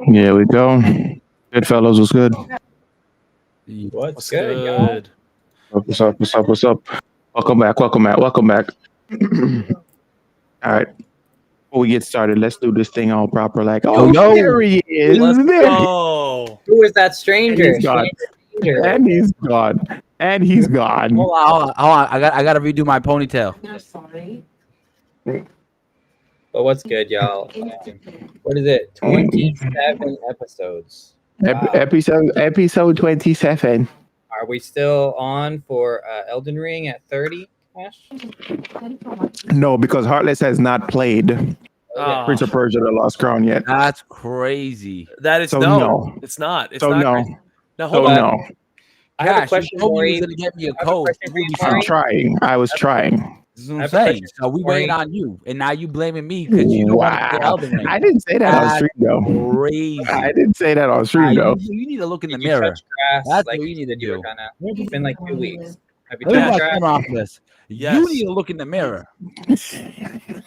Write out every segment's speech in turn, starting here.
Yeah, we go. Good fellows, what's good? What's good, y'all? What's up? What's up? What's up? Welcome back. Welcome back. Welcome back. All right. Before we get started, let's do this thing all proper. Like, oh, there he is. Let's There he- go. Who is that stranger? And he's gone. Stranger. And he's gone. And he's gone. Hold on. I got to redo my ponytail. But what's good, y'all? What is it? 27 episodes. Wow. Episode 27. Are we still on for Elden Ring at 30? Ash? No, because Heartless has not played Oh, Prince of Persia: The Lost Crown yet. That's crazy. that is So no. no. It's not. It's So not. no. Crazy. Now So hold on. no. I have a Gosh, question you told for me you you. was gonna get me a I have a code. question for you, This I'm Mari. trying. I was trying. is what I I'm have a saying. question So we for waiting you. on you, and now you blaming me because you don't want to play Wow. Elden Ring. I didn't say that on That's stream, though. crazy. I didn't say that on stream, though. You need to look in the Did you mirror. touch grass That's like what you need to said you were do. gonna? It's been like 2 weeks. Have you Let me touched watch grass? camera off this. Yes. You need to look in the mirror.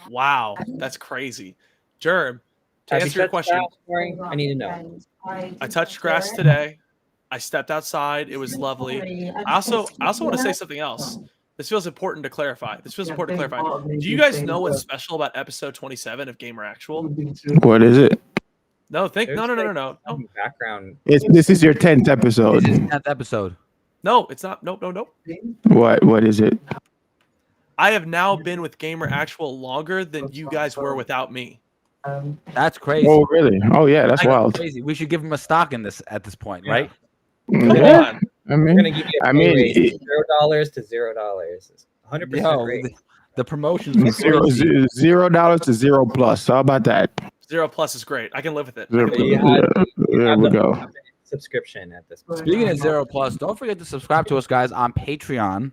Wow, that's crazy. Germ, to Have you answer your touched question, grass, Mari? I need to know. I touched grass today. I stepped outside. It was lovely. I also want to say something else. This feels important to clarify. Do you guys know what's special about episode 27 of Gamer Actual? What is it? No, There's no. like some background. This is your 10th episode. This is the 10th episode. No, it's not. Nope. What is it? I have now been with Gamer Actual longer than you guys were without me. That's crazy. Oh, really? Oh, yeah, that's That's wild. crazy. We should give him a stock in this at this point, right? Come Yeah, on. I We're gonna mean, give you a I pay mean, raise it- $0 to $0. 100% Yo, raise. the promotions are zero, crazy. $0 to $0+. How about that? 0+ is great. I can live with it. Zero, You have there we the go. subscription at this point. Speaking of 0+, don't forget to subscribe to us, guys, on Patreon.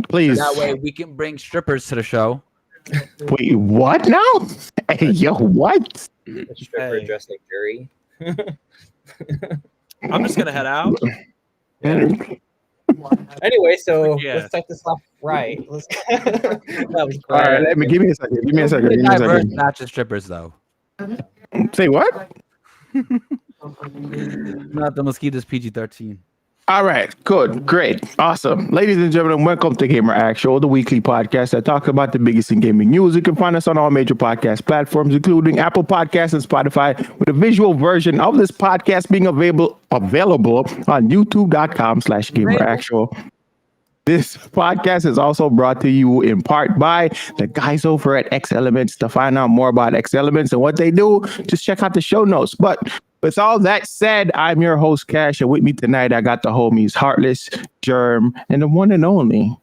Please. That way we can bring strippers to the show. Wait, what now? Hey, yo, what? A stripper Hey. dressed like Jury. I'm just gonna head out. Anyway, so Yeah. let's start this off right. That was All right, great. give me a second. Give me a second. Give me a Diverse, second. not just strippers, though. Say what? Not the mosquitoes PG-13. All right, good, great, awesome. Ladies and gentlemen, welcome to Gamer Actual, the weekly podcast that talks about the biggest in gaming news. You can find us on all major podcast platforms, including Apple Podcasts and Spotify, with a visual version of this podcast being available on youtube.com/gameractual. This podcast is also brought to you in part by the guys over at X Elements. To find out more about X Elements and what they do, just check out the show notes. But with all that said, I'm your host, Cash, and with me tonight, I got the homies Heartless, Germ, and the one and only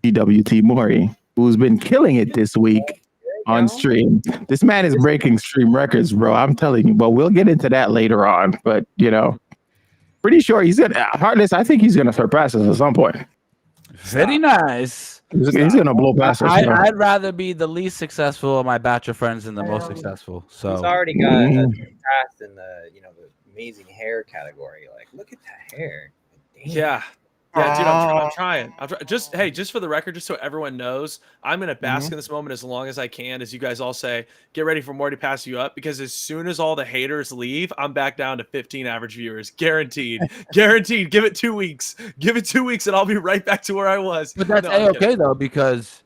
GWT Maury, who's been killing it this week on stream. This man is breaking stream records, bro. I'm telling you, but we'll get into that later on. But, you know, pretty sure he's gonna, Heartless, I think he's gonna surpass us at some point. Very nice. He's gonna blow past us. I'd rather be the least successful of my batch of friends than the most successful. So He's already got a pass in the the amazing hair category. Like, look at that hair. Damn. Yeah, dude, I'm trying. Just for the record, just so everyone knows, I'm gonna bask in this moment as long as I can. As you guys all say, get ready for more to pass you up, because as soon as all the haters leave, I'm back down to 15 average viewers, guaranteed. Guaranteed. Give it 2 weeks. Give it 2 weeks, and I'll be right back to where I was. but that's No, I'm okay though, because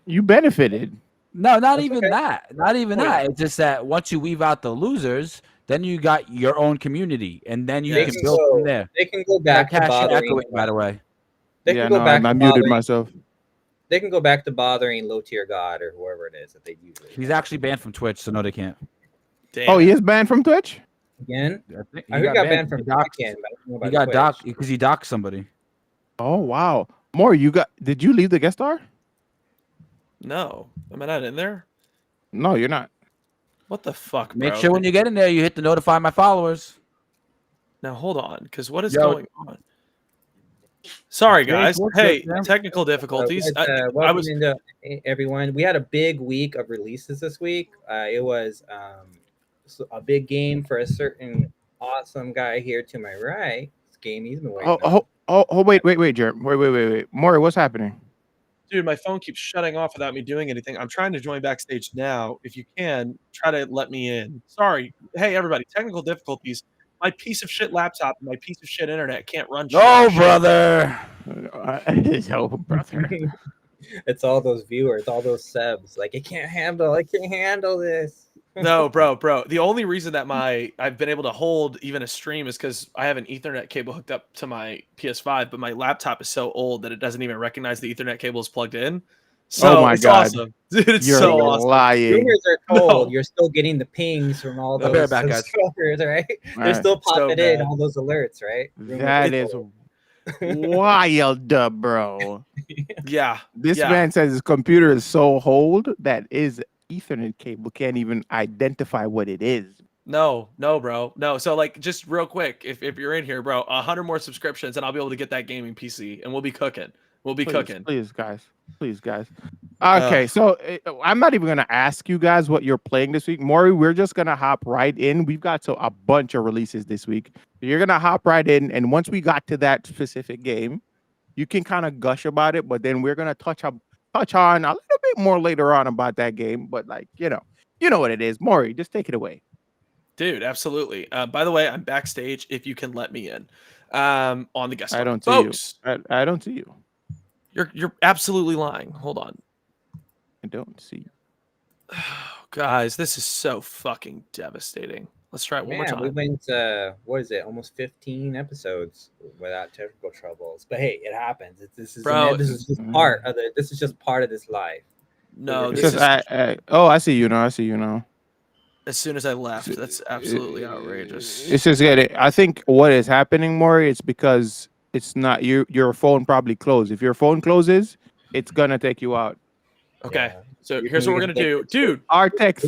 You benefited. no, not That's even okay. that. Not even Oh, that. It's just that once you weave out the losers, then you got your own community, and then you They can can build from there. They can go back to Cash bothering. echoing, by the way. They Yeah, can go no, back I to muted bothering. myself. They can go back to bothering low tier god or whoever it is that they usually. He's actually banned from Twitch, so no, they can't. Damn. Oh, he is banned from Twitch? Again. I think I heard he got banned from He doxed- Tekken, but I don't know He about got docked Twitch. because he docked somebody. Oh, wow. More, did you leave the guest star? No, am I not in there? No, you're not. What the fuck, Make bro? sure when you get in there, you hit the notify my followers. Now hold on, because what is Yo. going on? Sorry, Jake, guys. what's Hey, up, man? technical difficulties. I Welcome was into everyone. We had a big week of releases this week. It was a big game for a certain awesome guy here to my right. This game he's been waiting on. Wait, Jerm. Wait. Maury, what's happening? dude, my phone keeps shutting off without me doing anything. I'm trying to join backstage now. If you can, try to let me in. Sorry. Hey, everybody, technical difficulties. My piece of shit laptop and my piece of shit internet can't run No, shit. brother. Yo, brother. It's all those viewers, all those subs. Like I can't handle this. No, bro. The only reason that I've been able to hold even a stream is because I have an Ethernet cable hooked up to my PS5, but my laptop is so old that it doesn't even recognize the Ethernet cable is plugged in. So my it's God. awesome. Dude, it's You're so awesome. lying. Viewers are told No. you're still getting the pings from all I'll be those right back, guys. subscribers, right? They're Right. still So popping in bad. all those alerts, right? That is wild, bro. Yeah. This Yeah. man says his computer is so old that his Ethernet cable can't even identify what it is. No, bro. No. So like just real quick, if you're in here, bro, 100 more subscriptions and I'll be able to get that gaming PC and we'll be cooking. Please, guys. Okay, so I'm not even gonna ask you guys what you're playing this week, Maury. We're just gonna hop right in. We've got a bunch of releases this week. You're gonna hop right in, and once we got to that specific game, you can kind of gush about it. But then we're gonna touch on a little bit more later on about that game. But like you know what it is, Maury. Just take it away. Dude, absolutely. By the way, I'm backstage if you can let me in. On the guest I line. don't see Folks, you. I don't see you. You're absolutely lying. Hold on. I don't see you. Guys, this is so fucking devastating. Let's try it one more time. We went what is it, almost 15 episodes without technical troubles. But hey, it happens. This is just part of this life. No, It's this just, is I see you now. as soon as I left. That's absolutely outrageous. It's just I think what is happening, Maury, it's because it's not your phone probably closed. If your phone closes, it's gonna take you out. Okay. Yeah. So here's what we're gonna do. Dude, Artec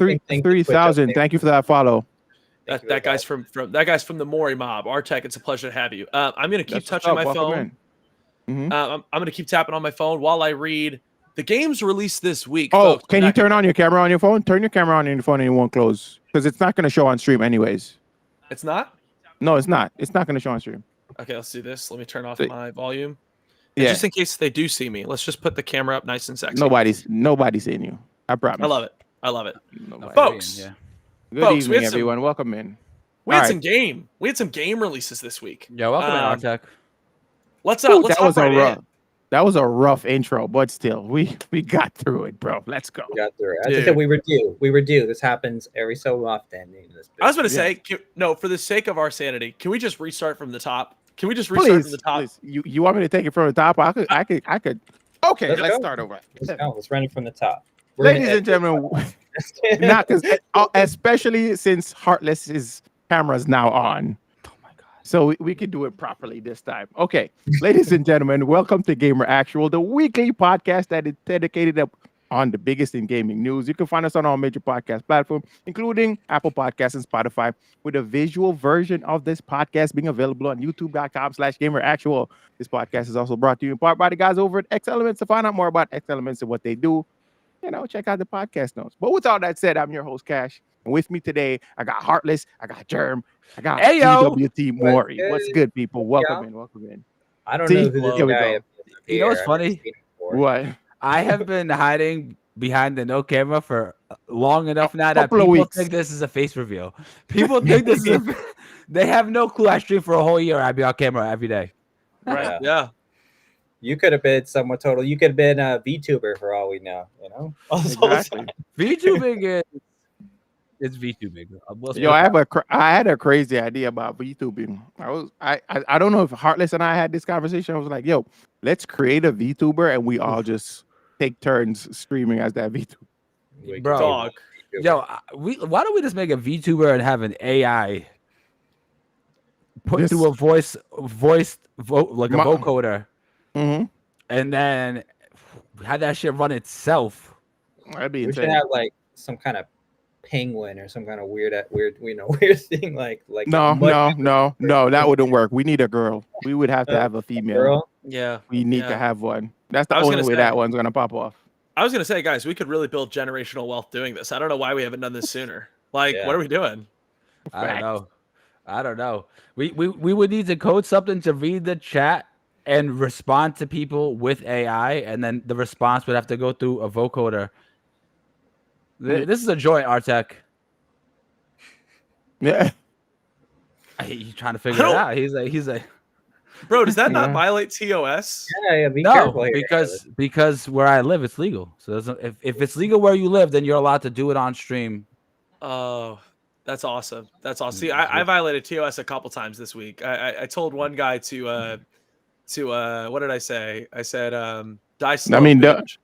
3000, thank you for that follow. That guy's from the Maury mob. Artec, it's a pleasure to have you. I'm gonna keep touching my phone. Mm-hmm. I'm gonna keep tapping on my phone while I read. The game's released this week. Oh, folks. can you turn on your camera on your phone? Turn your camera on your phone and it won't close because it's not going to show on stream anyways. It's not? No, it's not. It's not going to show on stream. Okay, let's do this. Let me turn off So- my volume. And Yeah. just in case they do see me, let's just put the camera up nice and sexy. Nobody's seeing you. I promise. I love it. Nobody. Folks, Yeah. Good folks, we evening, had some- everyone. Welcome in. we had All some game. We had some game releases this week. Yeah, welcome in, Artec. Let's Ooh, let's hop right in. That was a rough intro, but still, we got through it, bro. Let's go. We got through it. As I Dude. said, we were due. This happens every so often in this I was going to business. say, for the sake of our sanity, can we just restart from the top? Can we just restart from the top? Please. You want me to take it from the top? I could. Okay, Let's let's go. start over. Let's run it from the top. Ladies and gentlemen, not because especially since Heartless's camera's now on. Oh my god! So we can do it properly this time. Okay, ladies and gentlemen, welcome to Gamer Actual, the weekly podcast that is dedicated on the biggest in gaming news. You can find us on all major podcast platforms, including Apple Podcasts and Spotify, with a visual version of this podcast being available on youtube.com/gameractual. This podcast is also brought to you in part by the guys over at X Elements. To find out more about X Elements and what they do, check out the podcast notes. But with all that said, I'm your host, Cash. And with me today, I got Heartless, I got Germ, I got GWT Maury. What's good, people? Welcome in. I don't See? know who this Here we guy go. is. You know what's I've never funny? seen him before. What? I have been hiding behind the no camera for long enough now that couple of people weeks. think this is a face reveal. People think this is they have no clue I stream for a whole year. I'd be on camera every day. Right. Yeah. You could have been someone total. You could have been a VTuber for all we know. Exactly. VTubing it's VTubing. Yo, I had a crazy idea about VTubing. I don't know if Heartless and I had this conversation. I was like, yo, let's create a VTuber and we all just take turns streaming as that VTuber. Bro. Dog. Yo, why don't we just make a VTuber and have an AI put Just- through a voice like a vocoder, Mm-hmm. and then have that shit run itself. That'd be We should insane. have like some kind of penguin or some kind of weird weird thing like No, a mud no, that wouldn't work. We need a girl. We would have to have a female. girl. Yeah. We need to Yeah. have one. That's the I was only gonna way say- that one's gonna pop off. I was gonna say, guys, we could really build generational wealth doing this. I don't know why we haven't done this sooner. Like, Yeah. what are we doing? I don't know. We would need to code something to read the chat and respond to people with AI, and then the response would have to go through a vocoder. This is a joint, Artec. Yeah. He's trying to figure it out. He's like, Bro, does that not Yeah. violate TOS? Yeah, be no, careful here. because where I live, it's legal. So if it's legal where you live, then you're allowed to do it on stream. Oh, that's awesome. That's awesome. See, I violated TOS a couple times this week. I told one guy to what did I say? I said die slow. I mean, bitch.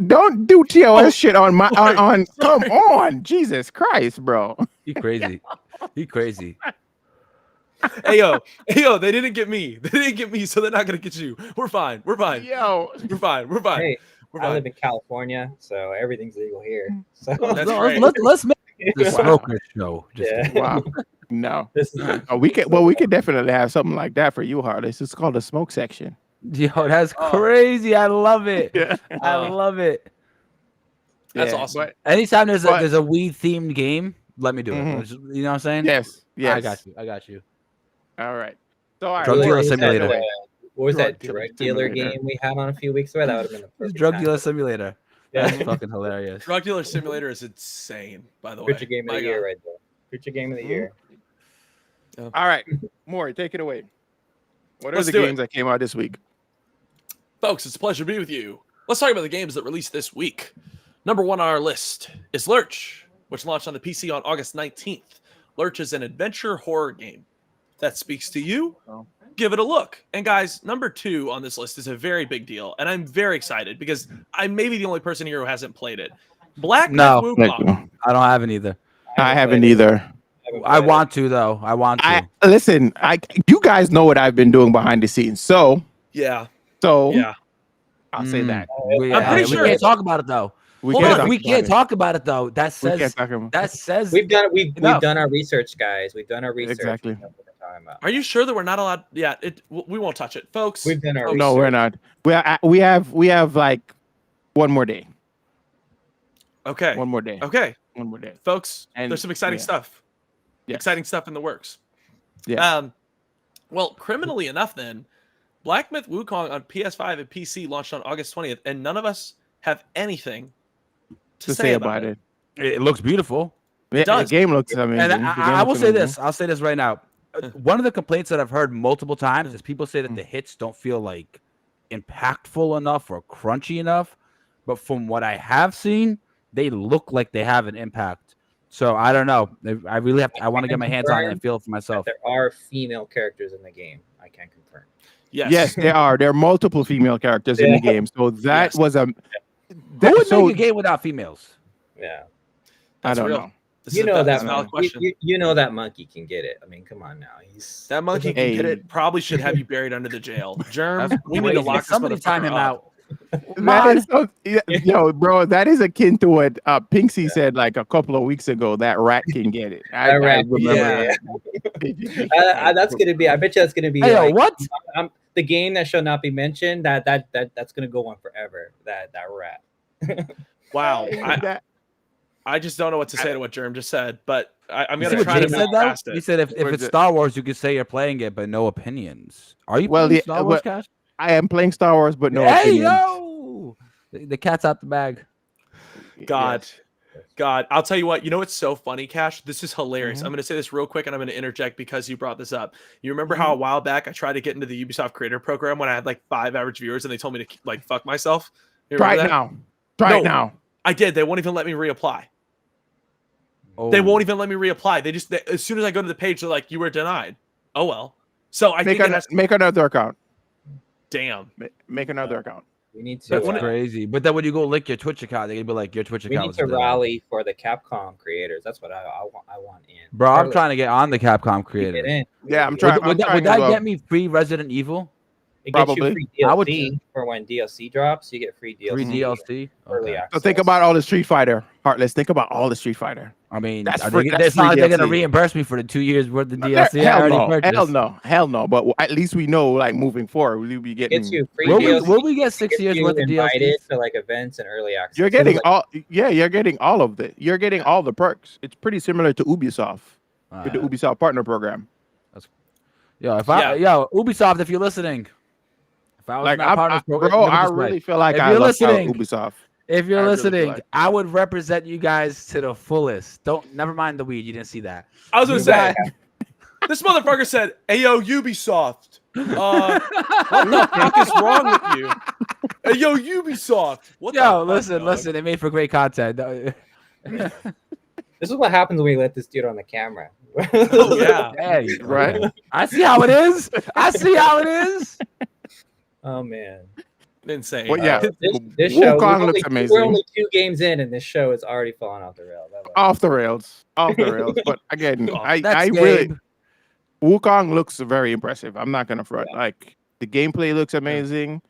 don't do TOS shit on my sorry, on. Come sorry. on, Jesus Christ, bro. He crazy. He crazy. hey yo, they didn't get me. They didn't get me, so they're not gonna get you. We're fine. We're fine. Yo, We're fine. We're fine. Hey, We're I fine. live in California, so everything's legal here. So That's So great. let's make the Yeah. smoker show. Just Yeah. wow, no. This is Oh, we could definitely have something like that for you, Harley. It's called a smoke section. Yo, that's Oh. crazy. I love it. Yeah, I Oh. love it. That's Yeah, awesome. but- Anytime there's But- a weed themed game, let me do Mhm. it. You know what I'm saying? yes, yes. I got you. All right. So, all right. Drug What dealer was that, simulator. what was that Drug drug dealer dealer simulator. game we had on a few weeks ago? That would have been the This perfect drug time. dealer simulator. Yeah. That's fucking hilarious. Drug dealer simulator is insane, by the way. Future game of My the year God. right there. Future game of the Mhm. year. All right, Maury, take it away. What are Let's the do it. games that came out this week? Folks, it's a pleasure to be with you. Let's talk about the games that released this week. Number one on our list is Lurch, which launched on the PC on August 19th. Lurch is an adventure horror game. If that speaks to you, Oh. give it a look. And guys, number two on this list is a very big deal, and I'm very excited because I may be the only person here who hasn't played it. Black No. Myth Wukong. I don't have it either. I haven't played it. either. Haven't I played it. want to though. I want to. I listen. You guys know what I've been doing behind the scenes, so Yeah, I'll say Mm. that. we, I'm pretty we sure- can't talk about it though. We Hold can't on, talk We about can't it. talk about it though. That We can't says talk about that says We've enough. done our research, guys. We've done our research. Exactly. We know what we're talking about. are you sure that we're not allowed? Yeah, we won't touch it, folks. We've done our folks, No, we're not. We have like one more day. Okay, One more day. okay, One more day. folks. And- There's some exciting yeah. stuff. Yes. Exciting stuff in the works. Yeah. Well, criminally enough, then, Black Myth Wukong on PS5 and PC launched on August 20th, and none of us have anything to say about it. it looks beautiful. Yeah, the does. game looks amazing. And The game I will looks say amazing. this. I'll say this right now. One of the complaints that I've heard multiple times is people say that the hits don't feel like impactful enough or crunchy enough. But from what I have seen, they look like they have an impact. So I don't know. I really have. I want to get my hands on it and feel it for myself. There are female characters in the game. I can confirm. Yes. Yes, there are multiple female characters in the Yeah. game. So that Yes. was a. Who That, would so make a game without females? Yeah. I That's don't real. know. This You is know a that valid monkey. question. You know that monkey can get it. I mean, come on now. He's That monkey can Hey. get it. Probably should have you buried under the jail. Germ, That's we need to crazy. lock this Somebody time motherfucker him up. out. That is so, yo, bro, that is akin to what Pinksy said like a couple of weeks ago. That rat can get it. I That rat- remember yeah. that. that's gonna be. I bet you that's gonna be Hey, yo, like, what? the game that shall not be mentioned. That's gonna go on forever. That rat. Wow. That- I just don't know what to say to what Germ just said, but I'm You going see to what try to Jay move said though? past He it. said if Where's it's it? Star Wars, you could say you're playing it, but no opinions. Are you Well, playing the- Star Wars, well, Cash? I am playing Star Wars, but no Hey opinions. yo, the cat's out the bag. God. Yes. God, I'll tell you what. You know what's so funny, Cash? This is hilarious. Mhm. I'm going to say this real quick, and I'm going to interject because you brought this up. You remember how a while back I tried to get into the Ubisoft Creator Program when I had like 5 average viewers, and they told me to like fuck myself? You Try remember it that? now. Try No. it now. I did. They won't even let me reapply. Oh. They won't even let me reapply. As soon as I go to the page, they're like, "You were denied." Oh well. So I think it has, Make another account. damn. Make another account. We need to. That's When it- crazy. But then when you go link your Twitch account, they're gonna be like, your Twitch we account need was to denied. rally for the Capcom creators. That's what I want in. Bro, I'm Regardless, trying to get on the Capcom Get creators. in. Yeah, I'm trying. Would I'm that trying as well. get me free Resident Evil? It gets Probably. you free I would DLC for when DLC drops. You get free DLC. Free DLC. Early Okay. access. So think about all the Street Fighter. Heartless. Think about all the Street Fighter. I mean, That's are free- they, that's it's not free like they're gonna DLC. reimburse me for the 2 years worth of DLC I Hell already no. purchased. Hell no. But at least we know, like moving forward, we'll be getting. Gets you free Will DLC. we get 6 Gets years you worth of invited DLCs? to like events and early access. You're So there's, getting like, all. Yeah, you're getting all of it. You're getting all the perks. It's pretty similar to Ubisoft with the Ubisoft partner program. Ubisoft, if you're listening, if I was Like in that partners program, bro, let me I just say, really feel like if I you're love listening, Ubisoft. if you're I really feel listening, like- I would represent you guys to the fullest. Never mind the weed. You didn't see that. I was gonna You say, guys- this motherfucker said, "Hey yo, Ubisoft, what the fuck is wrong with you? Hey yo, Ubisoft, what the Yo, fuck, listen, dog?" listen. It made for great content. This is what happens when we let this dude on the camera. Oh yeah, Hey, Right. okay. I see how it is. I see how it is. Oh man. insane. Well, yeah. This show Wukong we're looks only, amazing. We're only 2 games in, and this show is already falling off the rails. Off the rails. But again, Oh, I That's really Gabe. Wukong looks very impressive. I'm not gonna front. Yeah. Like the gameplay looks amazing.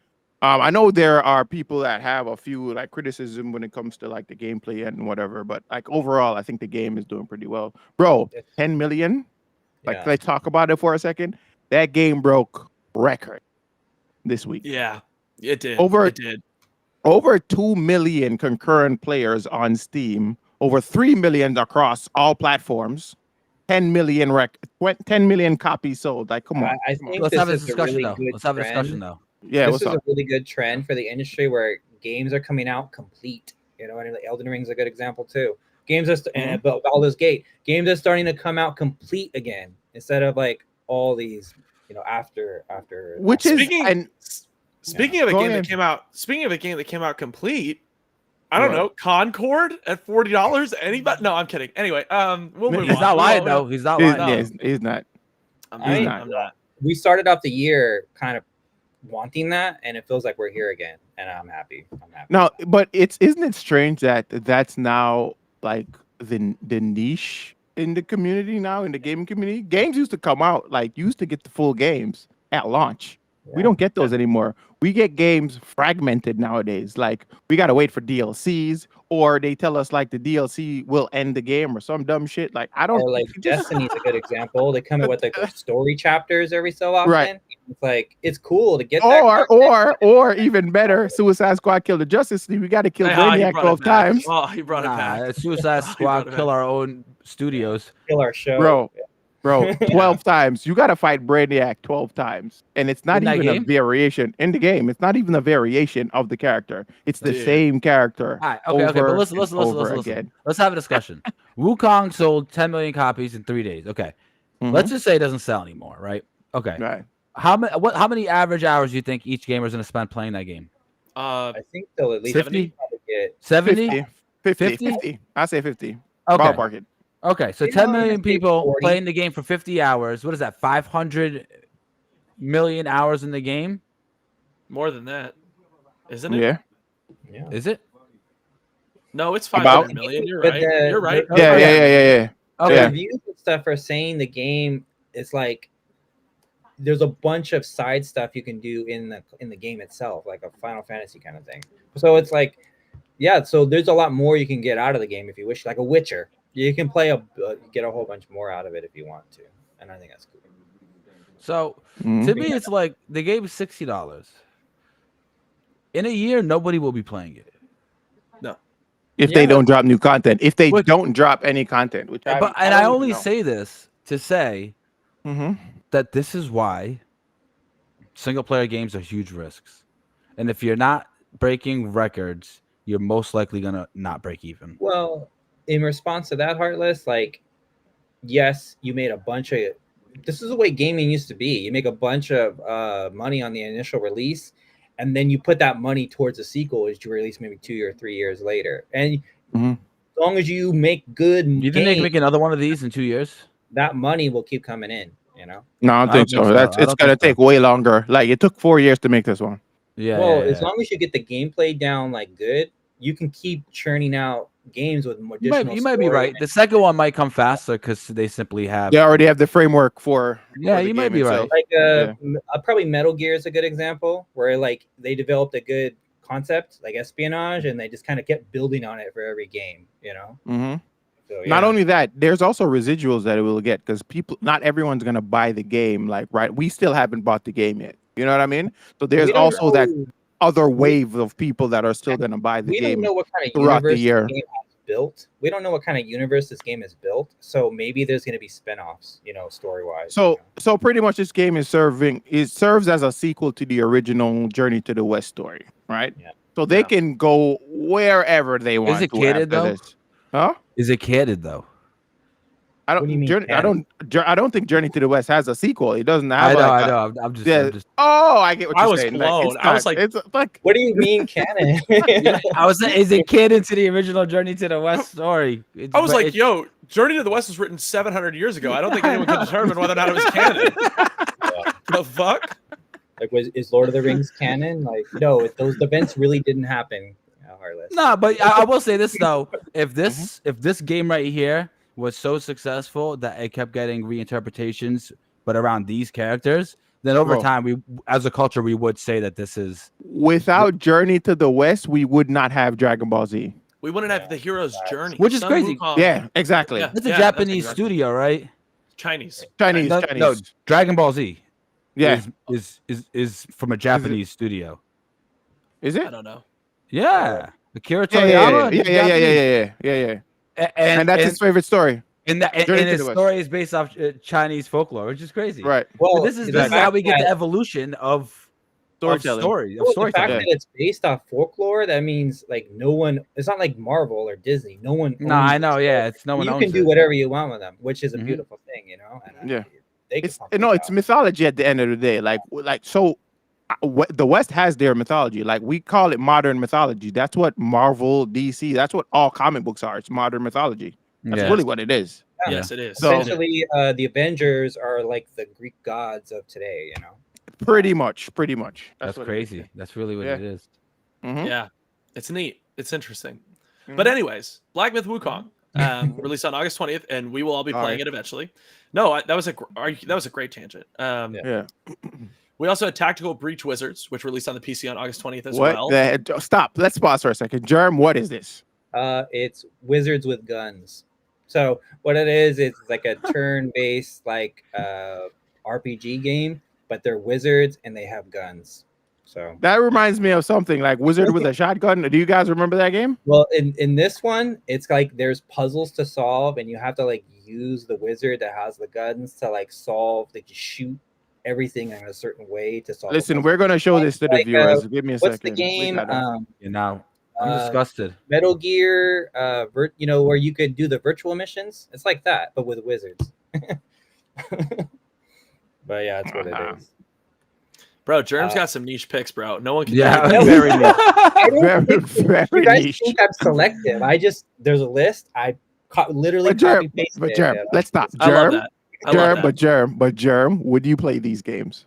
I know there are people that have a few like criticism when it comes to like the gameplay and whatever, but like overall, I think the game is doing pretty well. Bro, 10 million. Like Yeah. let's talk about it for a second. That game broke record this week. Yeah, it did. Over- It did. Over 2 million concurrent players on Steam, over 3 million across all platforms, 10 million 10 million copies sold. Like, come on. I think Let's this have a is discussion really though. good Let's have a discussion trend. though. Yeah, This what's is up? a really good trend for the industry where games are coming out complete. You know, and Elden Ring's a good example too. Games are and Baldur's Gate. Games are starting to come out complete again instead of like all these, after. Which is Speaking of a Go game ahead. that came out, complete. I don't What? know, Concord at $40. Anybody? No, I'm kidding. Anyway, we'll move He's on. Not lying Well, though. He's not he's, lying. he's not. I'm I- not. I'm not. We started off the year kind of wanting that, and it feels like we're here again, and I'm happy. No, but isn't it strange that that's now like the niche in the community now, in the gaming community? Games used to come out, like you used to get the full games at launch. We don't get those anymore. We get games fragmented nowadays. Like we gotta wait for DLCs, or they tell us like the DLC will end the game or some dumb shit. Like I don't Or like Destiny's a good example. They come in with like those story chapters every so often. Right. It's like it's cool to get that. or even better, Suicide Squad killed the Justice League. We gotta kill He Brainiac brought 12 it back. times. Oh, he brought it back. Nah, Suicide He Squad brought it kill back. our own studios. Kill our show. Bro, 12 times. You got to fight Brainiac 12 times. And it's not In that even a game? variation in the game. It's not even a variation of the character. It's the Dude. same character. All right, okay, but over listen, and over listen. again. Let's have a discussion. Wukong sold 10 million copies in 3 days. Okay, let's just say it doesn't sell anymore, right? Okay. Right. How many average hours do you think each gamer is going to spend playing that game? I think they'll at least 50? probably get 70? 50. 50? 50. I say 50. Okay. Ballpark it. Okay, so You 10 know, million I'm gonna say people 40. playing the game for 50 hours. What is that? 500 million hours in the game? More than that, isn't it? Yeah. yeah. Is it? No, it's About- 500 million. You're But right. the- You're right. the- Yeah. Okay. Yeah. Reviews and stuff are saying the game is like there's a bunch of side stuff you can do in the game itself, like a Final Fantasy kind of thing. So it's like, yeah, so there's a lot more you can get out of the game if you wish, like a Witcher. You can play get a whole bunch more out of it if you want to, and I think that's cool. So Mhm. to me, it's like the game is $60. In a year, nobody will be playing it. If they Yeah. don't drop new content. If they Which- don't drop any content. Which I- But I and I don't only know. say this to say that this is why single player games are huge risks. And if you're not breaking records, you're most likely gonna not break even. Well, in response to that, Heartless, like, yes, you made a bunch of. This is the way gaming used to be. You make a bunch of money on the initial release, and then you put that money towards a sequel, which you release maybe 2 or 3 years later. And Mhm. as long as you make good, You think they games, can make another one of these in 2 years? that money will keep coming in. You know. No, I don't think so. It's I don't gonna think so. take way longer. Like it took 4 years to make this one. Yeah. Well, yeah, as yeah. long as you get the gameplay down like good, you can keep churning out games with more You additional. might be story right. and- The second one might come faster because they simply have. They already have the framework for. Yeah, for the you might game be itself. right. Like probably Metal Gear is a good example where like they developed a good concept like espionage and they just kind of kept building on it for every game, you know. Mm-hmm. So, Not yeah. only that, there's also residuals that it will get because not everyone's gonna buy the game. Like, right, we still haven't bought the game yet. You know what I mean? So there's We don't also that know- other wave of people that are still gonna buy the we game don't know what kind of throughout the universe year. this game has built. We don't know what kind of universe this game is built. So maybe there's going to be spin-offs, you know, story-wise. So pretty much this game serves as a sequel to the original Journey to the West story, right? Yeah. So they can go wherever they want it to catered, after though? this. Huh? Is it catered though? I What do you don't. mean I don't think Journey to the West has a sequel. It doesn't have. I know. I'm just. Yeah. Oh, I get what I you're was saying. blown. It's I was not- like- it's like What do you mean canon? I was saying, is it catered to the original Journey to the West story? I was like, yo, Journey to the West was written 700 years ago. I don't think anyone could determine whether or not it was canon. The fuck? Like, is Lord of the Rings canon? Like, no, those events really didn't happen. Heartless. No, but I will say this though: if this game right here was so successful that it kept getting reinterpretations, but around these characters, then over Bro. time, we as a culture, we would say that this is. without Journey to the West, we would not have Dragon Ball Z. We wouldn't have the hero's journey, Which is Sun crazy. Wukong. Yeah, exactly. Yeah. It's a that's Japanese exactly- studio, right? Chinese. Chinese, No, Chinese. no, Dragon Ball Z. Yeah, is from a Japanese studio. is I it? don't know. Yeah, Akira Yeah, yeah, Toriyama. yeah, he's yeah, yeah, Japanese. yeah. And, And that's his favorite story. and Journey to his the West. story is based off Chinese folklore, which is crazy. Right. Well, But this is the how fact we get that- the evolution of Storytelling. story, of well, the fact storytelling. that it's based off folklore, that means like no one. It's not like Marvel or Disney. No one. No, owns I it. know. So Yeah, it's no one you owns can do it. whatever you want with them, which is a Mhm. beautiful thing, you know. And, Yeah. they can It's pump it it's out. mythology at the end of the day. Like so, the West has their mythology. Like we call it modern mythology. That's what Marvel, DC. That's what all comic books are. It's modern mythology. That's Yeah. really what it is. Yeah. Yes, it is. So- Essentially, the Avengers are like the Greek gods of today, you know. Pretty much. That's what it is. crazy. That's really what Yeah. it is. Mhm. Yeah, it's neat. It's interesting. Mhm. But anyways, Black Myth Wukong released on August 20th, and we will all be All playing right. it eventually. No, that was a great tangent. Yeah. We also had Tactical Breach Wizards, which released on the PC on August 20th as What? well. Stop. Let's pause for a second. Germ, what is this? It's wizards with guns. So what it is, it's like a turn-based like RPG game, but they're wizards and they have guns. So That reminds me of something like Wizard with a Shotgun. Do you guys remember that game? well, in this one, it's like there's puzzles to solve, and you have to like use the wizard that has the guns to like solve, like you shoot everything in a certain way to solve. the Listen, puzzle. we're gonna show this to the Like, viewers. Give me a What's second. the game? You know, I'm disgusted. Metal Gear, you know, where you could do the virtual missions. It's like that, but with wizards. But yeah, that's what it is. Bro, Germ's got some niche picks, bro. No one can. Yeah, do it. Very niche. I don't Very, think very you guys niche. think I'm selective. there's a list. I literally But Germ, copy pasted. but Germ, let's stop. I love Germ, that. I love that. but Germ, would you play these games?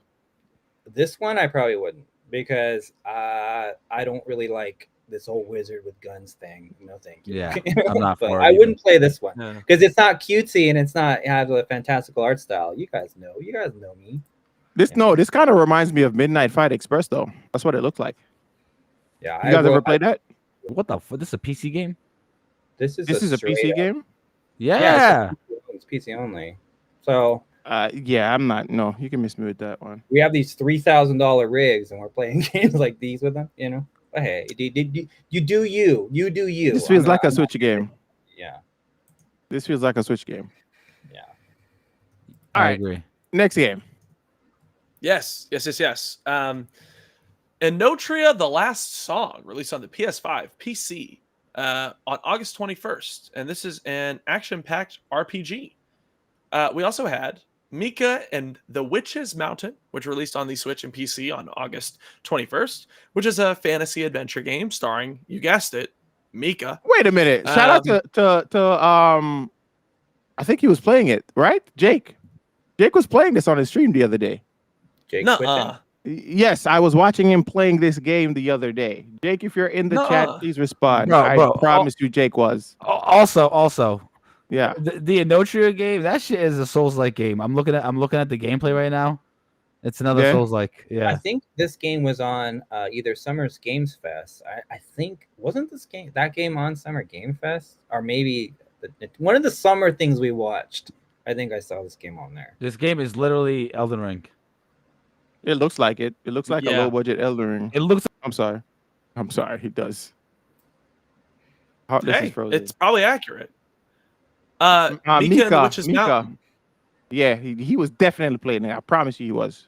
This one I probably wouldn't because I don't really like this whole wizard with guns thing. No, thank you. Yeah, I'm not But for it I either. wouldn't play this one Yeah. because it's not cutesy and it's not have a fantastical art style. You guys know me. This kind of reminds me of Midnight Fight Express, though. That's what it looked like. Yeah, You guys ever played that? What the fuck? This is a PC game? This is This is a straight PC up- game. Yeah. It's PC only. So Yeah, I'm not. No, you can miss me with that one. we have these $3,000 rigs and we're playing games like these with them. You know, but hey, you do you. You do you. This feels I'm like not- a Switch game. Yeah. This feels like a Switch game. Yeah. All I right. agree. Next game. Yes. Enotria: The Last Song, released on the PS5, PC on August 21st. And this is an action-packed RPG. We also had Mika and the Witch's Mountain, which released on the Switch and PC on August 21st, which is a fantasy adventure game starring, you guessed it, Mika. Wait a minute. Shout out to I think he was playing it, right? Jake was playing this on his stream the other day. Jake No, Quitton. Yes, I was watching him playing this game the other day. Jake, if you're in the chat, Nuh-uh. please respond. Bro, I bro, promise you, Jake was. Also, Yeah. the Inotria game, that shit is a Souls-like game. I'm looking at the gameplay right now. It's another Yeah. Souls-like. I Yeah. think this game was on either Summer's Games Fest. I think wasn't that game on Summer Game Fest, or maybe one of the summer things we watched. I think I saw this game on there. This game is literally Elden Ring. It looks like it. It looks like a Yeah. low budget Elden Ring. It looks I'm sorry. He does. Heartless is Hey, frozen. it's probably accurate. Mika and the Witch's Mountain. Yeah, he was definitely playing it. I promise you he was.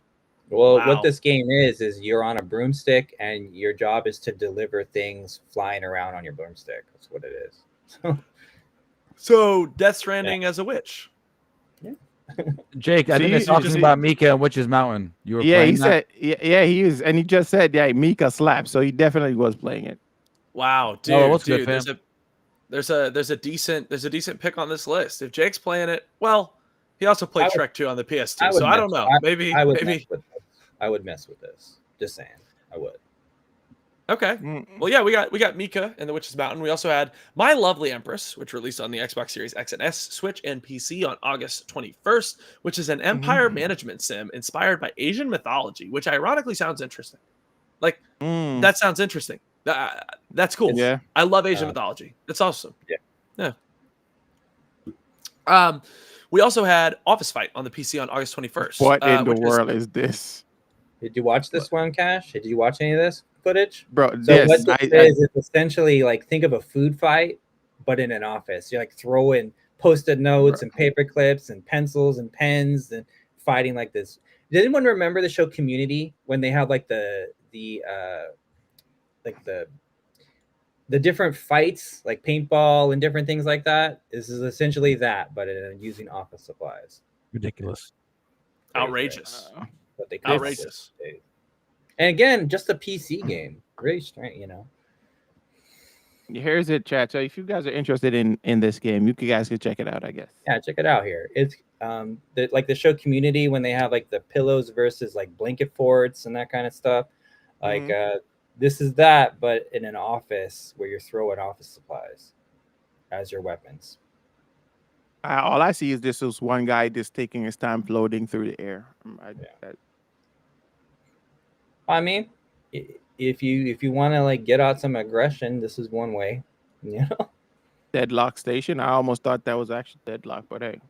Well, Wow. what this game is you're on a broomstick and your job is to deliver things flying around on your broomstick. That's what it is. So Death Stranding as a witch. Jake. I think See, it's talking see- about Mika and Witch's Mountain. You were Yeah, playing he that? said he was, and he just said Mika slapped, so he definitely was playing it. Wow, dude, Oh, what's good, dude, fam? there's a decent pick on this list. If Jake's playing it, well, he also played I would- Shrek 2 on the I PS2, would so I mess- don't know. I Maybe would maybe mess with this. I would mess with this. Just saying, I would. okay. Well, yeah, we got Mika and the Witch's Mountain. We also had My Lovely Empress, which released on the Xbox Series X and S, Switch, and PC on August 21st, which is an empire management sim inspired by Asian mythology, which ironically sounds interesting. Like that sounds interesting. That's cool. Yeah. I love Asian mythology. It's awesome. Yeah. We also had Office Fight on the PC on August 21st. What in the which is- world is this, Did you watch this one, Cash? Did you watch any of this footage? bro? So Yes, what this is essentially like, think of a food fight, but in an office. You like throw in post-it notes and paper clips and pencils and pens and fighting like this. Did anyone remember the show Community when they have like the different fights, like paintball and different things like that? This is essentially that, but using office supplies. Ridiculous. outrageous. But they come up with Outrageous. these days. And again, just a PC game. Very strange, Here's it, chat. So if you guys are interested in this game, you guys can check it out, I guess. Yeah, check it out here. It's like the show Community when they have like the pillows versus like blanket forts and that kind of stuff. Like this is that, but in an office where you're throwing office supplies as your weapons. All I see is this was one guy just taking his time floating through the air. I mean, if you want to like get out some aggression, this is one way. Deadlock Station. I almost thought that was actually Deadlock, but hey.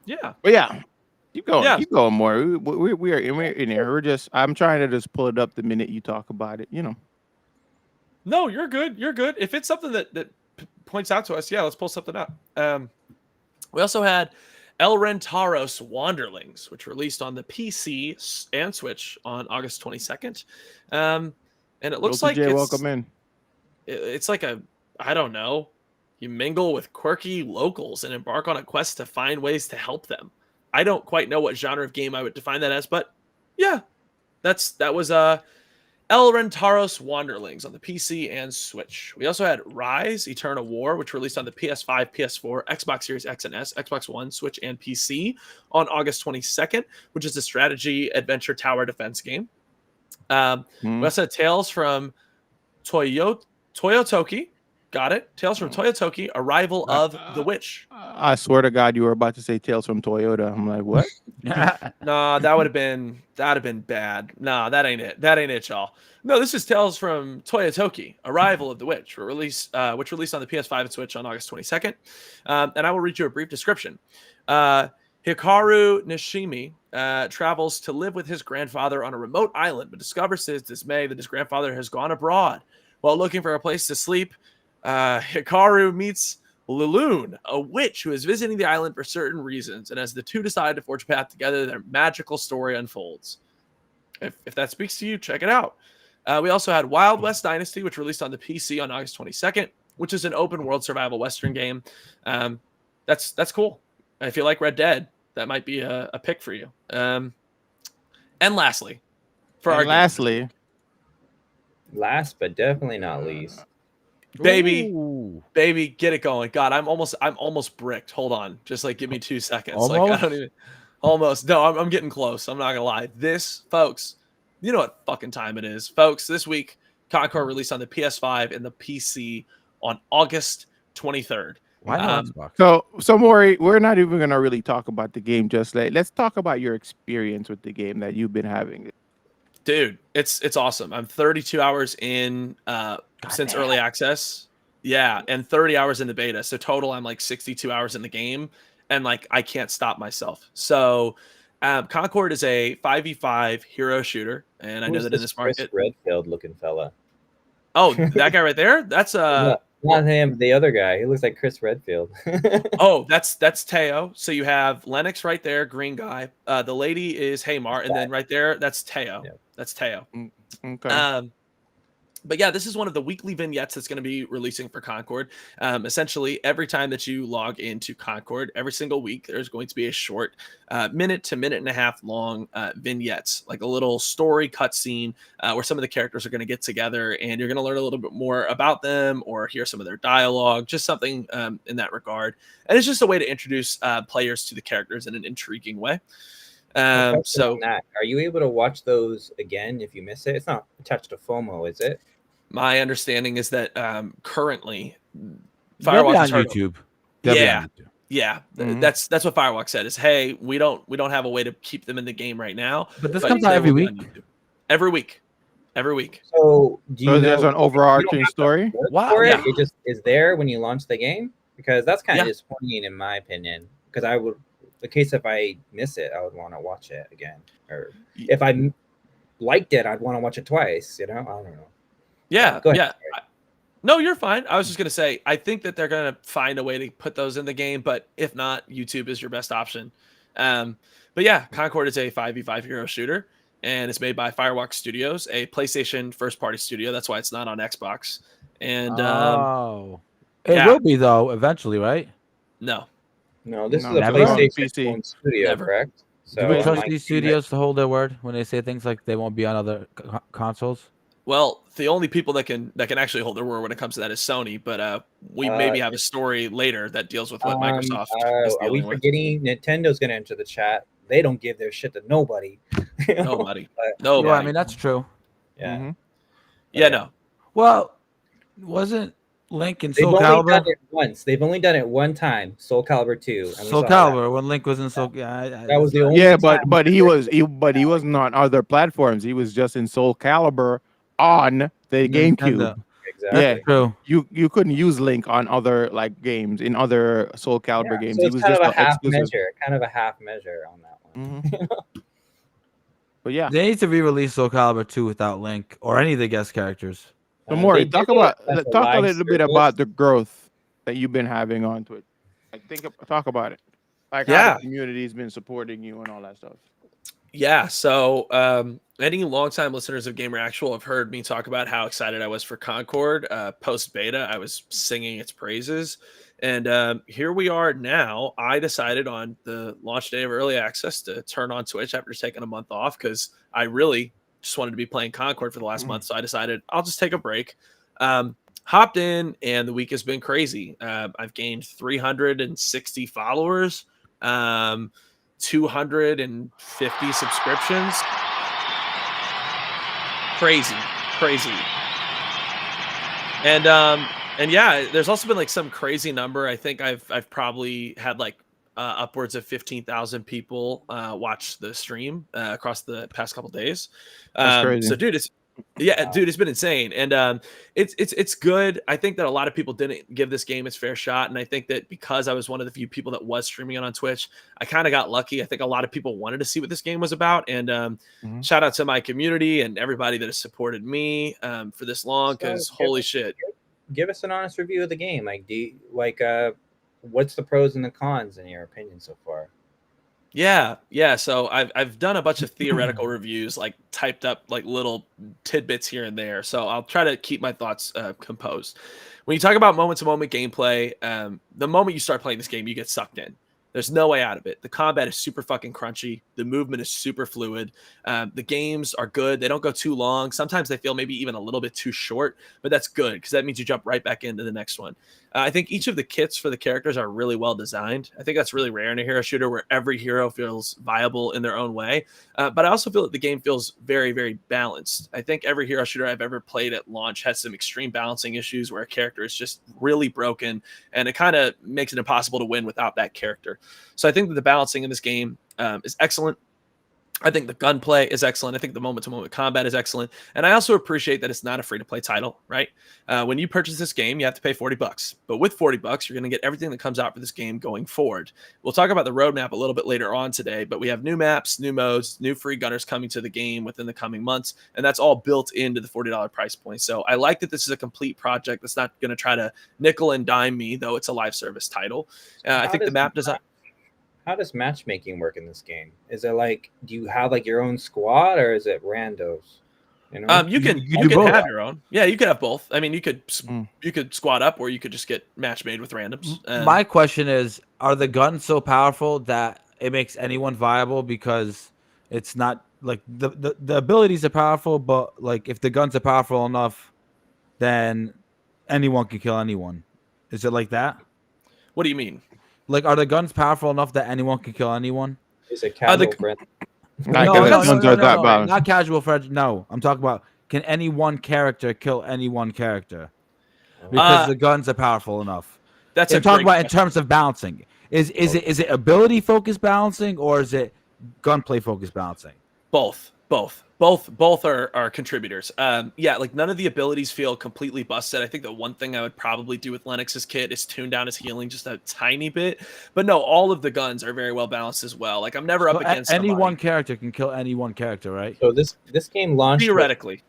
Yeah. But yeah, keep going. Yeah. Keep going more. We're in here. I'm trying to just pull it up the minute you talk about it. No, you're good. You're good. If it's something that points out to us, yeah, let's pull something up. We also had El Rentaros Wanderlings, which released on the PC and Switch on August 22nd. And it looks like welcome in. It's like I don't know. You mingle with quirky locals and embark on a quest to find ways to help them. I don't quite know what genre of game I would define that as, but yeah, that was El Rentaros Wanderlings on the PC and Switch. We also had Rise Eternal War, which released on the PS5, PS4, Xbox Series X and S, Xbox One, Switch, and PC on August 22nd, which is a strategy adventure tower defense game. We also had Tales from Toyotoki. Got it. Tales from Toyotoki, Arrival of the Witch. I swear to God, you were about to say Tales from Toyota. I'm like, what? Nah, that'd have been bad. Nah, that ain't it. That ain't it, y'all. No, this is Tales from Toyotoki, Arrival of the Witch, which released on the PS5 and Switch on August 22nd. And I will read you a brief description. Hikaru Nishimi travels to live with his grandfather on a remote island, but discovers to his dismay that his grandfather has gone abroad. While looking for a place to sleep, Hikaru meets Lulun, a witch who is visiting the island for certain reasons, and as the two decide to forge a path together, their magical story unfolds. If that speaks to you, check it out. We also had Wild West Dynasty, which released on the PC on August 22nd, which is an open world survival Western game. That's cool. If you like Red Dead, that might be a pick for you. And lastly, last but definitely not least, baby, get it going. God, I'm almost bricked. Hold on, just like give me 2 seconds. Almost? Like I don't even. Almost. No, I'm getting close. I'm not gonna lie. This, folks, you know what fucking time it is, folks. This week, Concord released on the PS5 and the PC on August 23rd. Why no Xbox? So Maury, we're not even gonna really talk about the game just like. Let's talk about your experience with the game that you've been having. Dude, it's awesome. I'm 32 hours in since early access. Yeah, and 30 hours in the beta. So total I'm like 62 hours in the game and like I can't stop myself. So Concord is a 5v5 hero shooter and I know that in this Chris market Redfield looking fella. Oh, that guy right there? That's not him, the other guy. He looks like Chris Redfield. Oh, that's Teo. So you have Lennox right there, green guy. The lady is Haymar, and then right there, that's Teo. Yeah. That's Teo. Okay. But yeah, this is one of the weekly vignettes that's going to be releasing for Concord. Essentially, every time that you log into Concord, every single week, there's going to be a short minute to minute and a half long vignettes, like a little story cutscene where some of the characters are going to get together and you're going to learn a little bit more about them or hear some of their dialogue, just something in that regard. And it's just a way to introduce players to the characters in an intriguing way. So are you able to watch those again if you miss it? It's not attached to FOMO, is it? my understanding is that currently They'll be Firewalk on is hard. YouTube. Yeah, Mhm. that's what Firewalk said. Is hey, we don't have a way to keep them in the game right now. But this comes out they every will be week. on YouTube. Every week, every week. So do you So know there's an overarching story. Wow, for it? yeah. It just is there when you launch the game? Because that's kind of Yeah. disappointing in my opinion. Because I would, the case if I miss it, I would want to watch it again. Or if I liked it, I'd want to watch it twice. You know, I don't know. Yeah, Go ahead. yeah. No, you're fine. I was just gonna say, I think that they're gonna find a way to put those in the game, but if not, YouTube is your best option. But yeah, Concord is a 5v5 hero shooter, and it's made by Firewalk Studios, a PlayStation first-party studio. That's why it's not on Xbox. And it yeah. will be though eventually, right? No, No, this No, is a never. PlayStation PC. own studio, Never. correct? So Do we it trust might these be that- studios to hold their word when they say things like they won't be on other consoles? well, the only people that can actually hold their word when it comes to that is Sony. But we maybe have a story later that deals with what Microsoft is are we dealing with. forgetting Nintendo's going to enter the chat? They don't give their shit to nobody. You know? Nobody. But, Nobody. Yeah, I mean that's true. yeah. Mhm. yeah, no. Well, wasn't Link in They've Soul only Calibur? done it once. They've only done it one time. Soul Calibur 2. And we Soul saw Calibur when Link was in Soul. That was the only Yeah, time but he wasn't on other platforms. He was just in Soul Calibur on the GameCube. Nintendo. Exactly. Yeah. True. You couldn't use Link on other like games in other Soul Calibur games. So He it's was kind just of a half exclusive. measure. Kind of a half measure on that one. Mhm. But yeah, They need to re-release Soul Calibur 2 without Link or any of the guest characters. so Maury, They talk did it as a live little bit service. about the growth that you've been having on Twitch. Like talk about it. Like how Yeah. the community's been supporting you and all that stuff. Yeah. So any longtime listeners of Gamer Actual have heard me talk about how excited I was for Concord. Post beta, I was singing its praises. And here we are now. I decided on the launch day of early access to turn on Twitch after taking a month off because I really just wanted to be playing Concord for the last month. So I decided I'll just take a break. Hopped in, and the week has been crazy. I've gained 360 followers, 250 subscriptions. Crazy. And yeah, there's also been like some crazy number. I think I've probably had like upwards of 15,000 people watch the stream across the past couple days. That's crazy. So dude, it's been insane. And it's good. I think that a lot of people didn't give this game its fair shot. And I think that because I was one of the few people that was streaming it on Twitch, I kind of got lucky. I think a lot of people wanted to see what this game was about. And shout out to my community and everybody that has supported me for this long, because holy shit. Give us an honest review of the game. Like, what's the pros and the cons in your opinion so far? Yeah. So I've done a bunch of theoretical reviews, like typed up like little tidbits here and there. So I'll try to keep my thoughts composed. When you talk about moment-to-moment gameplay, the moment you start playing this game, you get sucked in. There's no way out of it. The combat is super fucking crunchy. The movement is super fluid. The games are good. They don't go too long. Sometimes they feel maybe even a little bit too short, but that's good because that means you jump right back into the next one. I think each of the kits for the characters are really well designed. I think that's really rare in a hero shooter where every hero feels viable in their own way. But I also feel that the game feels very, very balanced. I think every hero shooter I've ever played at launch has some extreme balancing issues where a character is just really broken, and it kind of makes it impossible to win without that character. So I think that the balancing in this game is excellent. I think the gunplay is excellent. I think the moment-to-moment combat is excellent. And I also appreciate that it's not a free-to-play title, right? When you purchase this game, you have to pay $40. But with $40, you're going to get everything that comes out for this game going forward. We'll talk about the roadmap a little bit later on today, but we have new maps, new modes, new free gunners coming to the game within the coming months, and that's all built into the $40 price point. So I like that this is a complete project that's not going to try to nickel and dime me, though it's a live service title. I think the map design... How does matchmaking work in this game? Is it like, do you have like your own squad, or is it randos? You know, you can have your own. Yeah, you could have both. I mean, you could squad up, or you could just get match made with randoms. My question is, are the guns so powerful that it makes anyone viable? Because it's not like the abilities are powerful, but like if the guns are powerful enough, then anyone can kill anyone. Is it like that? What do you mean? Like, are the guns powerful enough that anyone can kill anyone? Is it casual friend? Not casual friends. No, I'm talking about, can any one character kill any one character? Because the guns are powerful enough. I'm talking about in terms of balancing. Is it ability focused balancing, or is it gunplay focused balancing? Both are contributors. Yeah, like none of the abilities feel completely busted. I think the one thing I would probably do with Lennox's kit is tune down his healing just a tiny bit. But no, all of the guns are very well balanced as well. Like I'm never up against any one character can kill any one character, right? So this game launched theoretically.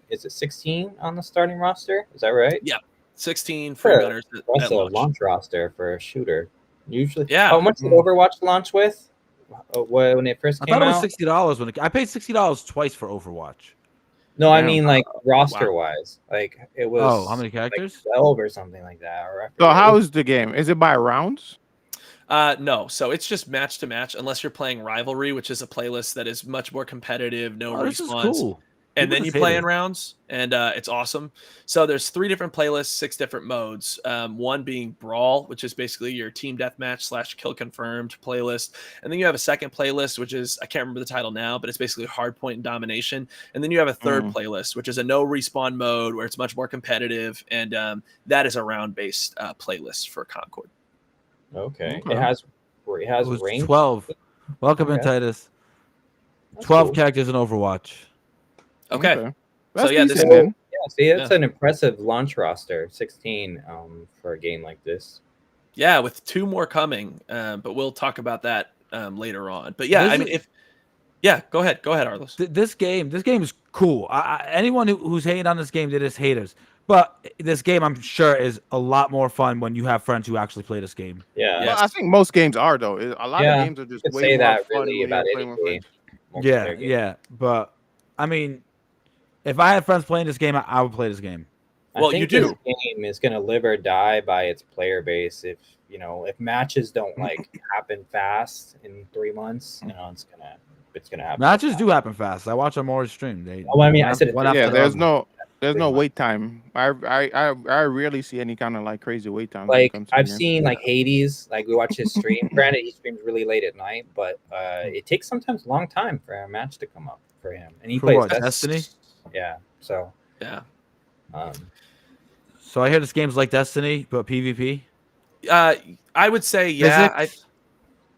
Is it 16 on the starting roster? Is that right? Yeah, 16 free gunners. That's a launch roster for a shooter. Usually, yeah. How much did Overwatch launch with? When it first came out, I thought it was $60 I paid $60 twice for Overwatch. No, I mean like roster wise, like it was. Oh, how many characters? Like 12 or something like that. So how is the game? Is it by rounds? No, so it's just match to match, unless you're playing Rivalry, which is a playlist that is much more competitive, no respawns. This is cool. And then you play in rounds, and it's awesome. So there's 3 different playlists, 6 different modes. One being Brawl, which is basically your team deathmatch / kill confirmed playlist. And then you have a second playlist, which is, I can't remember the title now, but it's basically hardpoint and domination. And then you have a third playlist, which is a no respawn mode, where it's much more competitive. And that is a round-based playlist for Concord. Okay. It has range. 12. Welcome in, Titus. 12 characters in Overwatch. Okay. So yeah, it's an impressive launch roster, 16 for a game like this. Yeah, with 2 more coming, but we'll talk about that later on. But yeah, go ahead, Arlos. This game is cool. Anyone who's hating on this game, they're just haters. But this game, I'm sure, is a lot more fun when you have friends who actually play this game. Yeah, well, I think most games are though. A lot of games are just way more fun really about any game. Yeah, but I mean, if I had friends playing this game, I would play this game. Well, you do. This game is going to live or die by its player base. If matches don't happen fast in 3 months, it's gonna happen. Matches do happen fast. I watch them more stream. I said there's no wait time. I rarely see any kind of crazy wait time. Like I've seen Hades, we watch his stream. Granted, he streams really late at night, but it takes sometimes a long time for a match to come up for him. And he plays Destiny. Yeah. So yeah. So I hear this game's like Destiny, but PvP. I would say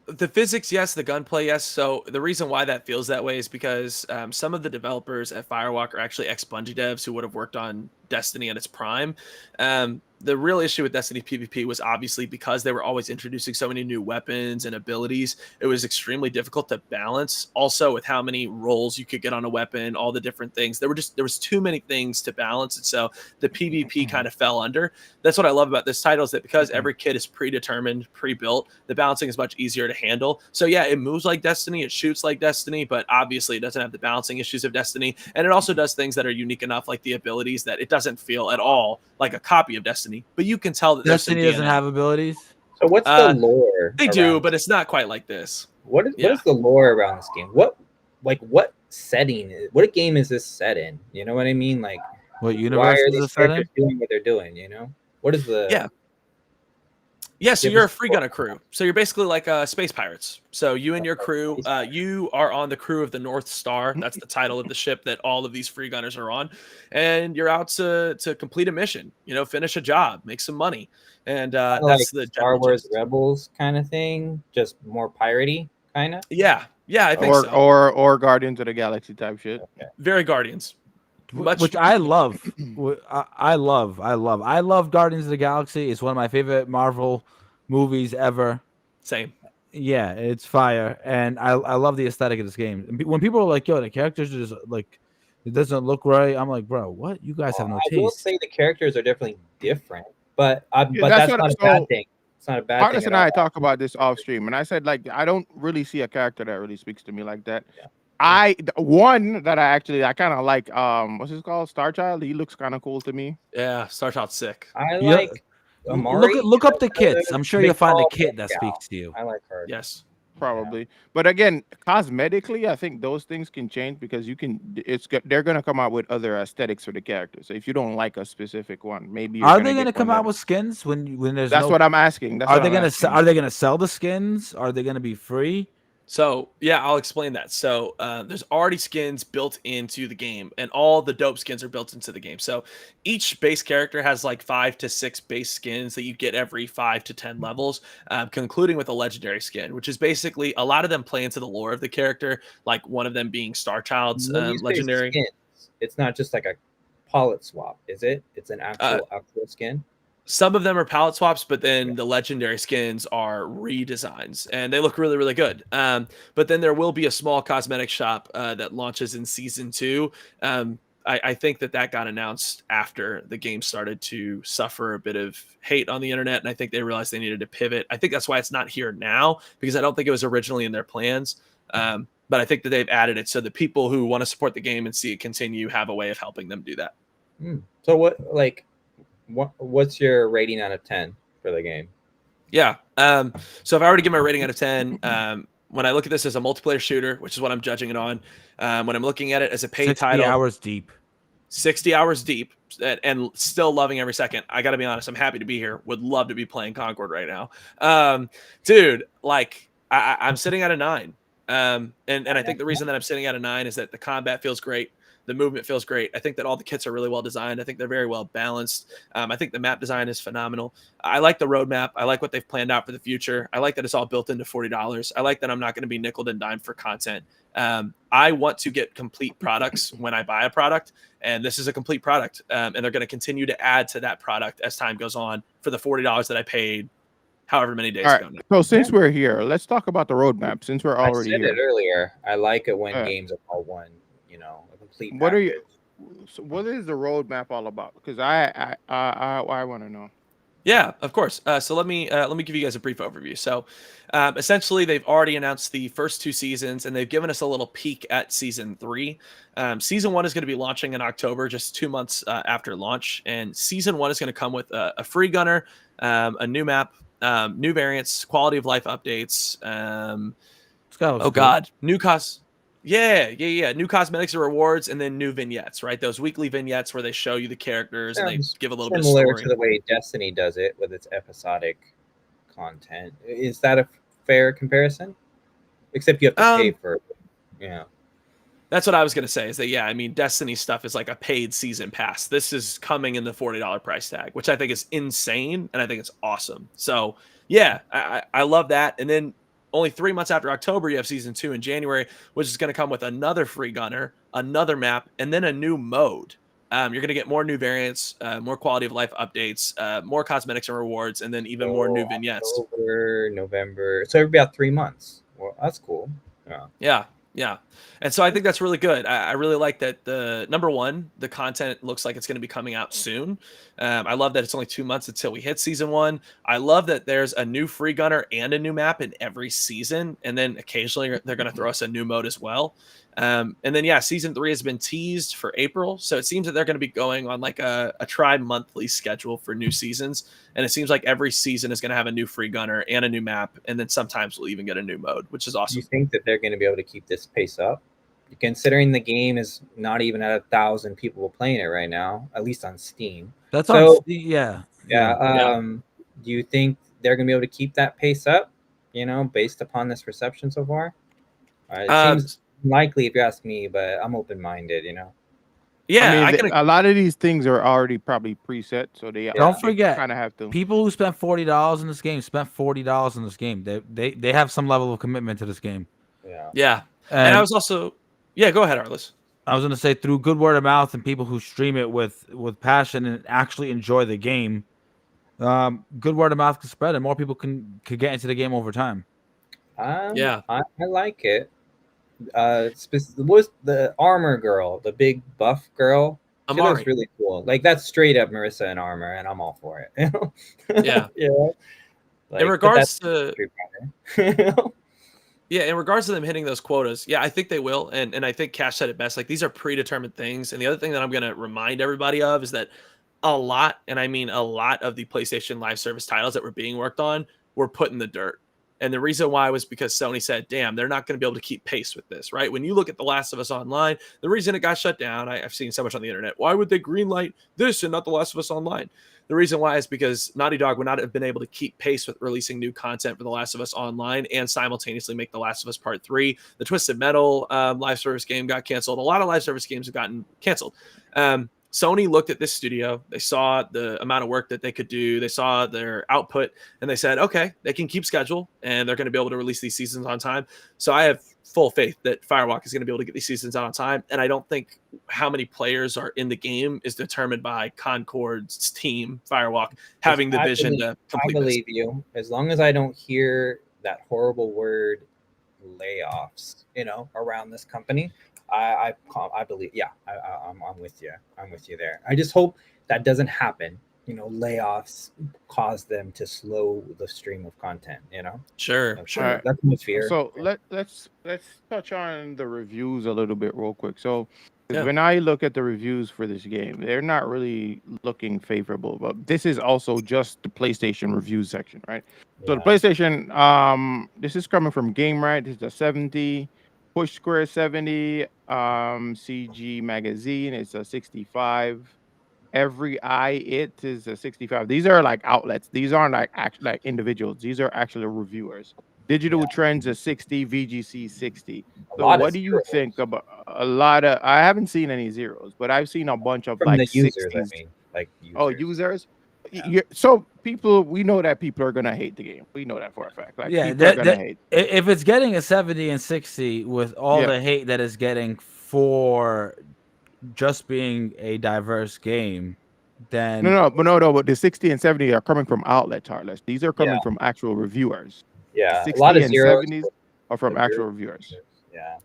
the physics, yes. The gunplay, yes. So the reason why that feels that way is because some of the developers at Firewalk are actually ex-Bungie devs who would have worked on Destiny at its prime. The real issue with Destiny PvP was obviously because they were always introducing so many new weapons and abilities. It was extremely difficult to balance. Also, with how many rolls you could get on a weapon, all the different things. There was too many things to balance, and so the PvP kind of fell under. That's what I love about this title, is that because every kit is predetermined, pre-built, the balancing is much easier to handle. So yeah, it moves like Destiny, it shoots like Destiny, but obviously it doesn't have the balancing issues of Destiny, and it also does things that are unique enough, like the abilities, that it doesn't feel at all like a copy of Destiny. But you can tell that Destiny doesn't have abilities. So what's the lore? They do, around but it's not quite like this. what is the lore around this game? What setting what game is this set in? You know what I mean? Like What why universe are is these this set in? characters doing what they're doing, you know? What is the Yeah, so give you're a us free lore? gunner crew. So you're basically like space pirates. So you and your crew, you are on the crew of the North Star. That's the title of the ship that all of these free gunners are on, and you're out to complete a mission. You know, finish a job, make some money, and Kinda that's like the Star general Wars gist. Rebels kind of thing, just more piratey kind of. Yeah, I think so. Or Guardians of the Galaxy type shit. Okay. Very Guardians. Much Which I love. I love Guardians of the Galaxy. It's one of my favorite Marvel movies ever. same. Yeah, it's fire, and I love the aesthetic of this game. And when people are like, "Yo, the characters are just like, it doesn't look right," I'm like, "Bro, what? You guys have no I will taste." say the characters are definitely different, but Yeah, that's what. not a So bad thing. It's not a bad Heartless thing and at I all. talk about this off stream, and I said like I don't really see a character that really speaks to me like that. Yeah. One that I kind of like what's his called, Star Child. He looks kind of cool to me. Yeah, starts out sick. I Yeah, like Amari. look up the kits. I'm sure big, you'll find a tall, kit that gal. speaks to you. I like her. Yes. Probably, but again, cosmetically, I think those things can change because they're gonna come out with other aesthetics for the characters. So if you don't like a specific one, maybe you're Are they gonna gonna get one come out that. with skins when there's That's no? what I'm asking. That's Are what they I'm gonna asking. are they gonna sell the skins? Are they gonna be free? So yeah, I'll explain that. So there's already skins built into the game, and all the dope skins are built into the game. So each base character has like 5 to 6 base skins that you get every 5 to 10 levels, concluding with a legendary skin, which is basically a lot of them play into the lore of the character. Like one of them being Starchild's When you say legendary. skins, it's not just like a palette swap, is it? It's an actual skin. Some of them are palette swaps, but then the legendary skins are redesigns, and they look really, really good. But then there will be a small cosmetic shop that launches in season 2. I think that got announced after the game started to suffer a bit of hate on the internet, and I think they realized they needed to pivot. I think that's why it's not here now, because I don't think it was originally in their plans. But I think that they've added it so that people who want to support the game and see it continue have a way of helping them do that. So what's your rating out of 10 for the game? Yeah. So if I were to give my rating out of 10, when I look at this as a multiplayer shooter, which is what I'm judging it on, when I'm looking at it as a paid 60 title, hours deep. 60 hours deep, and still loving every second. I got to be honest, I'm happy to be here. Would love to be playing Concord right now. Dude, like I'm sitting at a 9. And I think the reason that I'm sitting at a 9 is that the combat feels great. The movement feels great. I think that all the kits are really well designed. I think they're very well balanced. I think the map design is phenomenal. I like the roadmap. I like what they've planned out for the future. I like that it's all built into $40. I like that I'm not going to be nickeled and dimed for content. I want to get complete products when I buy a product, and this is a complete product. And they're going to continue to add to that product as time goes on for the $40 that I paid however many days ago now. So since we're here, let's talk about the roadmap. Since we're already I said here, it earlier. I like it when games are all one, a complete what are package. so what is the roadmap all about? Because I want to know. Yeah, of course. So let me give you guys a brief overview. So essentially, they've already announced the first 2 seasons, and they've given us a little peek at season 3. Season 1 is going to be launching in October, just 2 months after launch. And season 1 is going to come with a free gunner, a new map, new variants, quality of life updates. New costs. Yeah. New cosmetics and rewards, and then new vignettes, right? Those weekly vignettes where they show you the characters and they give a little bit of similar story. to the way Destiny does it with its episodic content. Is that a fair comparison? Except you have to pay for it. Yeah. That's what I was going to say is that, yeah, I mean, Destiny stuff is like a paid season pass. This is coming in the $40 price tag, which I think is insane, and I think it's awesome. So, yeah, I love that. And then only 3 months after October, you have season 2 in January, which is going to come with another free gunner, another map, and then a new mode. You're going to get more new variants, more quality of life updates, more cosmetics and rewards, and then even more new vignettes. October, November. So every about 3 months. Well, that's cool. Yeah. And so I think that's really good. I really like that the number one, the content looks like it's going to be coming out soon. I love that it's only 2 months until we hit season 1. I love that there's a new free gunner and a new map in every season. And then occasionally they're going to throw us a new mode as well. And then yeah, season 3 has been teased for April, so it seems that they're going to be going on like a tri-monthly schedule for new seasons, and it seems like every season is going to have a new free gunner and a new map, and then sometimes we'll even get a new mode, which is Do you awesome. think that they're going to be able to keep this pace up? Considering the game is not even at 1,000 people playing it right now, at least on Steam. That's So, on. Yeah. Do you think they're going to be able to keep that pace up? You know, based upon this reception so far, it seems likely if you ask me, but I'm open-minded. You know. Yeah, I mean, a lot of these things are already probably preset, so they Don't forget, kind of have to. People who spent $40 in this game spent $40 in this game. They have some level of commitment to this game. Yeah. And I was also, go ahead, Arliss. I was going to say, through good word of mouth and people who stream it with passion and actually enjoy the game, good word of mouth can spread and more people could get into the game over time. I like it. What's the armor girl, the big buff girl? She looks really cool. Like, that's straight up Marissa in armor, and I'm all for it. Yeah. Like, in regards to in regards to them hitting those quotas, I think they will. And I think Cash said it best. Like, these are predetermined things. And the other thing that I'm going to remind everybody of is that a lot, and I mean a lot, of the PlayStation Live Service titles that were being worked on were put in the dirt. And the reason why was because Sony said, damn, they're not going to be able to keep pace with this, right? When you look at The Last of Us Online, the reason it got shut down, I've seen so much on the internet. Why would they greenlight this and not The Last of Us Online? The reason why is because Naughty Dog would not have been able to keep pace with releasing new content for The Last of Us Online and simultaneously make The Last of Us Part 3. The Twisted Metal live service game got canceled. A lot of live service games have gotten canceled. Sony looked at this studio. They saw the amount of work that they could do. They saw their output, and they said, okay, they can keep schedule, and they're going to be able to release these seasons on time. So I have full faith that Firewalk is going to be able to get these seasons out on time. And I don't think how many players are in the game is determined by Concord's team, Firewalk, having the vision to complete I believe you. As long as I don't hear that horrible word layoffs, around this company, I believe. Yeah, I'm with you. I'm with you there. I just hope that doesn't happen. Layoffs cause them to slow the stream of content. Sure. Right. That's my fear. So let's touch on the reviews a little bit real quick. So when I look at the reviews for this game, they're not really looking favorable. But this is also just the PlayStation reviews section, right? So the PlayStation, this is coming from Game Right. This is a 70. Push Square 70, CG Magazine, it's a 65. Every Eye It is a 65. These are like outlets. These aren't like like individuals. These are actually reviewers. Digital Trends is 60, VGC 60. So what do you think about a lot of? I haven't seen any zeros, but I've seen a bunch of from like the users. 60s. I mean, like users. Oh, users. Yeah. So we know that people are gonna hate the game. We know that for a fact. Like, people are gonna hate. If it's getting a 70 and 60 with all the hate that it's getting for just being a diverse game, then no. But the 60 and 70 are coming from outlets, Harless. These are coming from actual reviewers. Yeah, the 60 a lot of and zeros 70s are from actual reviewers. Yeah.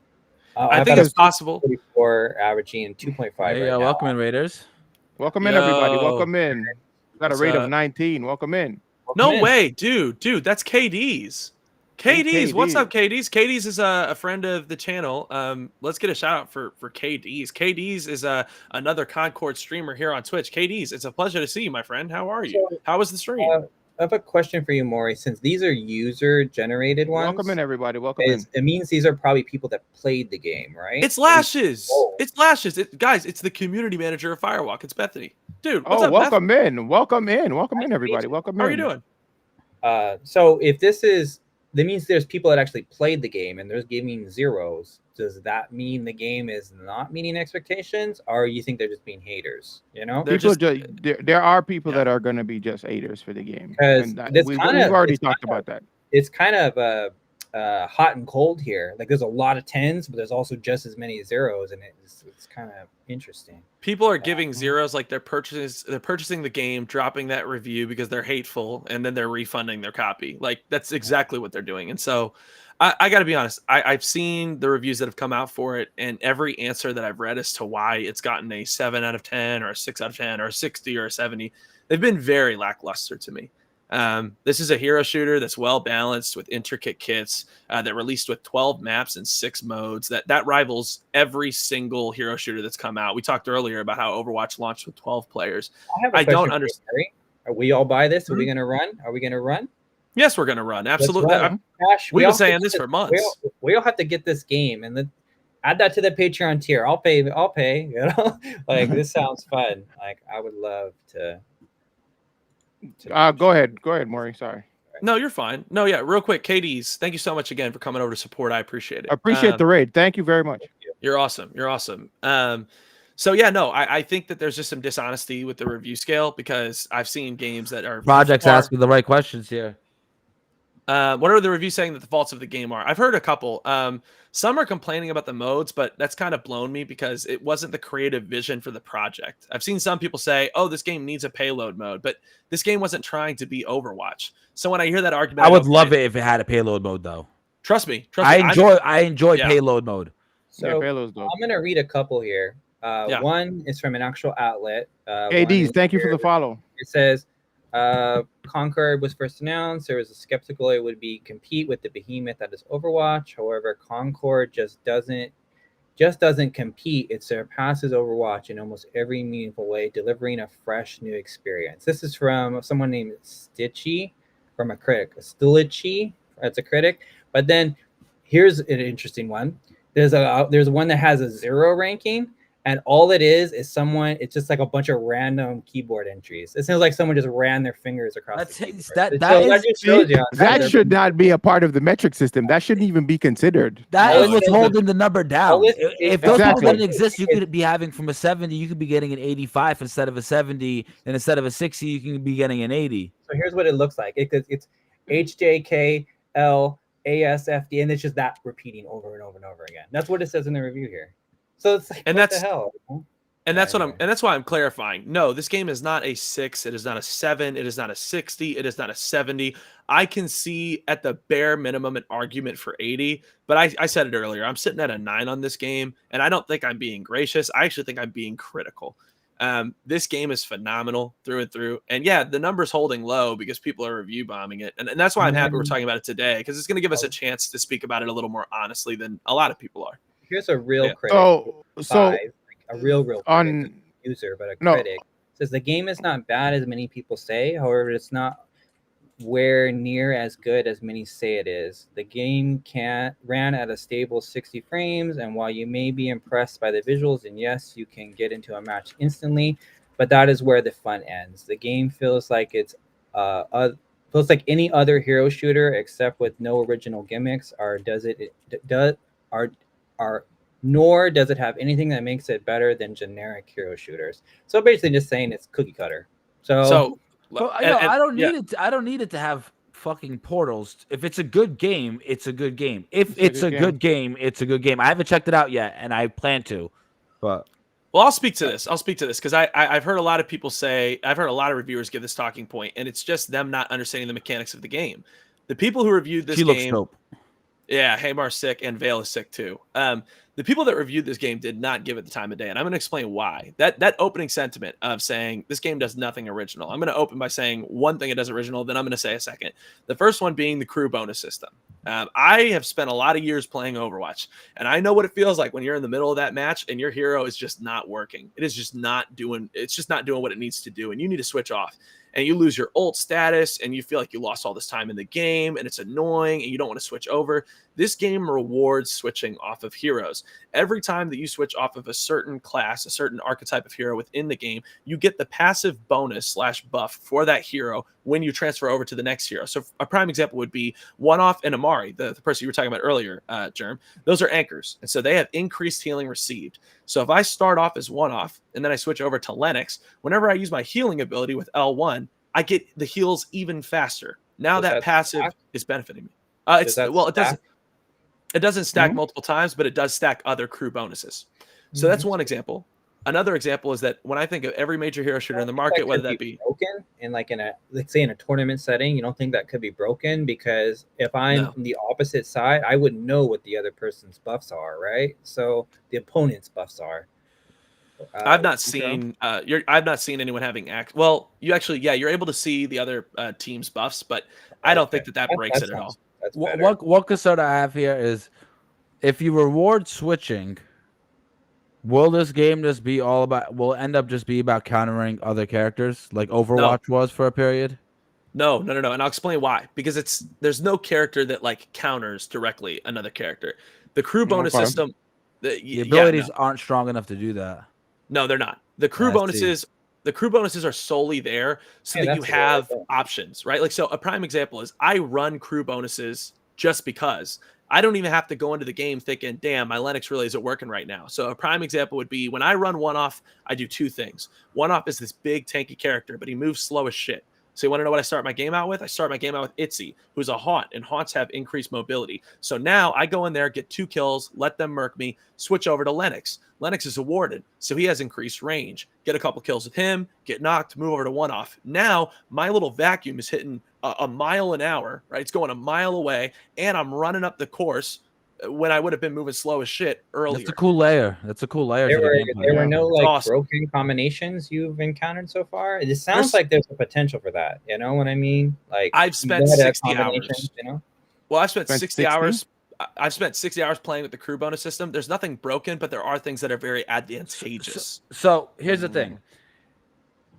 I think it's possible. 44 averaging 2.5 right now. Welcome in, Raiders. Welcome in, everybody. Welcome in. Got a rate of 19. Welcome in. No way, dude. That's KD's. KD's, what's up, KD's? KD's is a friend of the channel. Let's get a shout out for KD's. KD's is another Concord streamer here on Twitch. KD's, it's a pleasure to see you, my friend. How are you? How was the stream? I have a question for you, Maury. Since these are user-generated ones, welcome in, everybody. Welcome in. It means these are probably people that played the game, right? It's Lashes. It's Lashes. Guys, it's the community manager of Firewalk. It's Bethany. Dude, what's up, welcome Beth? in. Welcome in. Welcome in, everybody. Welcome in. How are you doing? So if this is, that means there's people that actually played the game and they're giving zeros. Does that mean the game is not meeting expectations, or you think they're just being haters? There are people that are going to be just haters for the game. We've already talked about that. It's kind of hot and cold here. Like, there's a lot of tens, but there's also just as many zeros, and it's kind of interesting. People are giving zeros like they're purchasing the game, dropping that review because they're hateful, and then they're refunding their copy. Like, that's exactly what they're doing. And so I got to be honest. I've seen the reviews that have come out for it, and every answer that I've read as to why it's gotten a 7 out of 10 or a 6 out of 10 or a 60 or a 70, they've been very lackluster to me. This is a hero shooter that's well balanced with intricate kits that released with 12 maps and 6 modes. That rivals every single hero shooter that's come out. We talked earlier about how Overwatch launched with 12 players. I have a I question don't for you, understand. Gary. Are we all buy this? Are we gonna run? Are we gonna run? Yes, we're gonna run. Let's Absolutely. run. Gosh, We've we been all have to saying get this for We months. we all have to get this game and then add that to the Patreon tier. I'll pay. You know, like this sounds fun. Like I would love to. Go ahead, Maury. Sorry. No, you're fine. No, yeah, real quick, KDs, thank you so much again for coming over to support. I appreciate it. I appreciate the raid. Thank you very much. You're awesome. You're awesome. So yeah, no, I think that there's just some dishonesty with the review scale because I've seen games that are Projects asking the right questions here. What are the reviews saying that the faults of the game are? I've heard a couple. Some are complaining about the modes, but that's kind of blown me because it wasn't the creative vision for the project. I've seen some people say, "Oh, this game needs a payload mode," but this game wasn't trying to be Overwatch. So when I hear that argument, I would love it if it had a payload mode, though. Trust me. I enjoy payload mode. So I'm gonna read a couple here. One is from an actual outlet. ADs, thank you for the follow. It says Concord was first announced. There was a skeptical it would be compete with the behemoth that is Overwatch. However, Concord just doesn't compete. It surpasses Overwatch in almost every meaningful way, delivering a fresh new experience. This is from someone named Stitchy, from a critic. Stilichi, that's a critic. But then here's an interesting one. There's one that has a 0 ranking. And all it is someone. It's just like a bunch of random keyboard entries. It sounds like someone just ran their fingers across. That should not be a part of the metric system. That shouldn't even be considered. That is what's holding the number down. If those people didn't exist, you could be having from a 70, you could be getting an 85 instead of a 70, and instead of a 60, you can be getting an 80. So here's what it looks like. It's HJKL ASFD, and it's just that repeating over and over and over again. That's what it says in the review here. So it's like, what the hell? And that's why I'm clarifying. No, this game is not a 6. It is not a 7. It is not a 60. It is not a 70. I can see at the bare minimum an argument for 80, but I said it earlier. I'm sitting at a 9 on this game, and I don't think I'm being gracious. I actually think I'm being critical. This game is phenomenal through and through. And yeah, the number's holding low because people are review bombing it. And that's why I'm happy we're talking about it today, because it's going to give us a chance to speak about it a little more honestly than a lot of people are. Here's a real critic. A real critic, user, but a critic says the game is not bad as many people say. However, it's not where near as good as many say it is. The game ran at a stable 60 frames, and while you may be impressed by the visuals, and yes, you can get into a match instantly, but that is where the fun ends. The game feels like it's feels like any other hero shooter except with no original gimmicks, nor does it have anything that makes it better than generic hero shooters. So basically just saying it's cookie cutter. I don't need it. I don't need it to have fucking portals. If it's a good game, it's a good game. If it's a good game, it's a good game. I haven't checked it out yet, and I plan to. But I'll speak to this because I've heard a lot of people say, I've heard a lot of reviewers give this talking point, and it's just them not understanding the mechanics of the game. The people who reviewed this game, looks dope. Yeah, Haymar's sick and Vale is sick too. The people that reviewed this game did not give it the time of day, and I'm going to explain why. That opening sentiment of saying this game does nothing original, I'm going to open by saying one thing it does original, then I'm going to say a second. The first one being the crew bonus system. I have spent a lot of years playing Overwatch, and I know what it feels like when you're in the middle of that match and your hero is just not working. It's just not doing what it needs to do, and you need to switch off. And you lose your ult status, and you feel like you lost all this time in the game, and it's annoying, and you don't want to switch over. This game rewards switching off of heroes. Every time that you switch off of a certain class, a certain archetype of hero within the game, you get the passive bonus / buff for that hero when you transfer over to the next hero. So a prime example would be One-Off and Amari, the person you were talking about earlier, Germ. Those are anchors, and so they have increased healing received. So if I start off as One-Off, and then I switch over to Lennox, whenever I use my healing ability with L1, I get the heals even faster. Now that passive is benefiting me. It doesn't stack multiple times, but it does stack other crew bonuses. So that's one example. Another example is that when I think of every major hero shooter in the market, whether that be broken in let's say in a tournament setting, you don't think that could be broken? Because if I'm on the opposite side, I wouldn't know what the other person's buffs are, right? So the opponent's buffs are. I've not seen I've not seen anyone having well, you're able to see the other team's buffs, but I don't think that breaks it at all. That's better. What concern I have here is if you reward switching, will this game just be all about? Will it end up just be about countering other characters like Overwatch was for a period? No, and I'll explain why. Because there's no character that like counters directly another character. The crew bonus system, the abilities aren't strong enough to do that. No, they're not. The crew bonuses are solely there so that you have options, right? Like, so a prime example is I run crew bonuses just because. I don't even have to go into the game thinking, damn, my Lennox really isn't working right now. So a prime example would be when I run one off, I do two things. One off is this big tanky character, but he moves slow as shit. So you want to know what I start my game out with? I start my game out with Itzy, who's a haunt, and haunts have increased mobility. So now I go in there, get 2 kills, let them murk me, switch over to Lennox. Lennox is awarded, so he has increased range. Get a couple kills with him, get knocked, move over to one off. Now my little vacuum is hitting a mile an hour, right? It's going a mile away, and I'm running up the course when I would have been moving slow as shit earlier. That's a cool layer. There were no like broken combinations you've encountered so far. It sounds like there's a potential for that. You know what I mean? Like I've spent 60 hours. You know? Well, I've spent 60 hours. I've spent 60 hours playing with the crew bonus system. There's nothing broken, but there are things that are very advantageous. So here's the thing.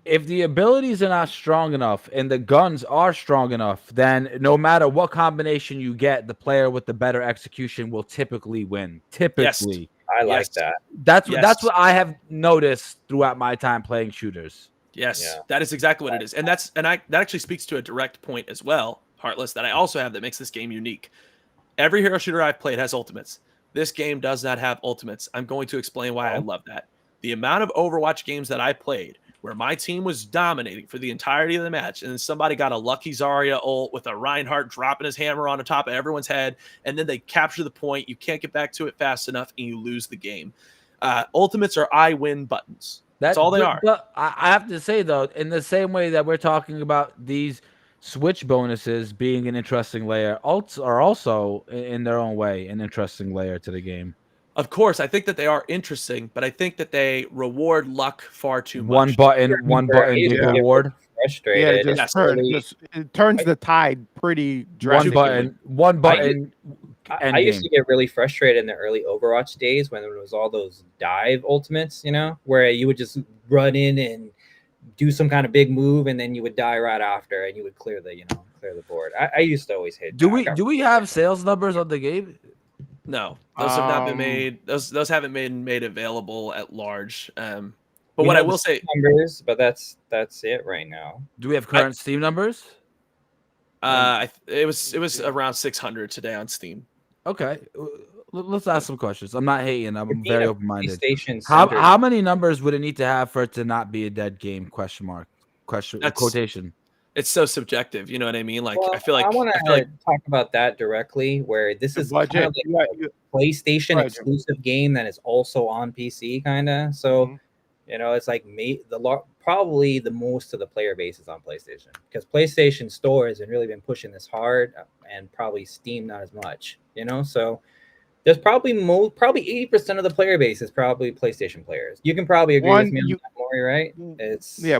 If the abilities are not strong enough and the guns are strong enough, then no matter what combination you get, the player with the better execution will typically win. Typically. Yes. I like that. That's what I have noticed throughout my time playing shooters. Yes, that is exactly what it is. And that actually speaks to a direct point as well, Heartless, that I also have that makes this game unique. Every hero shooter I've played has ultimates. This game does not have ultimates. I'm going to explain why I love that. The amount of Overwatch games that I played where my team was dominating for the entirety of the match, and then somebody got a lucky Zarya ult with a Reinhardt dropping his hammer on the top of everyone's head, and then they capture the point, you can't get back to it fast enough, and you lose the game. Ultimates are I win buttons. That's all they are. But I have to say, though, in the same way that we're talking about these switch bonuses being an interesting layer, ults are also, in their own way, an interesting layer to the game. Of course, I think that they are interesting, but I think that they reward luck far too much. One button reward. Frustrated. It turns the tide pretty drastically. One button. I used to get really frustrated in the early Overwatch days when there was all those dive ultimates, you know, where you would just run in and do some kind of big move, and then you would die right after, and you would clear the board. I used to always hate. Do we have sales numbers on the game? No, those have not been made. Those haven't been made available at large. But what I will say, numbers, but that's it right now. Do we have current Steam numbers? It was around 600 today on Steam. Okay, let's ask some questions. I'm not hating. I'm very open-minded. How How many numbers would it need to have for it to not be a dead game? Quotation. It's so subjective, you know what I mean? Like, well, I feel like I want to talk about that directly. Where this is kind of like a PlayStation exclusive game that is also on PC, kind of. So, you know, it's like probably the most of the player base is on PlayStation because PlayStation Store hasn't really been pushing this hard, and probably Steam not as much. You know, so there's probably 80% of the player base is probably PlayStation players. You can probably agree with me on that, Maury, right?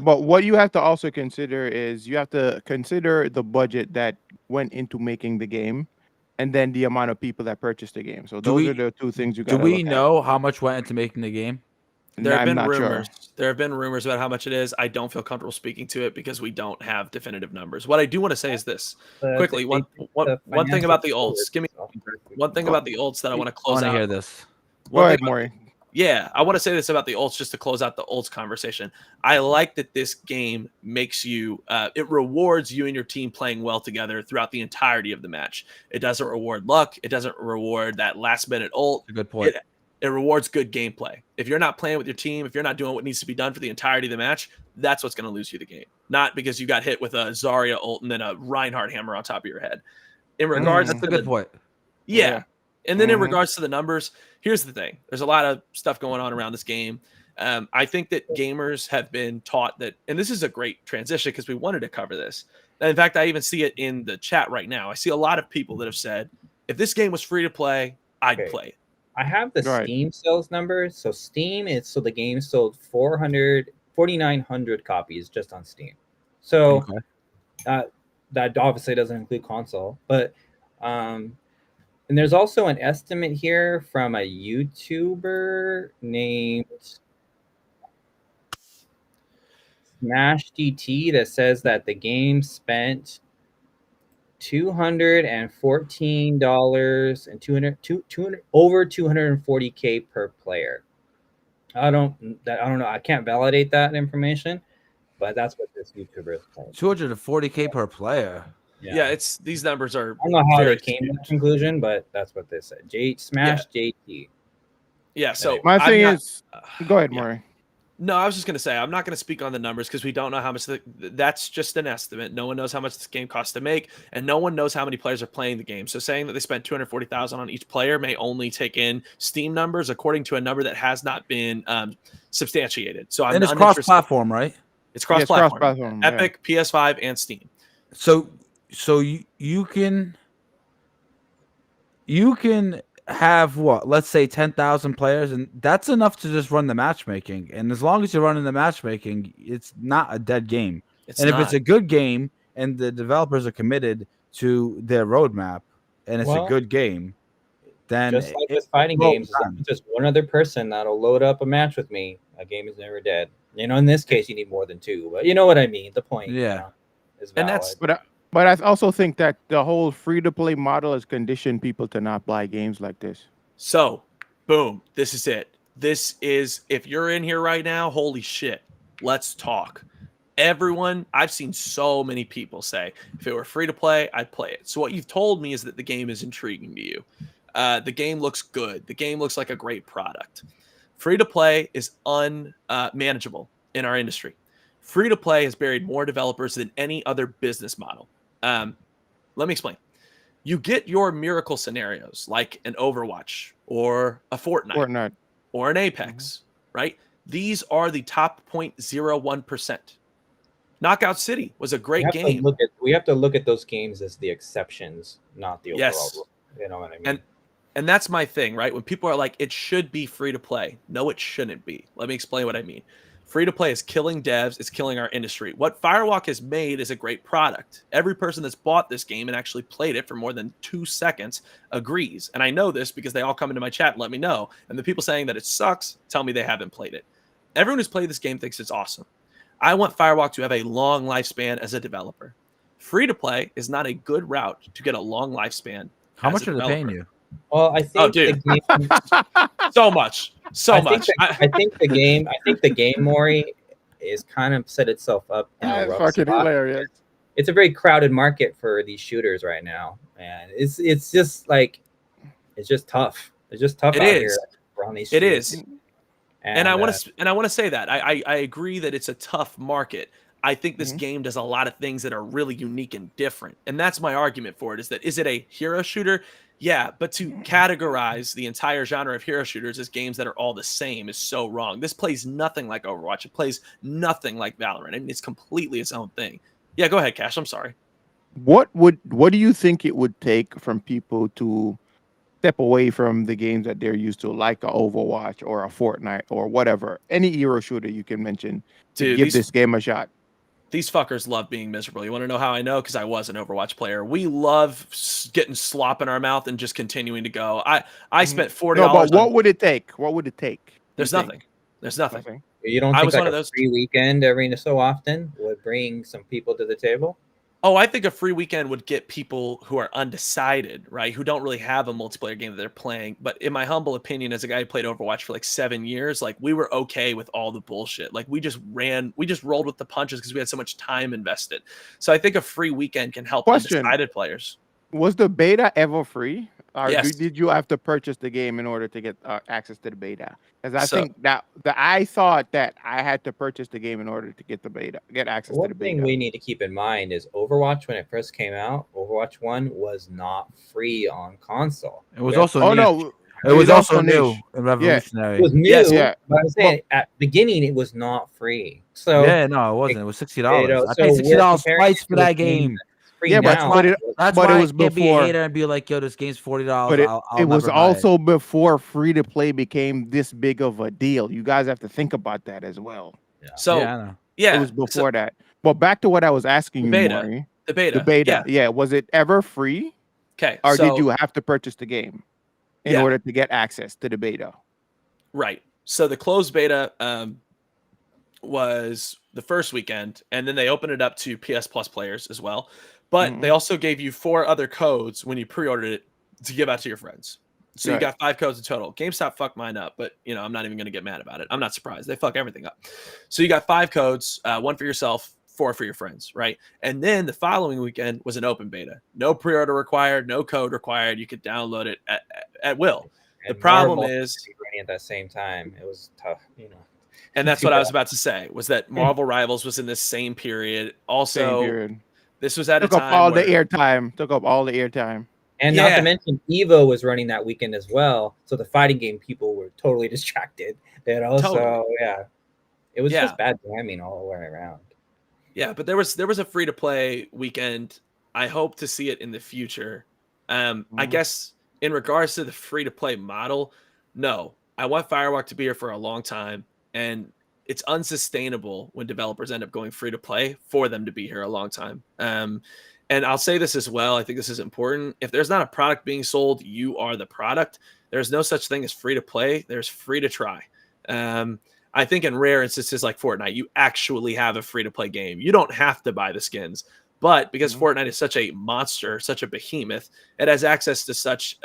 But what you have to also consider is you have to consider the budget that went into making the game, and then the amount of people that purchased the game. So those are the two things you got. Do we know how much went into making the game? There have been rumors. Sure. There have been rumors about how much it is. I don't feel comfortable speaking to it because we don't have definitive numbers. What I do want to say is this quickly. One thing about the ults. Give me one thing about the ults that I want to close out. I want to hear this. Go ahead, Maury. Yeah, I want to say this about the ults just to close out the ults conversation. I like that this game makes you, it rewards you and your team playing well together throughout the entirety of the match. It doesn't reward luck. It doesn't reward that last minute ult. That's a good point. It rewards good gameplay. If you're not playing with your team, if you're not doing what needs to be done for the entirety of the match, that's what's going to lose you the game. Not because you got hit with a Zarya ult and then a Reinhardt hammer on top of your head. In regards, that's a good point. Yeah. And then in regards to the numbers, here's the thing. There's a lot of stuff going on around this game. I think that gamers have been taught that, and this is a great transition because we wanted to cover this. And in fact, I even see it in the chat right now. I see a lot of people that have said, if this game was free to play, I'd play it. I have the Right. Steam sales numbers. So Steam is the game sold 4,900 copies just on Steam. So that obviously doesn't include console, but and there's also an estimate here from a YouTuber named Smash DT that says that the game spent $214 and 200 over 240K per player. I don't know. I can't validate that information, but that's what this YouTuber is saying. 240K per player. Yeah, it's these numbers are. I don't know how very they came to skewed. that conclusion, but that's what they said. Smash JT. Yeah, so My thing I'm not- is, go ahead, yeah. Maury. No, I was just going to say, I'm not going to speak on the numbers because we don't know how much that's just an estimate. No one knows how much this game costs to make, and no one knows how many players are playing the game. So saying that they spent $240,000 on each player may only take in Steam numbers according to a number that has not been substantiated. So I'm And it's uninterested. cross-platform, right? It's cross-platform. cross-platform, Epic, PS5, and Steam. So you can have what, let's say 10,000 players, and that's enough to just run the matchmaking. And as long as you're running the matchmaking, it's not a dead game. If it's a good game and the developers are committed to their roadmap and it's a good game, then just like with fighting games, just one other person that'll load up a match with me, a game is never dead. In this case, you need more than two, but you know what I mean. The point, is valid. And that's But I also think that the whole free-to-play model has conditioned people to not buy games like this. So, boom, this is it. This is, if you're in here right now, holy shit, let's talk. Everyone, I've seen so many people say, if it were free to play, I'd play it. So what you've told me is that the game is intriguing to you. The game looks good. The game looks like a great product. Free to play is unmanageable in our industry. Free to play has buried more developers than any other business model. Let me explain. You get your miracle scenarios like an Overwatch or a Fortnite or an Apex, right? These are the top 0.01%. Knockout City was a great game. We have to look at those games as the exceptions, not the overall rule. You know what I mean? And that's my thing, right? When people are like, it should be free to play. No, it shouldn't be. Let me explain what I mean. Free to play is killing devs. It's killing our industry. What Firewalk has made is a great product. Every person that's bought this game and actually played it for more than 2 seconds agrees. And I know this because they all come into my chat and let me know. And the people saying that it sucks tell me they haven't played it. Everyone who's played this game thinks it's awesome. I want Firewalk to have a long lifespan as a developer. Free to play is not a good route to get a long lifespan. How much are they paying you? Well, I think dude. the game, so much. I think the game, Maury, is kind of set itself up in a rough fucking spot. hilarious. It's a very crowded market for these shooters right now, and it's just like it's just tough. It's just tough here around these. It streets. is. And I want to say that I agree that it's a tough market. I think this game does a lot of things that are really unique and different. And that's my argument for it, is it a hero shooter? Yeah, but to categorize the entire genre of hero shooters as games that are all the same is so wrong. This plays nothing like Overwatch. It plays nothing like Valorant. I mean, it's completely its own thing. Yeah, go ahead, Cash. I'm sorry. What do you think it would take from people to step away from the games that they're used to, like a Overwatch or a Fortnite or whatever, any hero shooter you can mention, to give this game a shot? These fuckers love being miserable. You want to know how I know? Because I was an Overwatch player. We love getting slop in our mouth and just continuing to go. I spent $40. No, but what would it take? What would it take? There's nothing. There's nothing. You don't think like a free weekend every so often would bring some people to the table? Oh, I think a free weekend would get people who are undecided, right? Who don't really have a multiplayer game that they're playing. But in my humble opinion, as a guy who played Overwatch for like 7 years, like we were okay with all the bullshit. Like we just rolled with the punches because we had so much time invested. So I think a free weekend can help undecided players. Was the beta ever free? Or yes. Did you have to purchase the game in order to get access to the beta? Because think that I thought that I had to purchase the game in order to get the beta, get access to the beta. One thing we need to keep in mind is Overwatch, when it first came out, Overwatch 1 was not free on console. It was also new. No, it was also new and revolutionary. It was new, but I'm saying at the beginning it was not free. So no, it wasn't. It was $60. I paid $60 twice for that game. Yeah, but That's but why it was I can't be a before. hater and be like, "Yo, this game's $40. But I'll it was never buy it." also before free to play became this big of a deal. You guys have to think about that as well. So Yeah, I know. It was so before that. But back to what I was asking the you, beta, Maury. the The beta, beta. Yeah. Was it ever free? Okay, Or did so you have to purchase the game in Yeah. order to get access to the beta? right. So the closed beta was the first weekend, and then they opened it up to PS Plus players as well. But they Mhm. also gave you 4 other codes when you pre-ordered it to give out to your friends. So you Right. got 5 codes in total. GameStop fucked mine up, but I'm not even going to get mad about it. I'm not surprised. They fuck everything up. So you got 5 codes, 1 for yourself, 4 for your friends, right? And then the following weekend was an open beta. No pre-order required, no code required. You could download it at will. The And problem Marvel is, running at that same time. It was tough, and that's Too what I bad. was about to say, was that Marvel Rivals was in this same period. Also, Same period. this was at a Took up time all where the airtime. Took up all the airtime. And not Yeah. to mention, Evo was running that weekend as well. So the fighting game people were totally distracted. Totally. So yeah, it was Yeah. just bad timing all the way around. Yeah, but there was a free to play weekend. I hope to see it in the future. I Mhm. guess in regards to the free to play model, no. I want Firewalk to be here for a long time, and it's unsustainable when developers end up going free to play for them to be here a long time. And I'll say this as well. I think this is important. If there's not a product being sold, you are the product. There's no such thing as free to play. There's free to try. I think in rare instances like Fortnite, you actually have a free to play game. You don't have to buy the skins, but because Mhm. Fortnite is such a monster, such a behemoth, it has access to such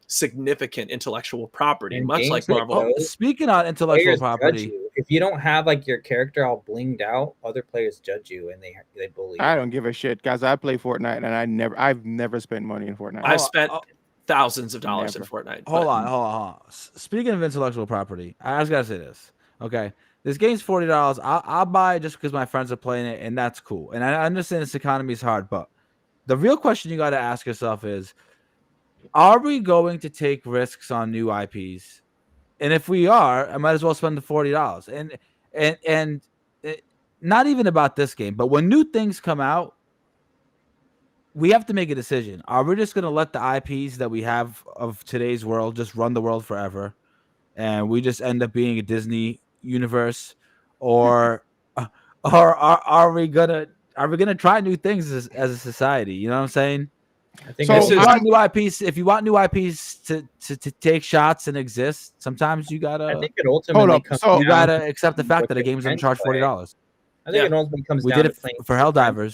significant intellectual property, And much like games like Marvel. those, Speaking on intellectual players judge property, you. If you don't have like your character all blinged out, other players judge you and they bully I you. don't give a shit, guys. I play Fortnite and I've never spent money in Fortnite. I've Oh, spent oh. thousands of dollars in Never. Fortnite. hold but on, hold on, hold on. Speaking of intellectual property, I just gotta say this. Okay, this game's $40. I'll buy it just because my friends are playing it, and that's cool. And I understand this economy is hard, but the real question you got to ask yourself is: are we going to take risks on new IPs? And if we are, I might as well spend the $40. And not even about this game, but when new things come out, we have to make a decision. Are we just going to let the IPs that we have of today's world just run the world forever, and we just end up being a Disney universe, or are we gonna try new things as a society? You know what I'm saying? I think So, If This you is- want new IPs, if you want new IPs to take shots and exist, sometimes you I gotta think it ultimately up. comes So- you down gotta to accept the fact what that a your game's gonna friends charge play. $40. I think Yeah. it ultimately comes We down did to it playing for with your friends. Helldivers.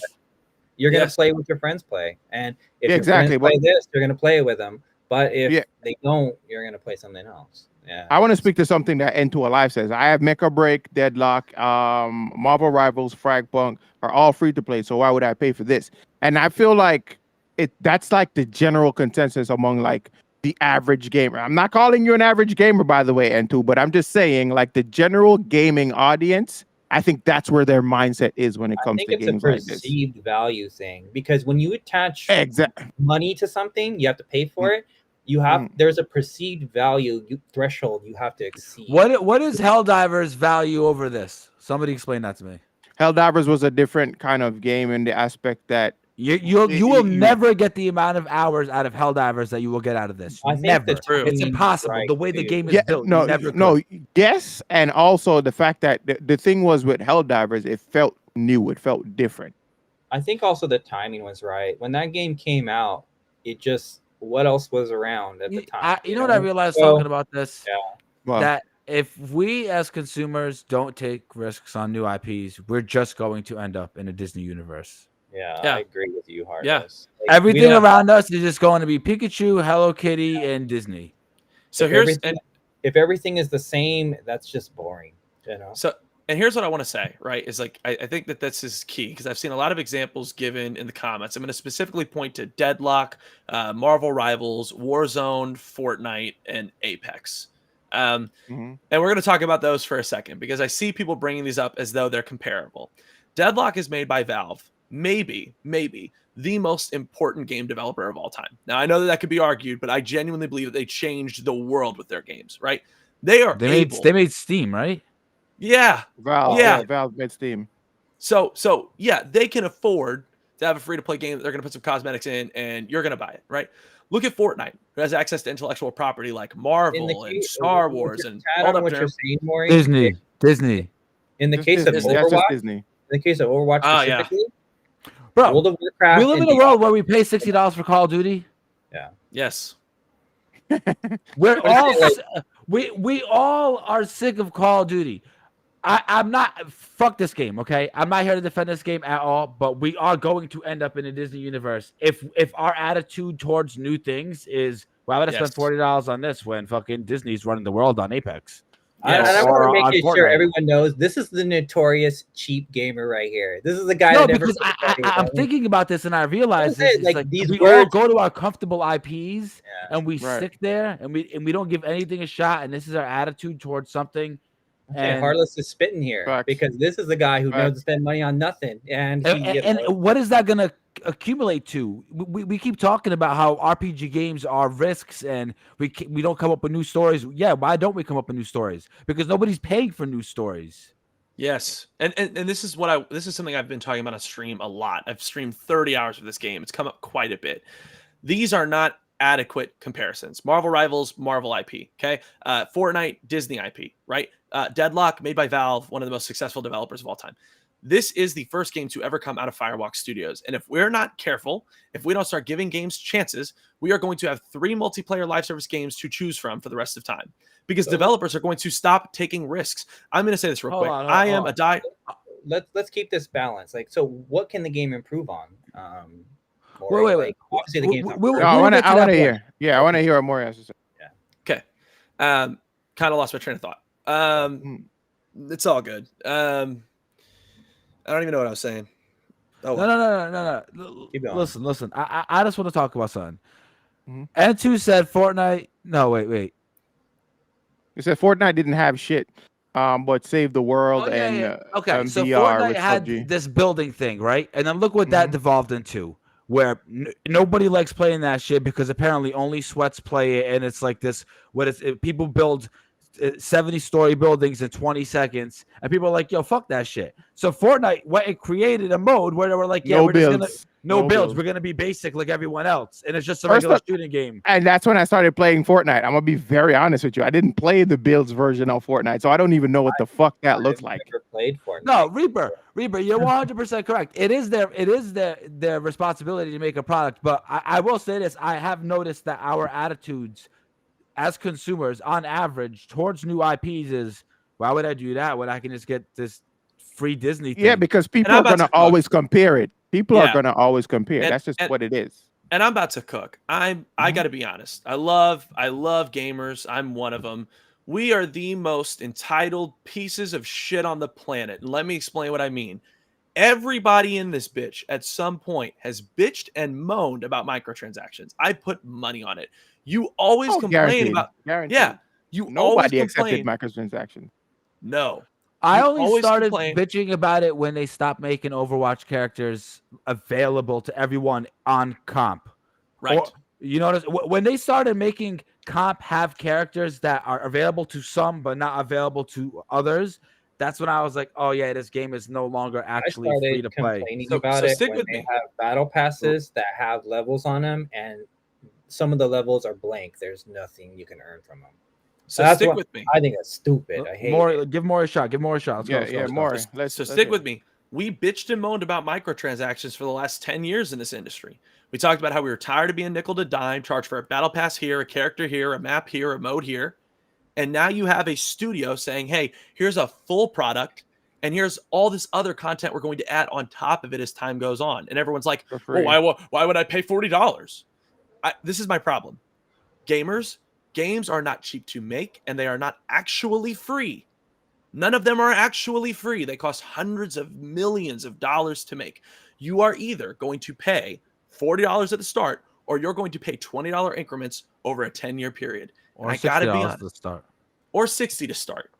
You're gonna Yes. play with your friends play, and if Yeah, your friends exactly, play this, you're gonna play with them. But if Yeah. they don't, you're gonna play something else. Yeah, I want to speak to something that Into Alive says. I have Mecha Break, Deadlock, Marvel Rivals, Fragpunk are all free to play. So why would I pay for this? And I feel like that's like the general consensus among like the average gamer. I'm not calling you an average gamer, by the way, N2, but I'm just saying like the general gaming audience. I think that's where their mindset is when it I comes think to it's a games like this. perceived value thing because when you attach Exactly. money to something, you have to pay for it. You have there's a perceived value threshold you have to exceed. What is Helldivers value over this? Somebody explain that to me. Helldivers was a different kind of game in the aspect that You will never get the amount of hours out of Helldivers that you will get out of this. I think Never. the True. It's timing impossible. right The way the too. game is built, you never could. yes, and also the fact that the thing was with Helldivers, it felt new, it felt different. I think also the timing was right. When that game came out, it just what else was around at the time? You know what I realized So, talking about this? yeah. Well, That if we as consumers don't take risks on new IPs, we're just going to end up in a Disney universe. Yeah, Yeah. I agree with you, Hardness. Yeah. Like, we Everything don't- around us is just going to be Pikachu, Hello Kitty, and Disney. So if here's everything, if everything is the same, that's just boring. You know. And here's what I want to say, right? Is like I think that this is key because I've seen a lot of examples given in the comments. I'm going to specifically point to Deadlock, Marvel Rivals, Warzone, Fortnite, and Apex. And we're going to talk about those for a second because I see people bringing these up as though they're comparable. Deadlock is made by Valve, maybe the most important game developer of all time. Now I know that could be argued, but I genuinely believe that they changed the world with their games. Right? They made Steam, right? Yeah. Valve, Yeah. Valve made Steam. So yeah, they can afford to have a free-to-play game that they're going to put some cosmetics in, and you're going to buy it, right? Look at Fortnite, who has access to intellectual property like Marvel and Star Wars and all that. What you're saying, Maury, Disney. In the case of Disney. That's just Overwatch, Disney. in the case of Overwatch specifically, bro, World of Warcraft. We live in a world where we pay $60 for Call of Duty. Yeah. Yes. We're all we all are sick of Call of Duty. I'm not fuck this game, okay? I'm not here to defend this game at all, but we are going to end up in a Disney universe. If our attitude towards new things is, why would I spend $40 on this when fucking Disney's running the world on Apex? Yes. I want to make it sure everyone knows this is the notorious cheap gamer right here. This is the guy that never. I'm thinking about this and I realize this, like we all go to our comfortable IPs and we stick there and we don't give anything a shot, and this is our attitude towards something. And Heartless is spitting here because this is the guy who knows to spend money on nothing. And what is that going to accumulate to? We keep talking about how RPG games are risks and we don't come up with new stories. Yeah, why don't we come up with new stories? Because nobody's paying for new stories. Yes, and this is something I've been talking about on stream a lot. I've streamed 30 hours of this game. It's come up quite a bit. These are not adequate comparisons. Marvel Rivals, Marvel IP. Okay, Fortnite, Disney IP. Right. Deadlock, made by Valve, one of the most successful developers of all time. This is the first game to ever come out of Firewalk Studios. And if we're not careful, if we don't start giving games chances, we are going to have 3 multiplayer live service games to choose from for the rest of time. Because developers are going to stop taking risks. I'm going to say this real quick. Let's keep this balance. Like, so what can the game improve on? Wait. Obviously, the game's I want to hear. Yeah, I want to hear what Maury has to say. Yeah. Okay. Kind of lost my train of thought. It's all good. I don't even know what I was saying. Oh, no. Keep going. Listen. I just want to talk about something. N2 said Fortnite. No, wait. He said Fortnite didn't have shit, but saved the world Okay, so VR Fortnite had this building thing, right? And then look what that devolved into, where nobody likes playing that shit because apparently only sweats play it, and it's like this. People build 70-story buildings in 20 seconds, and people are like, yo, fuck that shit. So Fortnite it created a mode where they were like, yeah, no builds. We're gonna be basic like everyone else, and it's just a regular shooting game. And that's when I started playing Fortnite. I'm gonna be very honest with you. I didn't play the builds version of Fortnite, so I don't even know what the fuck that looks like. Never played Fortnite. No, Reaper, you're 100% correct. It is their responsibility to make a product, but I will say this: I have noticed that our attitudes as consumers, on average, towards new IPs is, why would I do that when I can just get this free Disney thing? Yeah, because people are going to always compare it. People are going to always compare. That's just what it is. And I'm about to cook. I got to be honest. I love gamers. I'm one of them. We are the most entitled pieces of shit on the planet. And let me explain what I mean. Everybody in this bitch at some point has bitched and moaned about microtransactions. I put money on it. You always complain about nobody accepted microtransactions. No. I only started bitching about it when they stopped making Overwatch characters available to everyone on comp. Right. You notice when they started making comp have characters that are available to some but not available to others, that's when I was like, oh yeah, this game is no longer actually free to play. About it when they have battle passes that have levels on them, and some of the levels are blank. There's nothing you can earn from them. So stick with me. I think that's stupid. I hate it. Give more a shot. Let's go. Stick with me. We bitched and moaned about microtransactions for the last 10 years in this industry. We talked about how we were tired of being nickel to dime, charged for a battle pass here, a character here, a map here, a mode here. And now you have a studio saying, hey, here's a full product, and here's all this other content we're going to add on top of it as time goes on. And everyone's like, well, why would I pay $40? This is my problem. Games are not cheap to make, and they are not actually free. None of them are actually free. They cost hundreds of millions of dollars to make. You are either going to pay $40 at the start, or you're going to pay $20 increments over a 10-year period. Or I gotta be honest, to start. Or $60 to start.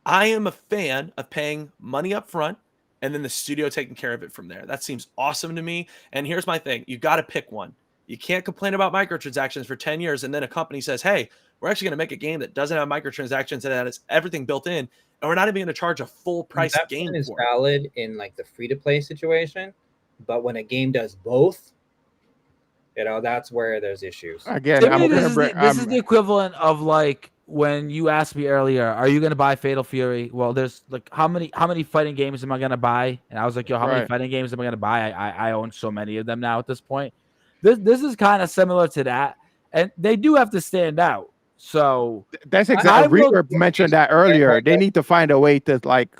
I am a fan of paying money up front and then the studio taking care of it from there. That seems awesome to me. And here's my thing. You got to pick one. You can't complain about microtransactions for 10 years and then a company says, hey, we're actually going to make a game that doesn't have microtransactions and that has everything built in, and we're not even going to charge a full price game. That is valid in like the free-to-play situation, But when a game does both, that's where there's issues. Again, To I'm me, gonna this is the equivalent of like when you asked me earlier, "Are you gonna buy Fatal Fury?" Well, there's like how many fighting games am I gonna buy? And I was like, "Yo, how many Right. fighting games am I gonna buy?" I own so many of them now at this point. This is kind of similar to that, and they do have to stand out. So That's I exactly. will. Reaper mentioned that earlier. They need to find a way to like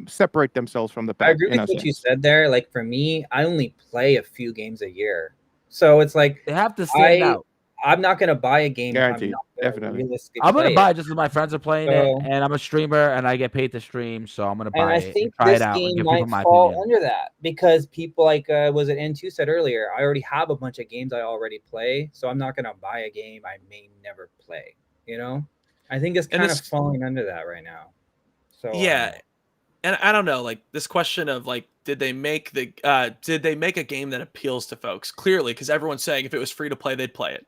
separate themselves from the I pack. agree In with a what you sense. said there. Like for me, I only play a few games a year, so it's like They have to stand out. I'm not gonna buy a game if I'm Guaranteed. not gonna Definitely. realistically I'm gonna play buy it. it just because my friends are playing it, So, and I'm a streamer and I get paid to stream, so I'm gonna and buy I it and think try it this out and game give people might my fall opinion. under that because people like was it N2 said earlier, I already have a bunch of games I already play, so I'm not gonna buy a game I may never play. I think it's And kind of this- falling under that right now. So Yeah, and I don't know, like this question of like, did they make a game that appeals to folks? Clearly, because everyone's saying if it was free to play, they'd play it.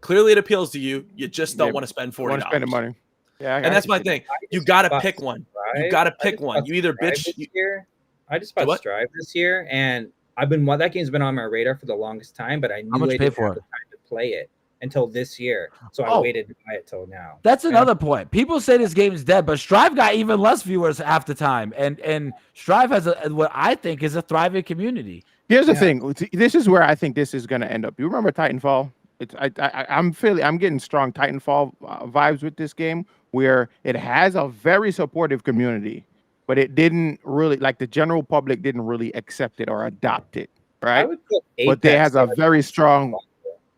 Clearly, it appeals to you. You just don't Yeah, want to spend I want to spend the $40. money. Yeah, And that's my can see thing. I You just got to bought pick one. You Strive. got to I pick just one. bought You either Strive bitch. this year. I just Do bought what? Strive this year, and that game's been on my radar for the longest time, but I How knew much I you pay didn't for have the it? time to play it until this year. So I Oh. waited to buy it till now. That's another point. People say this game is dead, but Strive got even less viewers half the time, and Strive has what I think is a thriving community. Here's the Yeah. thing. This is where I think this is going to end up. You remember Titanfall? I'm getting strong Titanfall vibes with this game, where it has a very supportive community, but it didn't really like the general public didn't really accept it or adopt it, I right? would put But they Apex has a there. very strong.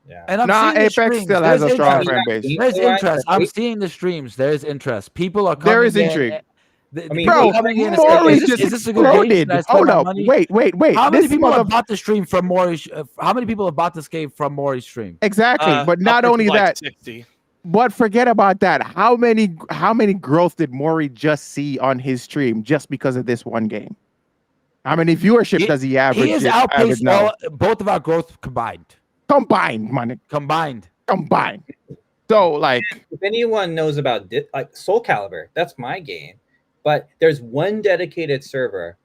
Yeah. And I'm Nah, seeing the Apex streams. still has There's a strong interest. fan base. There's Gameplay-wise, interest. but I'm seeing the streams. There's interest. People are There coming is intrigue. I mean, people Bro, are coming in and Maury saying, just is this a good game? Should exploded. I spend Hold my up. money? Wait. How many This people mother have bought the stream from Maury's? How many people have bought this game from Maury's stream? exactly. But not upwards of, only like, that, 60. but forget about that. How many growth did Maury just see on his stream just because of this one game? How many viewership does he average? He has average outpaced now? both of our growth combined. Combined, man. Combined. So, like, if anyone knows about like Soul Calibur, that's my game. But there's one dedicated server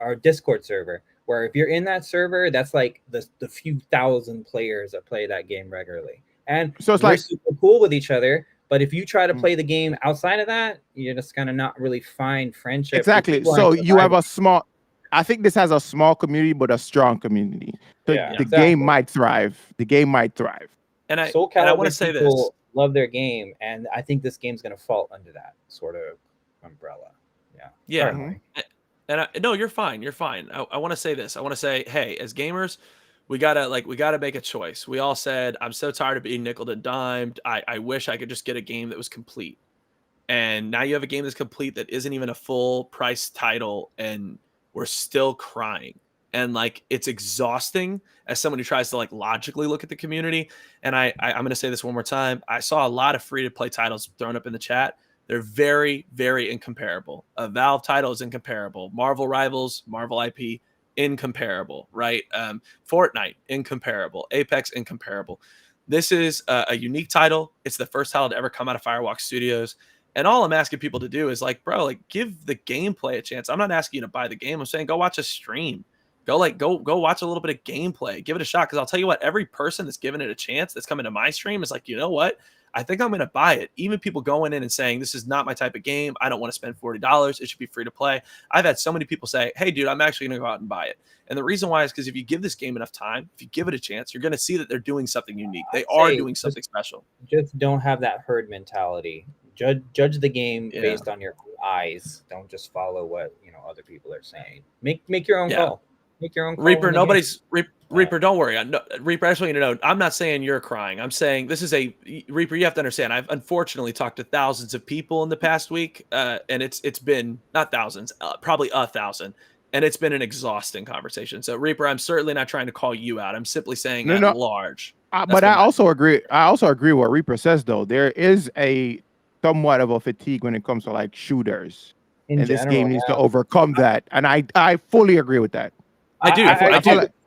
our Discord server, where if you're in that server, that's like the few thousand players that play that game regularly. And so it's we're like super cool with each other. But if you try to play the game outside of that, you're just gonna not really find friendship. exactly. So you have a small. I think this has a small community, but a strong community. So Yeah, the exactly. game might thrive. And I Soul Calibur want to say this. people love their game, and I think this game's gonna fall under that sort of umbrella. Yeah. Sorry. And no, you're fine. You're fine. I want to say this. I want to say, hey, as gamers, we gotta make a choice. We all said, I'm so tired of being nickeled and dimed. I wish I could just get a game that was complete. And now you have a game that's complete that isn't even a full price title, and we're still crying. And like it's exhausting as someone who tries to like logically look at the community. And I'm gonna say this one more time. I saw a lot of free to play titles thrown up in the chat. They're very, very incomparable. A Valve title is incomparable. Marvel Rivals, Marvel IP, incomparable, right? Fortnite, incomparable. Apex, incomparable. This is a unique title. It's the first title to ever come out of Firewalk Studios. And all I'm asking people to do is like, bro, like give the gameplay a chance. I'm not asking you to buy the game. I'm saying go watch a stream. Go watch a little bit of gameplay. Give it a shot. Because I'll tell you what, every person that's given it a chance that's coming to my stream is like, you know what? I think I'm going to buy it. Even people going in and saying, this is not my type of game. I don't want to spend $40. It should be free to play. I've had so many people say, hey, dude, I'm actually going to go out and buy it. And the reason why is because if you give this game enough time, if you give it a chance, you're going to see that they're doing something unique. They are doing something special. Just don't have that herd mentality. Judge the game based on your eyes. Don't just follow what other people are saying. Make your own call. Make your own call. Reaper, Reaper, don't worry. Reaper, I just want you to know, I'm not saying you're crying. I'm saying this is Reaper, you have to understand, I've unfortunately talked to thousands of people in the past week, and it's been, not thousands, probably 1,000, and it's been an exhausting conversation. So, Reaper, I'm certainly not trying to call you out. I'm simply saying at large. But I also agree with what Reaper says, though. There is a somewhat of a fatigue when it comes to, like, shooters. And this game needs to overcome that. And I fully agree with that. I do.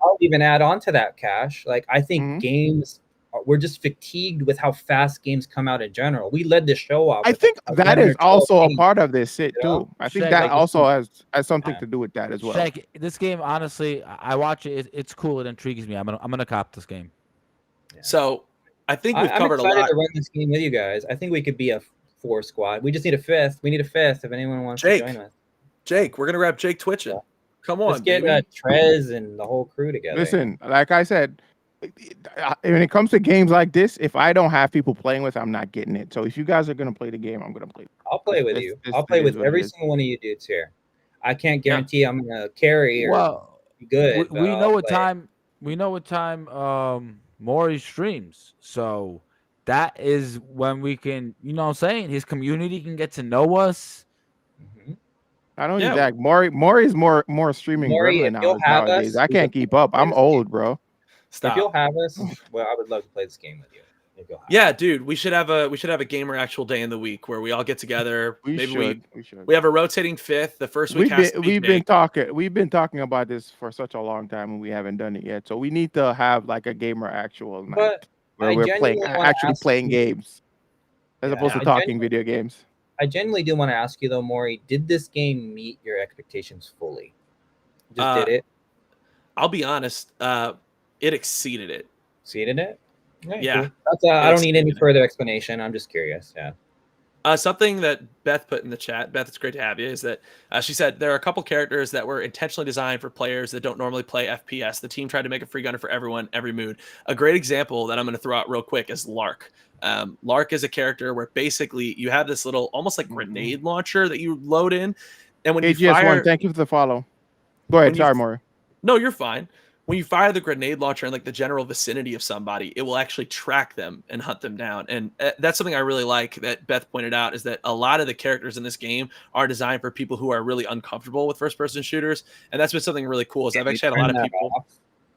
I'll even add on to that, Cash. Like, I think games we're just fatigued with how fast games come out in general. We led the show off. I with think like that 11 is or 12 also a games, part of this shit you know? too. I think Shaq, that like, also has something yeah. to do with that as well. Shaq, this game, honestly, I watch it. It's cool. It intrigues me. I'm gonna cop this game. Yeah. So I think we've I'm covered a excited lot. to run this game with you guys. I think we could be a 4 squad. We just need a fifth. We need a fifth if anyone wants Jake. to join us. Jake, we're gonna grab Jake Twitchin. Yeah. Come on, Let's get baby. Trez and the whole crew together. Listen, like I said, when it comes to games like this, if I don't have people playing with, I'm not getting it. So if you guys are gonna play the game, I'm gonna play. I'll play with you. I'll play with every single one of you dudes here. I can't guarantee I'm gonna carry or be good. We know what time. We know what time Maury streams. So that is when we can, you know what I'm saying? His community can get to know us. Mm-hmm. I don't need that. Maury's more streaming Maury, nowadays. I can't keep up. I'm old, bro. Stop. If you'll have us, well, I would love to play this game with you. Yeah, dude, we should have a gamer actual day in the week where we all get together. We should. We have a rotating fifth. The first week we've been talking about this for such a long time and we haven't done it yet. So we need to have like a gamer actual night where we're playing games as opposed to talking video games. I genuinely do want to ask you though, Maury, did this game meet your expectations fully? Did it? I'll be honest, it exceeded it. Exceeded it? Okay, yeah. Cool. I don't need any further explanation. I'm just curious. Yeah. Something that Beth put in the chat, Beth, it's great to have you, is that she said there are a couple characters that were intentionally designed for players that don't normally play FPS. The team tried to make a free gunner for everyone, every mood. A great example that I'm going to throw out real quick is Lark. Lark is a character where basically you have this little almost like grenade launcher that you load in. And when you fire... thank you for the follow. Go ahead. Sorry, Maury. No, you're fine. When you fire the grenade launcher in like the general vicinity of somebody, it will actually track them and hunt them down. And that's something I really like that Beth pointed out, is that a lot of the characters in this game are designed for people who are really uncomfortable with first-person shooters. And that's been something really cool. Is I've actually had a lot of people...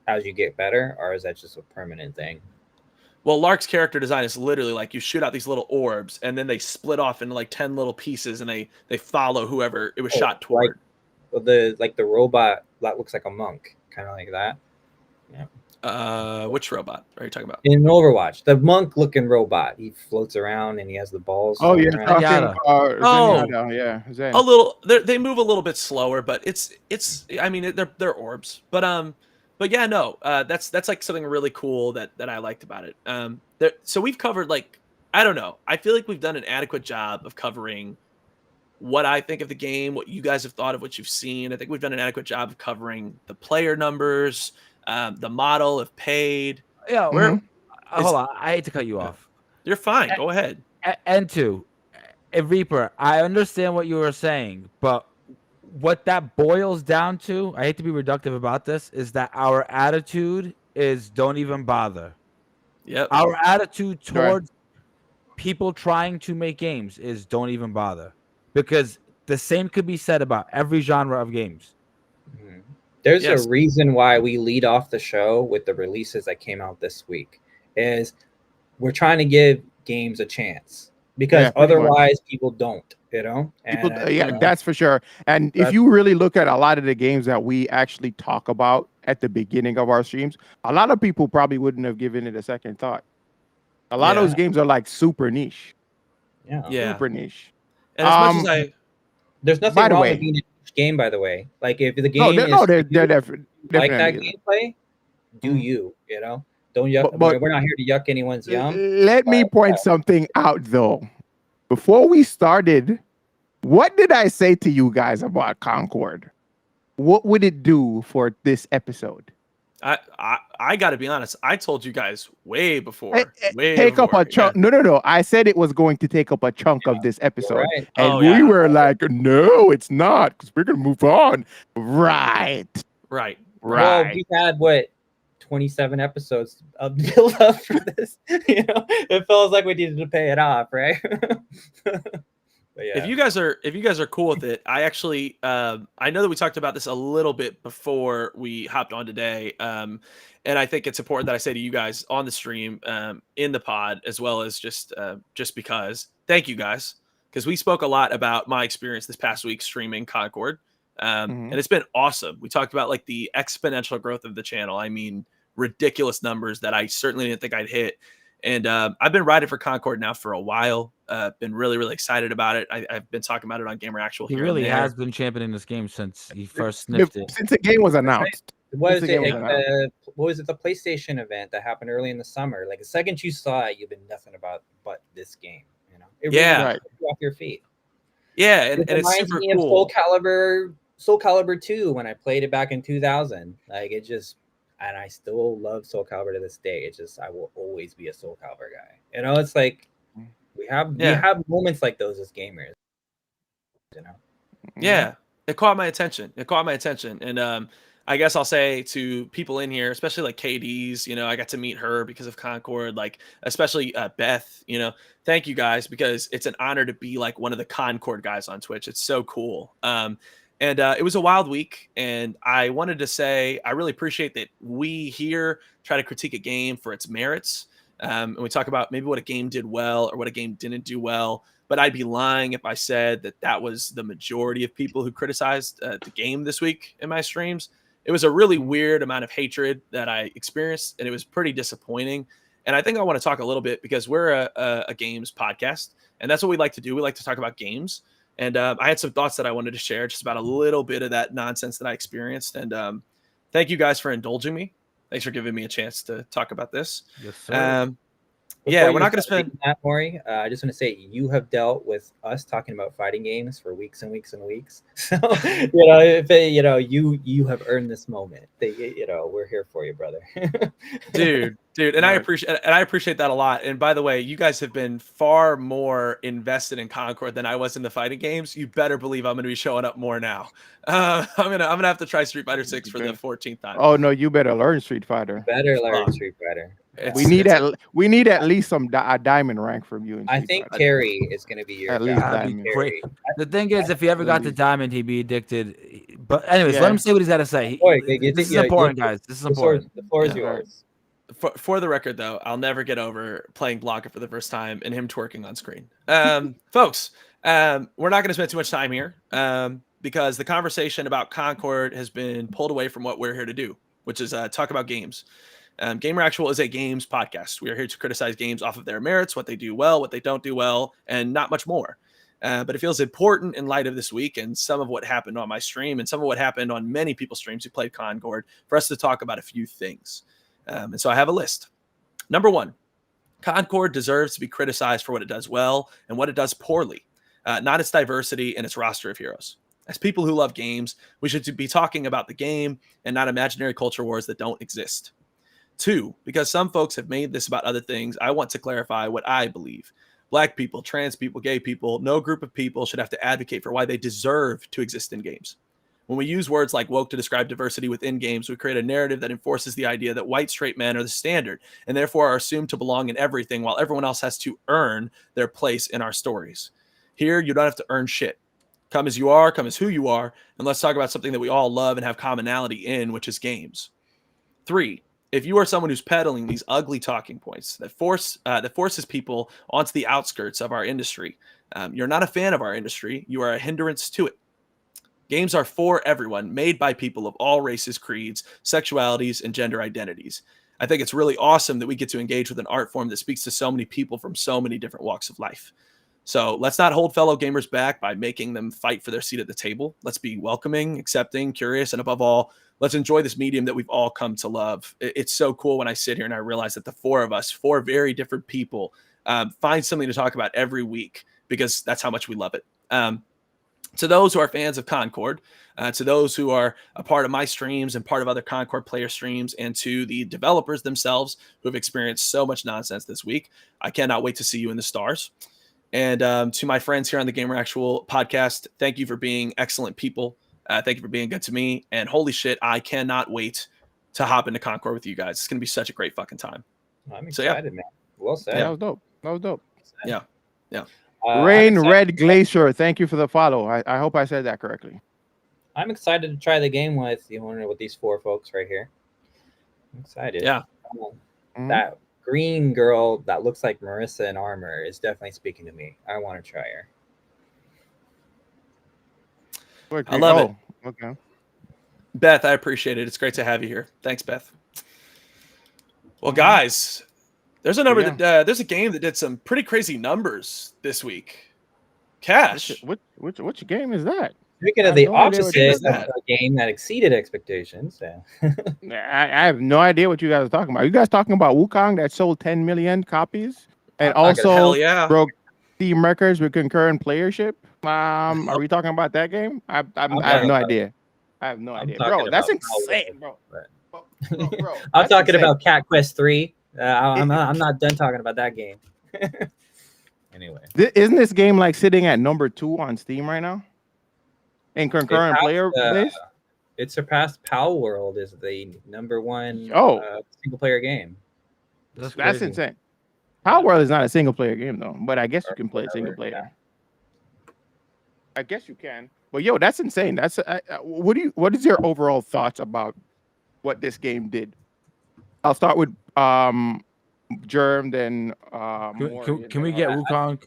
As you get better, or is that just a permanent thing? Well, Lark's character design is literally like you shoot out these little orbs and then they split off into like 10 little pieces and they follow whoever it was shot toward. Like the robot that looks like a monk, kind of like that. Yeah. Which robot are you talking about? In Overwatch, the monk looking robot. He floats around and he has the balls. Oh, you're talking yeah. A little. They move a little bit slower, but it's. I mean, they're orbs, but yeah, no. That's like something really cool that I liked about it. So we've covered like, I don't know. I feel like we've done an adequate job of covering what I think of the game, what you guys have thought of what you've seen. I think we've done an adequate job of covering the player numbers, the model if paid. Yeah, hold on. I hate to cut you off. You're fine. Go ahead. And two, Reaper, I understand what you were saying, but what that boils down to, I hate to be reductive about this, is that our attitude is don't even bother. Yep. Our attitude towards people trying to make games is don't even bother. Because the same could be said about every genre of games. Mm-hmm. There's a reason why we lead off the show with the releases that came out this week. Is we're trying to give games a chance. Because otherwise people don't, you know? And, that's for sure. And if you really look at a lot of the games that we actually talk about at the beginning of our streams, a lot of people probably wouldn't have given it a second thought. A lot of those games are like super niche. Yeah. Super niche. And as much as there's nothing wrong with being a niche game, by the way. Like if the game they're definitely like that gameplay, do you know? Don't yuck. We're not here to yuck anyone's yum. Let me point something out though. Before we started, what did I say to you guys about Concord? What would it do for this episode? I got to be honest. I told you guys way before. Take up a chunk. No. I said it was going to take up a chunk of this episode, and we were like, "No, it's not, because we're gonna move on." Right. Well, we had 27 episodes of build up for this. It feels like we needed to pay it off, right? If you guys are cool with it, I actually I know that we talked about this a little bit before we hopped on today, and I think it's important that I say to you guys on the stream, in the pod, as well as just because. Thank you guys, because we spoke a lot about my experience this past week streaming Concord, and it's been awesome. We talked about like the exponential growth of the channel. I mean, ridiculous numbers that I certainly didn't think I'd hit. And I've been riding for Concord now for a while. Been really, really excited about it. I've been talking about it on Gamer Actual. He here really and there. has been championing this game since he first sniffed it. Since the game was announced. What Since was the game was it? announced. What was it? The PlayStation event that happened early in the summer. Like the second you saw it, you've been nothing but this game. You know, it really Yeah. Right. took you off your feet. Yeah, and It it's reminds super me of cool. Soul Calibur 2 when I played it back in 2000. Like it just, and I still love Soul Calibur to this day. It's just I will always be a Soul Calibur guy. You know, it's like we have moments like those as gamers. You know. Yeah, it caught my attention. And I guess I'll say to people in here, especially like KD's, you know, I got to meet her because of Concord, like especially Beth, you know, thank you guys, because it's an honor to be like one of the Concord guys on Twitch. It's so cool. And it was a wild week, and I wanted to say I really appreciate that we here try to critique a game for its merits. And we talk about maybe what a game did well or what a game didn't do well. But I'd be lying if I said that that was the majority of people who criticized the game this week in my streams. It was a really weird amount of hatred that I experienced, and it was pretty disappointing. And I think I want to talk a little bit because we're a games podcast, and that's what we like to do. We like to talk about games. And I had some thoughts that I wanted to share just about a little bit of that nonsense that I experienced. And thank you guys for indulging me. Thanks for giving me a chance to talk about this. Yes, sir. Yeah, we're not going to spend that, Maury. I just want to say you have dealt with us talking about fighting games for weeks and weeks and weeks. So you know, if it, you know, you have earned this moment. You know, we're here for you, brother. dude. And I appreciate that a lot. And by the way, you guys have been far more invested in Concord than I was in the fighting games. You better believe I'm going to be showing up more now. I'm gonna have to try Street Fighter 6 for the 14th time. Oh no, you better learn Street Fighter. Better learn Street Fighter. We need at least a diamond rank from you. I think Terry is going to be your at least guy. diamond. Great. The thing is, if he ever got the diamond, he'd be addicted. But anyways, let him say what he's got to say. This is important, guys. This is important. The floor is yours. For the record, though, I'll never get over playing Blanca for the first time and him twerking on screen. Folks, we're not going to spend too much time here because the conversation about Concord has been pulled away from what we're here to do, which is talk about games. Gamer Actual is a games podcast. We are here to criticize games off of their merits, what they do well, what they don't do well, and not much more. But it feels important in light of this week and some of what happened on my stream and some of what happened on many people's streams who played Concord for us to talk about a few things. And so I have a list. Number one, Concord deserves to be criticized for what it does well and what it does poorly, not its diversity and its roster of heroes. As people who love games, we should be talking about the game and not imaginary culture wars that don't exist. Two, because some folks have made this about other things, I want to clarify what I believe. Black people, trans people, gay people, no group of people should have to advocate for why they deserve to exist in games. When we use words like woke to describe diversity within games, we create a narrative that enforces the idea that white straight men are the standard and therefore are assumed to belong in everything while everyone else has to earn their place in our stories. Here, you don't have to earn shit. Come as you are, come as who you are, and let's talk about something that we all love and have commonality in, which is games. Three, if you are someone who's peddling these ugly talking points that forces people onto the outskirts of our industry, you're not a fan of our industry. You are a hindrance to it. Games are for everyone, made by people of all races, creeds, sexualities, and gender identities. I think it's really awesome that we get to engage with an art form that speaks to so many people from so many different walks of life. So let's not hold fellow gamers back by making them fight for their seat at the table. Let's be welcoming, accepting, curious, and above all, let's enjoy this medium that we've all come to love. It's so cool when I sit here and I realize that the four of us, four very different people, find something to talk about every week because that's how much we love it. To those who are fans of Concord, to those who are a part of my streams and part of other Concord player streams, and to the developers themselves who have experienced so much nonsense this week, I cannot wait to see you in the stars. And to my friends here on the Gamer Actual podcast, thank you for being excellent people. Thank you for being good to me. And holy shit, I cannot wait to hop into Concord with you guys. It's going to be such a great fucking time. I'm excited, man. Well said. That was dope. Yeah. Rain Red Glacier, thank you for the follow. I hope I said that correctly. I'm excited to try the game with these four folks right here. I'm excited. Yeah. That green girl that looks like Marissa in armor is definitely speaking to me. I want to try her. I love it. Okay. Beth, I appreciate it. It's great to have you here. Thanks, Beth. Well, guys, there's a number Yeah. that there's a game that did some pretty crazy numbers this week. Cash. Which game is that? Speaking I of have the no idea what opposite game is of that. a game that exceeded expectations, I have no idea what you guys are talking about. Are you guys talking about Wukong that sold 10 million copies and I'm talking- also Hell yeah. broke Steam records with concurrent playership? Are we talking about that game? I have talking no about- idea. I have no I'm idea, talking bro. That's about insane, bro. but- Bro, I'm that's talking insane. about Cat Quest 3. I'm not done talking about that game. Anyway, Isn't this game like sitting at number 2 on Steam right now? In concurrent player base? it surpassed Pal World as the number one Oh. single player game. That's crazy. insane. Power World is not a single player game though, but I guess you can play it single Whatever, player. I guess you can. But yo, that's insane. That's what is your overall thoughts about what this game did? I'll start with Germ, then Can we get Wukong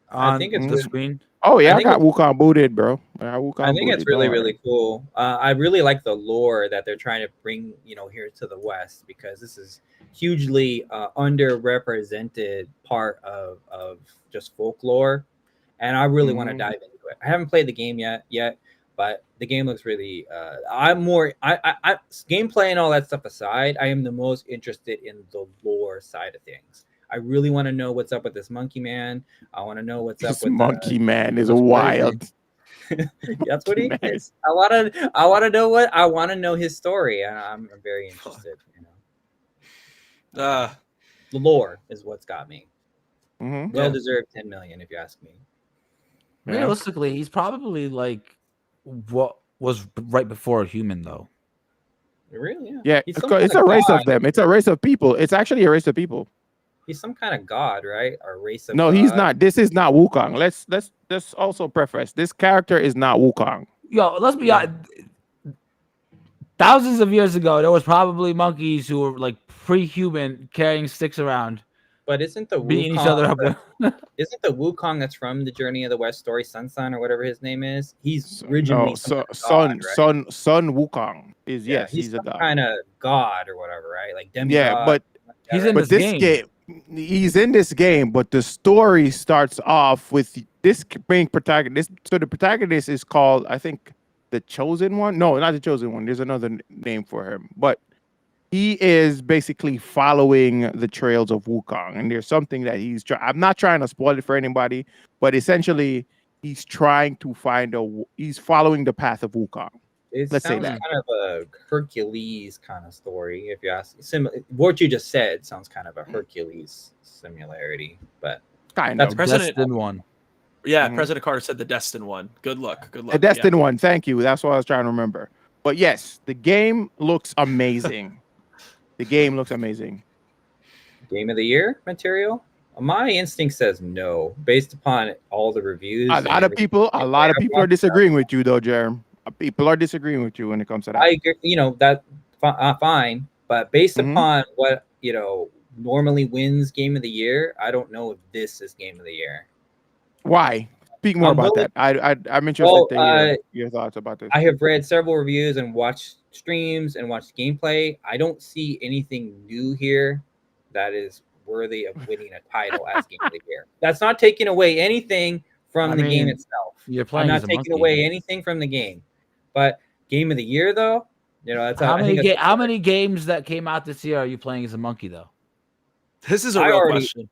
I on think it's the good. screen? Oh yeah, I think got Wukong booted, bro. I think it's really, really cool. I really like the lore that they're trying to bring, here to the West, because this is hugely underrepresented part of just folklore, and I really want to dive into it. I haven't played the game yet, but the game looks really. I'm more. I gameplay and all that stuff aside, I am the most interested in the lore side of things. I really want to know what's up with this monkey man. I want to know what's up This with monkey man is that's wild. That's what he Man. is. I want to know his story, and I'm very interested. The lore is what's got me. Mhm. Well deserved 10 million, if you ask me. Yeah. Realistically, he's probably like what was right before a human, though. Really? Yeah, He's it's some kind a of race god. of them. It's a race of people. It's actually a race of people. He's some kind of god, right? Or race of No, god. he's not. This is not Wukong. Let's also preface. This character is not Wukong. Yo, let's be honest. Thousands of years ago, there was probably monkeys who were like pre-human, carrying sticks around, But isn't the beating each Wukong other up. isn't the Wukong that's from the Journey of the West story, Sun or whatever his name is? He's originally some kind of god, Son Wukong is right? yes, he's a god. kind of god or whatever, right? Like demigod. Yeah, but He's in but this this game. he's in this game, but the story starts off with this main protagonist. So the protagonist is called, I think, the Chosen One. No, not the Chosen One. There's another name for him, but he is basically following the trails of Wukong, and there's something that I'm not trying to spoil it for anybody, but essentially he's trying to he's following the path of Wukong. It Let's say sounds that. kind of a Hercules kind of story, if you ask. What you just said sounds kind of a Hercules similarity, but Kind That's of. President- Destined one. Yeah, Mhm. President Carter said the Destined one. Good luck. Good luck. A Destined One. Thank you. That's what I was trying to remember. But yes, the game looks amazing. The game looks amazing. game of the year material. My instinct says no, based upon all the reviews. A lot of people are disagreeing with you, though, Jerem. People are disagreeing with you when it comes to that. I agree, that fine, but based Mhm. upon what normally wins game of the year, I don't know if this is game of the year. Why? Speak more I'm about willing- that. I'm interested to hear your thoughts about this. I have read several reviews and watched streams and watched gameplay. I don't see anything new here that is worthy of winning a title as game of the year. That's not taking away anything from the game itself. You're I'm playing not as a taking monkey. away anything from the game, but game of the year though, that's How I think many games that came out this year are you playing as a monkey though? This is a I real already- question.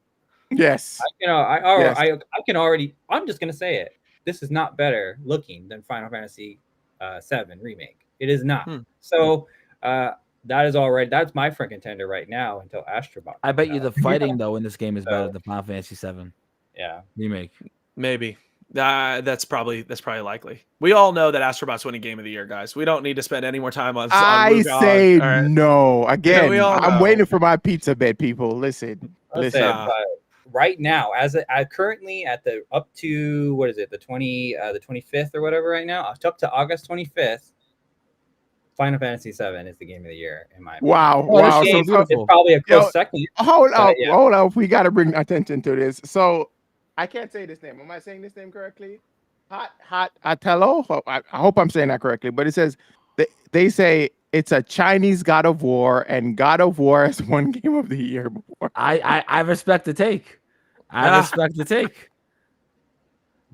Yes. Yes. I can already. I'm just gonna say it. This is not better looking than Final Fantasy VII remake. It is not. So that is already. That's my front contender right now until Astrobot. I bet comes you the out. fighting though in this game is better So- than Final Fantasy VII Yeah. remake. Maybe. That's probably likely. We all know that Astrobot's winning game of the year, guys. We don't need to spend any more time on I Wukong. say All right. no. Again, we all I'm know. waiting for my pizza bed, people. Listen. Let's Listen. say, but right now, as currently at the up to what is it, the 25th or whatever right now, up to August 25th, Final Fantasy VII is the game of the year in my opinion. Wow. Oh, Wow. this So, game's so It's probably a close Yo, second. hold up. yeah. Hold up. We got to bring attention to this. So I can't say this name. Am I saying this name correctly? Hot Atello. I hope I'm saying that correctly. But it says they say it's a Chinese God of War, and God of War has won Game of the Year before. I respect the take. I respect the take.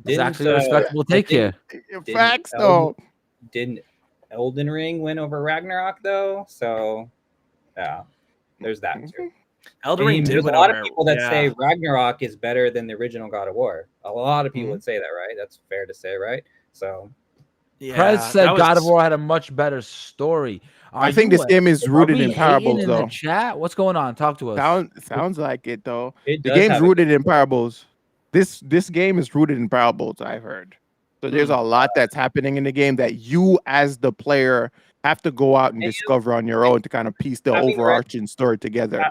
It's actually a respectable take here. Facts, though. Didn't Elden Ring win over Ragnarok though? So yeah, there's that too. Elden Ring did There's a win lot over. of people that say Ragnarok is better than the original God of War. A lot of people would say that, right? That's fair to say, right? So yeah, Prez said God of War had a much better story. I think this game is rooted in parables, though. In the chat, what's going on? Talk to us. Sounds like it, though. it The does game's have rooted in parables. This game is rooted in parables, I've heard. So there's a lot that's happening in the game that you, as the player, have to go out and discover on your own to kind of piece the overarching story together.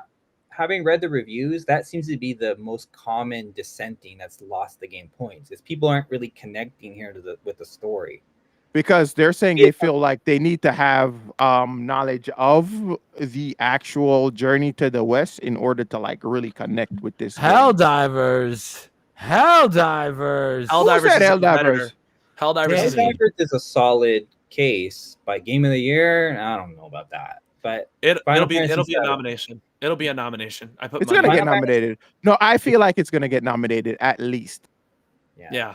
Having read the reviews, that seems to be the most common dissenting that's lost the game points. Is people aren't really connecting here to with the story. Because they're saying they feel like they need to have knowledge of the actual journey to the West in order to like really connect with this. Helldivers. Helldivers is a solid case, but Game of the Year, I don't know about that. But it'll be a nomination. It'll be a nomination. It's gonna get nominated. No, I feel like it's gonna get nominated at least. Yeah.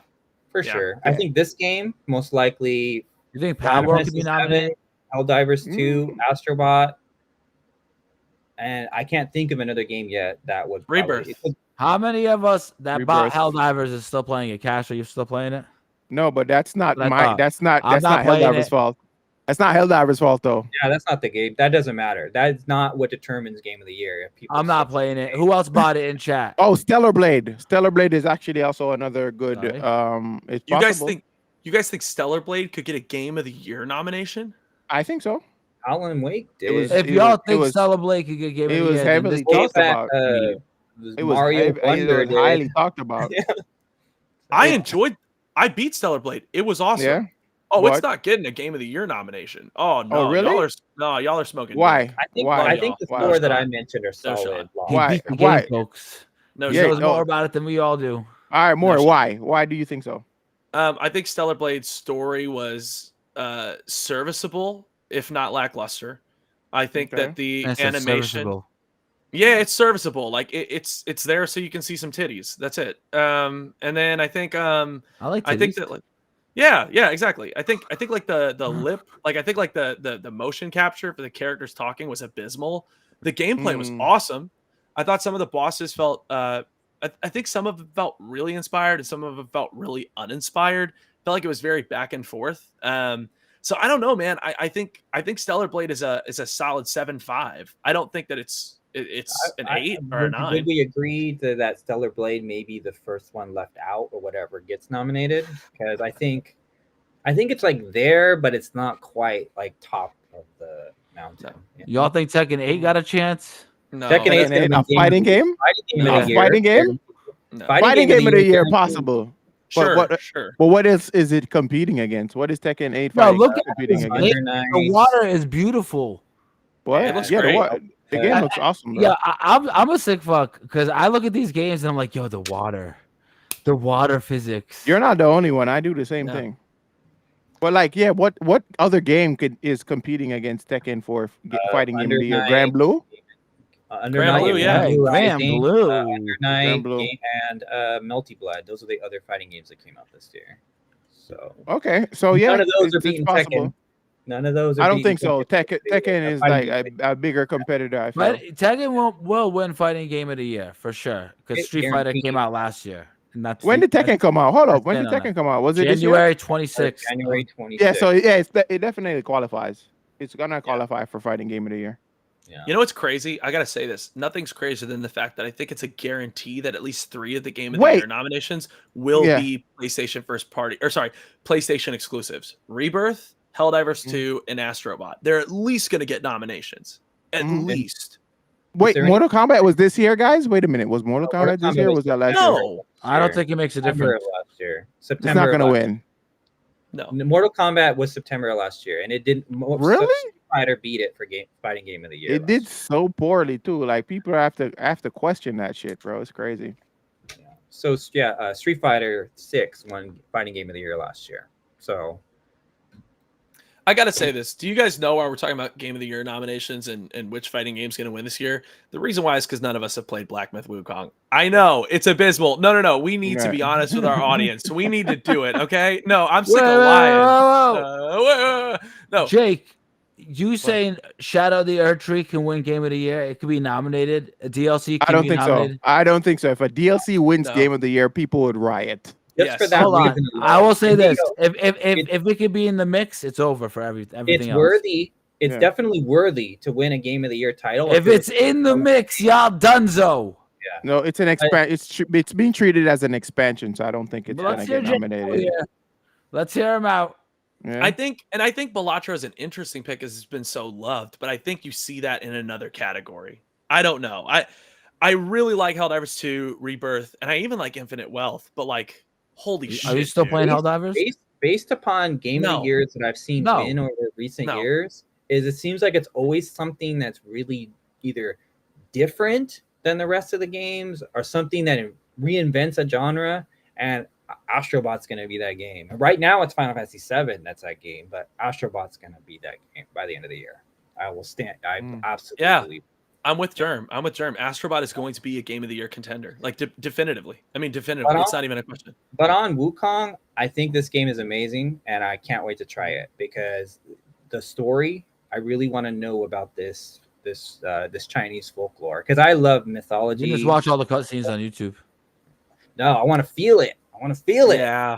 For sure. I think this game most likely. You think Power could be nominated? Helldivers 2, Astrobot, and I can't think of another game yet that would Rebirth. How many of us that bought Helldivers is still playing it? Cash, are you still playing it? No, but that's not Helldivers' fault. That's not Helldivers' fault, though. Yeah, that's not the game. That doesn't matter. That's not what determines Game of the Year. I'm not playing it. Who else bought it in chat? Oh, Stellar Blade. Stellar Blade is actually also another good. It's you guys think Stellar Blade could get a Game of the Year nomination? I think so. Alan Wake did. If y'all think Stellar Blade could get Game of the Year, it was heavily talked about. It was highly talked about. I beat Stellar Blade. It was awesome. Yeah. Oh, it's not getting a Game of the Year nomination. Oh no! Oh, really? Y'all are smoking. Why? I think the four that I mentioned are solid. Why? Folks? No, he knows more about it than we all do. All right, more. Why? Why do you think so? I think Stellar Blade's story was serviceable, if not lackluster. I think that the animation. Yeah, it's serviceable. Like it's there so you can see some titties. That's it. And then I think Yeah, exactly. I think like the lip, like I think like the motion capture for the characters talking was abysmal. The gameplay was awesome. I thought some of the bosses felt I think some of them felt really inspired and some of them felt really uninspired. Felt like it was very back and forth. So I don't know, man. I think Stellar Blade is a solid 7.5. I don't think that it's an 8 or a 9. Would we agree that Stellar Blade may be the first one left out or whatever gets nominated? Because I think it's like there, but it's not quite like top of the mountain. Y'all think Tekken 8 got a chance? No. Tekken 8 a fighting game? Fighting game? No. Fighting game of the year possible. Sure. But what is it competing against? What is Tekken 8 competing against? The water is beautiful. What? It looks great. The game looks awesome, bro. Yeah, I'm a sick fuck because I look at these games and I'm like, yo, the water physics. You're not the only one. I do the same thing. But like, yeah, what other game is competing against Tekken for fighting game of the year? Grand Blue? Grand Blue, yeah. Grand Blue. Under Night and Melty Blood. Those are the other fighting games that came out this year. So okay, so yeah, none of those are beating Tekken. None of those. I don't think so. Tekken is like a bigger competitor. But Tekken will win fighting game of the year for sure because Street Fighter came out last year. And when did Tekken come out? Hold up. When did Tekken come out? Was it January 26th? January 26th. Yeah, so yeah, it definitely qualifies. It's gonna qualify for fighting game of the year. Yeah. You know what's crazy? I gotta say this. Nothing's crazier than the fact that I think it's a guarantee that at least 3 of the Game of the Year nominations will be PlayStation PlayStation exclusives. Rebirth, Helldivers 2, and Astrobot. They're at least gonna get nominations. At least. Wait, Mortal Kombat was this year, guys? Wait a minute. Was Mortal Kombat this year or was that last year? No. I don't think it makes a difference. Last year. September. It's not gonna win. No. Mortal Kombat was September last year, and it didn't. Really? Fighter beat it for fighting game of the year. It did so poorly too. Like people have to question that shit, bro. It's crazy. Yeah. So yeah, Street Fighter 6 won fighting game of the year last year. So I gotta say this. Do you guys know why we're talking about Game of the Year nominations and which fighting game's gonna win this year? The reason why is because none of us have played Black Myth Wukong. I know it's abysmal. No. We need to be honest with our audience. We need to do it. Okay? No, I'm sick of lying. No, Jake, you saying Shadow of the Earth Tree can win Game of the Year? It could be nominated. A DLC can I don't be think nominated. so. I don't think so. If a DLC wins No. Game of the Year, people would riot. Just for Yes. that Hold on. reason alone. I will say And this: you know, if it could be in the mix, it's over for everything it's else. worthy. It's Yeah. definitely worthy to win a Game of the Year title. If it's in the mix, y'all donezo. No, it's an it's being treated as an expansion, so I don't think it's But gonna get nominated. Yeah. Let's hear him out. Yeah. I think Bellatra is an interesting pick because it's been so loved, but I think you see that in another category. I don't know. I really like Helldivers 2, Rebirth, and I even like Infinite Wealth, but like, holy shit. Are you still dude. playing Helldivers? Based upon Game of No. the Years that I've seen No. win over recent No. years, is it seems like it's always something that's really either different than the rest of the games or something that reinvents a genre. And Astrobot's going to be that game. Right now, it's Final Fantasy VII. That's that game, but Astrobot's going to be that game by the end of the year. I will stand. I absolutely believe. I'm with Germ. Astrobot is going to be a Game of the Year contender, like definitively. I mean, definitively. But it's not even a question. But on Wukong, I think this game is amazing, and I can't wait to try it because the story. I really want to know about this Chinese folklore because I love mythology. You just watch all the cutscenes on YouTube. No, I want to feel it. I want to feel it. Yeah.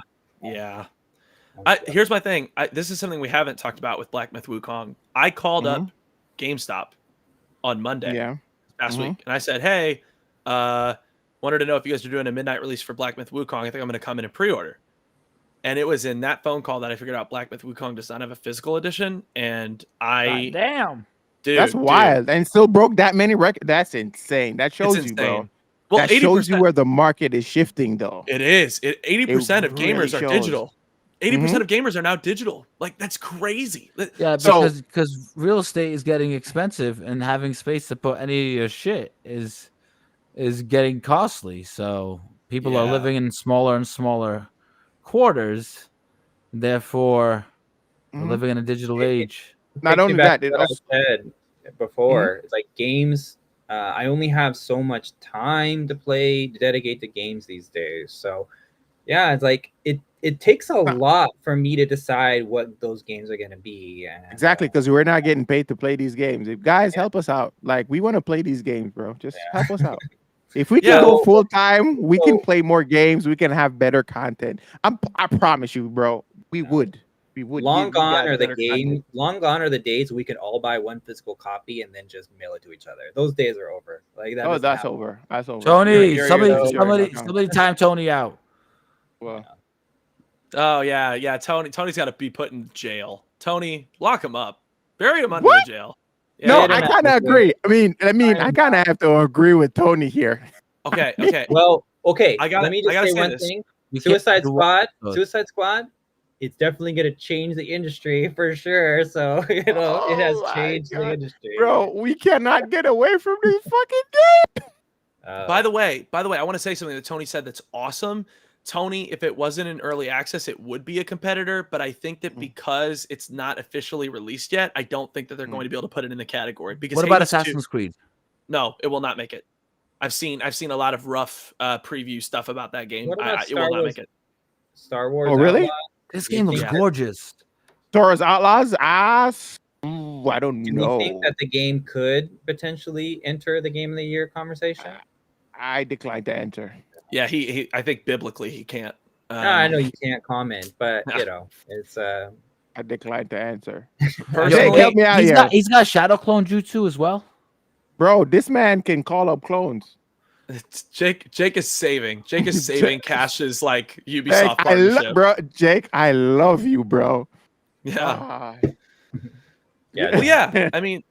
Here's my thing. This is something we haven't talked about with Black Myth Wukong. I called up GameStop on Monday last week, and I said, "Hey, wanted to know if you guys are doing a midnight release for Black Myth Wukong. I think I'm going to come in and pre-order." And it was in that phone call that I figured out Black Myth Wukong does not have a physical edition, and God damn. dude, that's wild, and still broke that many records. That's insane. That shows you, bro. Well, that 80%, shows you where the market is shifting, though. it is. 80% of really gamers are shows. digital. 80% of gamers are now digital. Like, that's crazy. Yeah, So- because real estate is getting expensive, and having space to put any of your shit is getting costly. So people are Yeah. living in smaller and smaller quarters. Therefore, we're living in a digital age. Not Takes me only back that, to it what also I said before. It's like games. I only have so much time to dedicate to games these days. So, yeah, it's like it takes a lot for me to decide what those games are going to be. And, exactly because we're not getting paid to play these games. If guys help us out, like we want to play these games, bro. Just help us out. If we can Yeah. go full time, we can So- play more games. We can have better content. I promise you, bro. We would. Long give you gone guys are the better content. long gone are the days we could all buy one physical copy and then just mail it to each other. Those days are over. Like that. Oh, doesn't that's happen. over. That's over. Tony, you're somebody time Tony out. Well, Oh, yeah. Tony's got to be put in jail. Tony, lock him up. Bury him under What? the jail. no, it I out. kind of agree. I mean, I kind of have to agree with Tony here. Okay. Well, okay. I gotta- let me I just gotta say say one this. thing. You can't Suicide do Squad. what- Suicide Squad. It's definitely gonna change the industry for sure. So it has Oh my changed the God. industry. Bro, we cannot get away from this fucking By the way, I want to say something that Tony said that's awesome. Tony, if it wasn't in early access, it would be a competitor, but I think that because it's not officially released yet, I don't think that they're going to be able to put it in the category. Because What about Hades 2 Assassin's Creed? No, it will not make it. I've seen a lot of rough preview stuff about that game. What about It will not Star make it. Star Wars. Oh, really? Outlaw? This game looks Yeah. gorgeous. Taurus Outlaws. I don't Do know. you think that the game could potentially enter the Game of the Year conversation? I decline to enter. Yeah, he I think biblically he can't. I know you can't comment, but Yeah. it's I decline to answer. Personally, Jake, help me out here. He's got Shadow Clone Jutsu as well. Bro, this man can call up clones. Jake is saving. Jake is saving Cash's like Jake, Ubisoft partnership. bro, Jake, I love you, bro. Yeah. Ah. yeah. Well, yeah. I mean,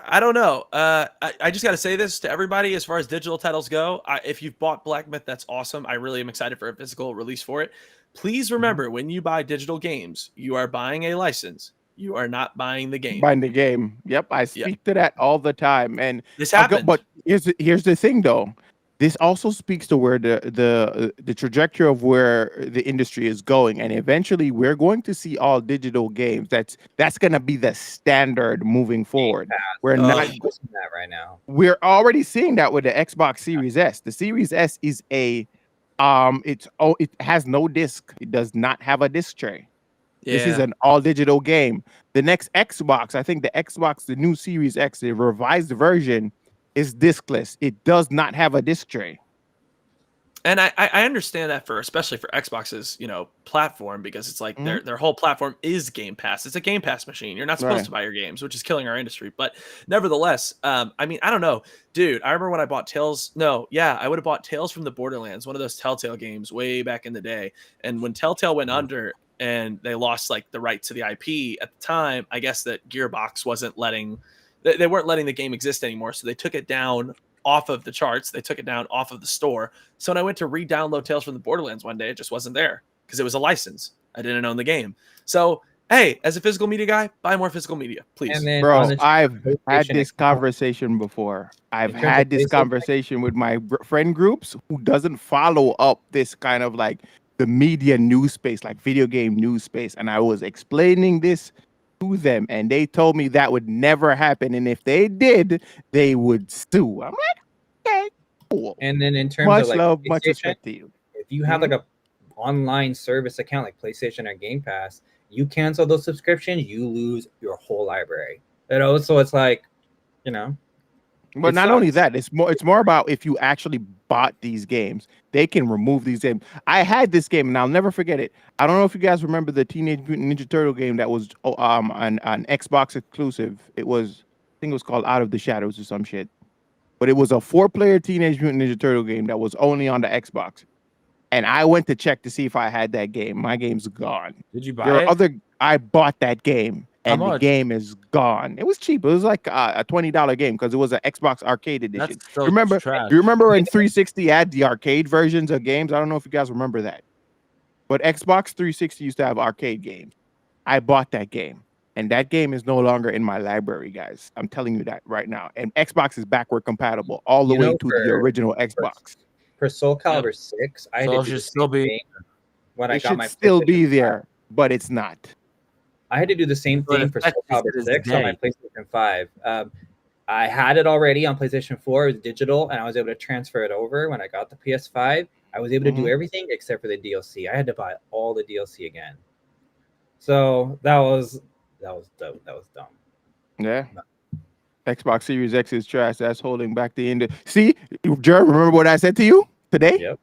I don't know. I just got to say this to everybody as far as digital titles go. If you've bought Black Myth, that's awesome. I really am excited for a physical release for it. Please remember, when you buy digital games, you are buying a license. You are not buying the game. Buying the game. Yep, I speak to that all the time. And This happened. but here's the thing though. this also speaks to where the trajectory of where the industry is going, and eventually we're going to see all digital games. That's going to be the standard moving forward. We're not pushing that right now. we're already seeing that with the Xbox Series S. The Series S is it has no disc. It does not have a disc tray. This is an all digital game. The next Xbox, I think the new Series X, the revised version, is discless. It does not have a disc tray. And I understand that especially for Xbox's, platform, because it's like their whole platform is Game Pass. It's a Game Pass machine. You're not supposed to buy your games, which is killing our industry. But nevertheless, I mean, I don't know, dude. I remember when I bought Tales. No, yeah, I would have bought Tales from the Borderlands, one of those Telltale games way back in the day. And when Telltale went under and they lost like the rights to the IP at the time, I guess that Gearbox wasn't letting they weren't letting the game exist anymore, so they took it down off of the charts. They took it down off of the store. So when I went to re-download Tales from the Borderlands one day, it just wasn't there because it was a license. I didn't own the game. So, hey, as a physical media guy, buy more physical media, please. And then Bro, I've had this conversation before. I've had this conversation with my friend groups who doesn't follow up this kind of like the media news space, like video game news space. And I was explaining this to them, and they told me that would never happen, and if they did, they would sue. I'm like, okay, cool. And then in terms much of like love, much respect to you. If you have like a online service account like PlayStation or Game Pass, you cancel those subscriptions, you lose your whole library. So it's like, But not only that, it's more about if you actually bought these games, they can remove these games. I had this game and I'll never forget it. I don't know if you guys remember the Teenage Mutant Ninja Turtle game that was an Xbox exclusive. I think it was called Out of the Shadows or some shit. But it was a 4-player Teenage Mutant Ninja Turtle game that was only on the Xbox. And I went to check to see if I had that game. My game's gone. Did you buy it? I bought that game. And the game is gone. It was cheap. It was like a $20 game because it was an Xbox Arcade Edition. You remember when 360 had the arcade versions of games? I don't know if you guys remember that. But Xbox 360 used to have arcade games. I bought that game. And that game is no longer in my library, guys. I'm telling you that right now. And Xbox is backward compatible all the way to the original Xbox. For Soul Calibur 6, I had to still be when I got my still be there, but it's not. I had to do the same thing for Soul Calibur 6 on my PlayStation 5. I had it already on PlayStation 4. It was digital, and I was able to transfer it over. When I got the PS5, I was able to do everything except for the DLC. I had to buy all the DLC again. So that was dope. That was dumb. Yeah. Xbox Series X is trash. That's holding back the end. See, Jared, remember what I said to you today? Yep.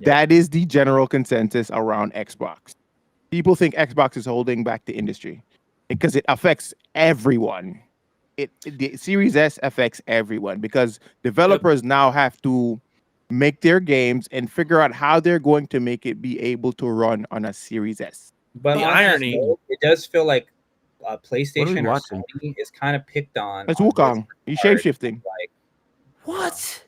That is the general consensus around Xbox. People think Xbox is holding back the industry because it affects everyone. The Series S affects everyone because developers now have to make their games and figure out how they're going to make it be able to run on a Series S. But the irony, it does feel like PlayStation or Sony is kind of picked on. It's Wukong. He's shapeshifting. Like, what?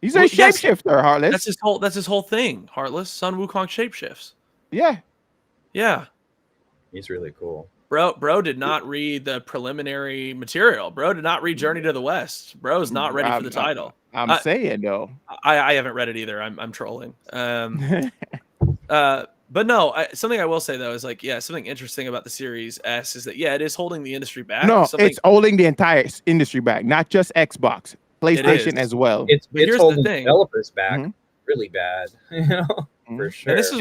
He's a shapeshifter, Heartless. That's his whole thing, Heartless. Sun Wukong shapeshifts. Yeah. Yeah. He's really cool. Bro did not read the preliminary material. Bro did not read Journey to the West. Bro's not ready for the title. I'm saying though. I haven't read it either. I'm trolling. But no, something I will say though is like, something interesting about the Series S is that it is holding the industry back. No, it's holding the entire industry back, not just Xbox, PlayStation as well. It's holding developers back really bad, for sure. And this is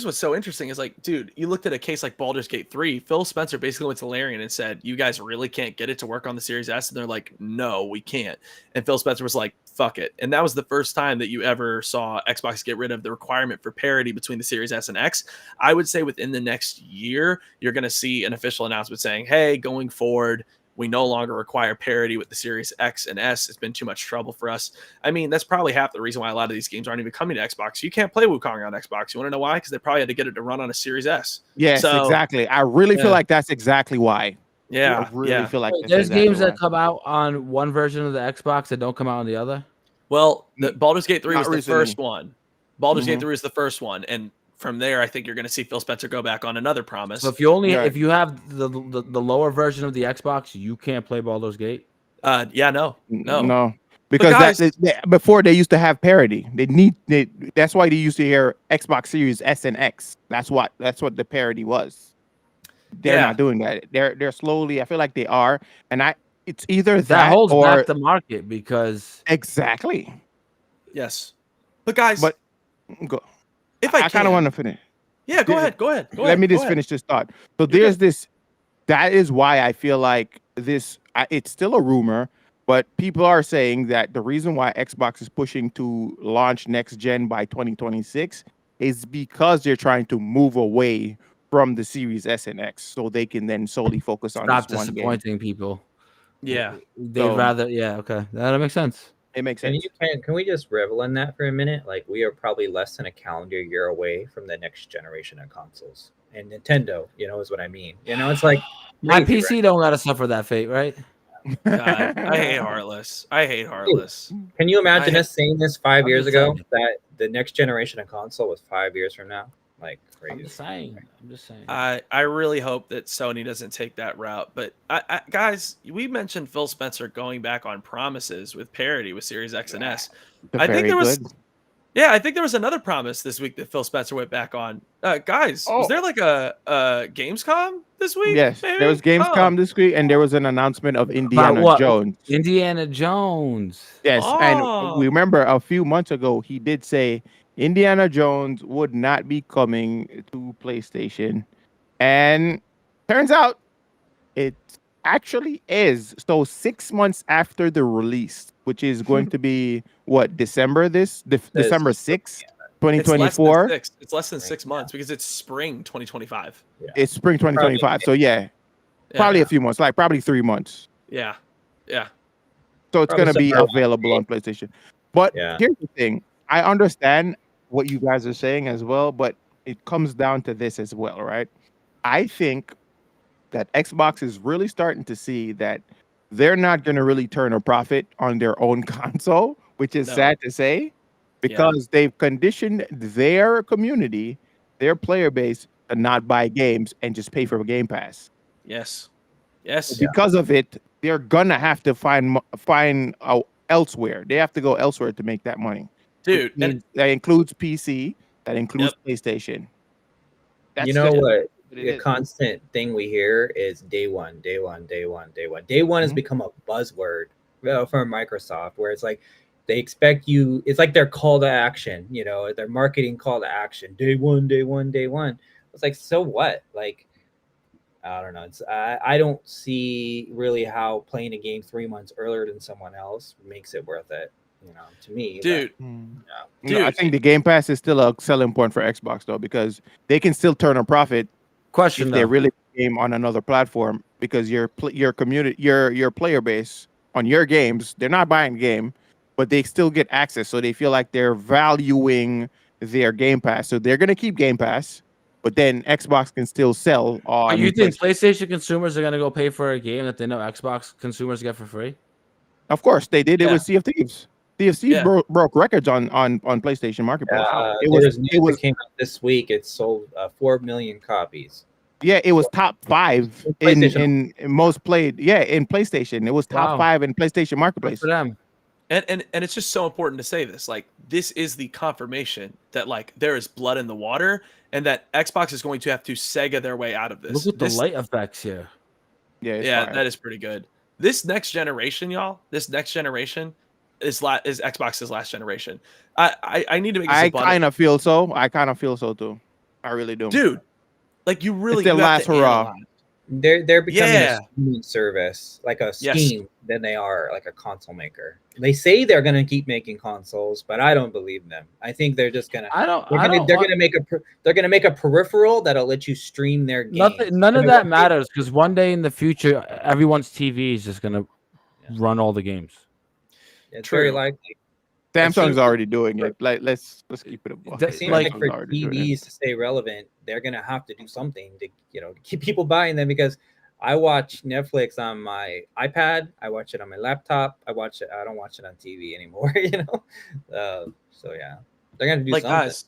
what's so interesting is like, dude, you looked at a case like Baldur's Gate 3. Phil Spencer basically went to Larian and said, "You guys really can't get it to work on the Series S," and they're like, "No, we can't." And Phil Spencer was like, "Fuck it." And that was the first time that you ever saw Xbox get rid of the requirement for parity between the Series S and X. I would say within the next year, you're going to see an official announcement saying, "Hey, going forward, we no longer require parity with the Series X and S. It's been too much trouble for us." I mean, that's probably half the reason why a lot of these games aren't even coming to Xbox. You can't play Wukong on Xbox. You want to know why? Because they probably had to get it to run on a Series S. Yes, exactly. I really feel like that's exactly why. Yeah. I really feel like there's games that come out on one version of the Xbox that don't come out on the other. Well, Baldur's Gate 3 was the first one. Baldur's Gate 3 was the first one. And from there, I think you're going to see Phil Spencer go back on another promise. So if you have the lower version of the Xbox, you can't play Baldur's Gate. No. because guys- before they used to have parity. That's why they used to hear Xbox Series S and X. That's what the parity was. They're Yeah. not doing that. They're slowly. I feel like they are, and it's either That holds or back the market because exactly. Yes. But guys, But go. if I kind of want to finish. yeah, go There- ahead. Go ahead. Let me just finish this thought. So You're there's good. this. That is why I feel like this. It's still a rumor, but people are saying that the reason why Xbox is pushing to launch next gen by 2026 is because they're trying to move away from the Series S and X, so they can then solely focus on stop this one game. disappointing people. Yeah. They'd So- rather. Yeah. Okay. That makes sense. It makes Can sense. you can we just revel in that for a minute? Like we are probably less than a calendar year away from the next generation of consoles. And Nintendo, is what I mean. It's like My crazy, PC don't gotta suffer that fate, right? God, I hate Heartless. I hate Heartless. Can you imagine I- us saying this 5 I'm years just ago saying. that the next generation of console was 5 years from now? Like I'm crazy. just saying. I'm just saying. I really hope that Sony doesn't take that route. But guys, we mentioned Phil Spencer going back on promises with parity with Series X and S. I think there was I think there was another promise this week that Phil Spencer went back on. Guys, was there like a Gamescom this week? Yes, maybe? there was Gamescom this week, and there was an announcement of Indiana what? Jones. Indiana Jones. Yes, Oh. and we remember a few months ago he did say Indiana Jones would not be coming to PlayStation, and turns out it actually is. So 6 months after the release, which is going to be what December December 6th, It's less than 2024. six. It's less than 6 months because it's spring 2025. It's spring 2025. So yeah, probably a few months, like probably 3 months. Yeah. Yeah. So it's Probably going to be somewhere around available on PlayStation. But Yeah. here's the thing. I understand what you guys are saying as well, but it comes down to this as well, right? I think that Xbox is really starting to see that they're not going to really turn a profit on their own console, which is No. sad to say, because they've conditioned their community, their player base, to not buy games and just pay for Game Pass. Yes. Yes. Because of it, they're gonna have to find elsewhere. They have to go elsewhere to make that money. Dude, Which means that includes PC, that includes PlayStation. You know just what? it The is. constant thing we hear is day one, day one, day one, day one. Day one has Mhm. become a buzzword for Microsoft, where it's like they expect you. It's like their call to action, their marketing call to action. Day one, day one, day one. It's like, so what? Like, I don't know. I don't see really how playing a game 3 months earlier than someone else makes it worth it. To me, dude. No, I Dude. think the Game Pass is still a selling point for Xbox though, because they can still turn a profit Question if they though. really game on another platform, because your community, your player base on your games, they're not buying the game, but they still get access, so they feel like they're valuing their Game Pass, so they're gonna keep Game Pass, but then Xbox can still sell on. But you think PlayStation. PlayStation consumers are gonna go pay for a game that they know Xbox consumers get for free? Of course, they did it Yeah. with Sea of Thieves. Sea of Thieves Yeah. broke records on PlayStation Marketplace. It there's was news that came out this week. It sold 4 million copies. Yeah, it was top 5 in PlayStation. most played. Yeah, in PlayStation, it was top Wow. 5 in PlayStation Good Marketplace. for them. And it's just so important to say this. Like, this is the confirmation that like there is blood in the water and that Xbox is going to have to Sega their way out of this. Look at the This- light effects here. Yeah, it's yeah, fire. that is pretty good. This next generation, y'all, is Xbox's last generation. I need to make this I a button. kind of feel so. I kind of feel so too. I really do. Dude, like you really their you have last to hurrah. analyze. They're becoming Yeah. a streaming service, like a Yes. Steam, than they are like a console maker. They say they're gonna keep making consoles, but I don't believe them. I think they're just gonna they're gonna make a peripheral that'll let you stream their games. None of And that they're- matters because one day in the future, everyone's TV is just gonna run all the games. It's True. very likely. Samsung's seems- already doing it. Like let's keep it a buck. That- It seems like, like for already doing it. TVs to stay relevant, they're gonna have to do something to keep people buying them, because I watch Netflix on my iPad, I watch it on my laptop, I don't watch it on TV anymore, so yeah, they're gonna do Like something. guys,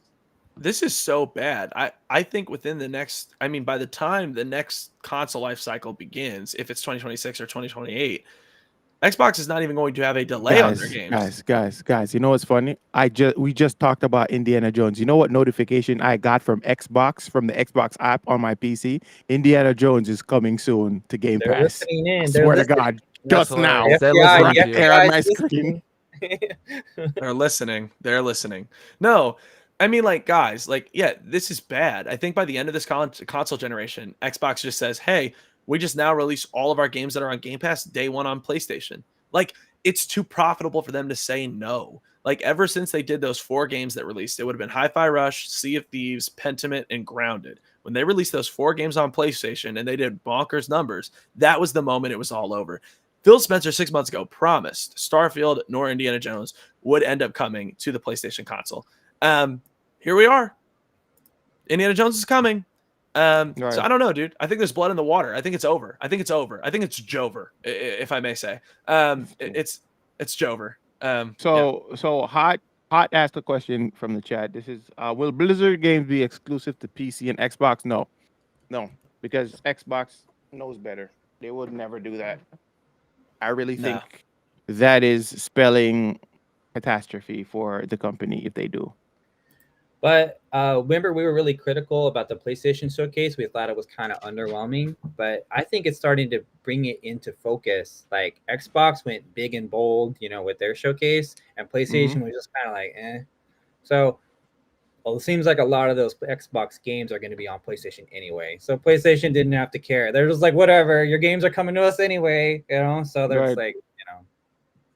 this is so bad. I think within the next, I mean, by the time the next console life cycle begins, if it's 2026 or 2028, Xbox is not even going to have a delay on their games. Guys. You know what's funny? We just talked about Indiana Jones. You know what notification I got from Xbox, from the Xbox app on my PC? Indiana Jones is coming soon to Game They're Pass. listening in. I They're swear to listening. God, That's just now, hilarious. They're FBI, listening right to you. there on my FBI 's screen. listening. They're listening. They're listening. No, I mean, like, guys, like, yeah, this is bad. I think by the end of this console generation, Xbox just says, hey, we just now release all of our games that are on Game Pass day one on PlayStation. Like, it's too profitable for them to say no. Like, ever since they did those 4 games that released, it would have been Hi-Fi Rush, Sea of Thieves, Pentiment, and Grounded. When they released those 4 games on PlayStation and they did bonkers numbers, that was the moment it was all over. Phil Spencer 6 months ago promised Starfield nor Indiana Jones would end up coming to the PlayStation console. Here we are. Indiana Jones is coming. Right. So I don't know, dude. I think there's blood in the water. I think it's over. I think it's Jover, if I may say. It's Jover. So hot asked a question from the chat. This is will Blizzard games be exclusive to PC and Xbox? No, because Xbox knows better. They would never do that. I really No. think that is spelling catastrophe for the company if they do. But remember, we were really critical about the PlayStation showcase. We thought it was kind of underwhelming, but I think it's starting to bring it into focus. Like Xbox went big and bold, with their showcase, and PlayStation was just kind of like, eh. So, well, it seems like a lot of those Xbox games are going to be on PlayStation anyway. So PlayStation didn't have to care. They're just like, whatever, your games are coming to us anyway, So they're just Right. like,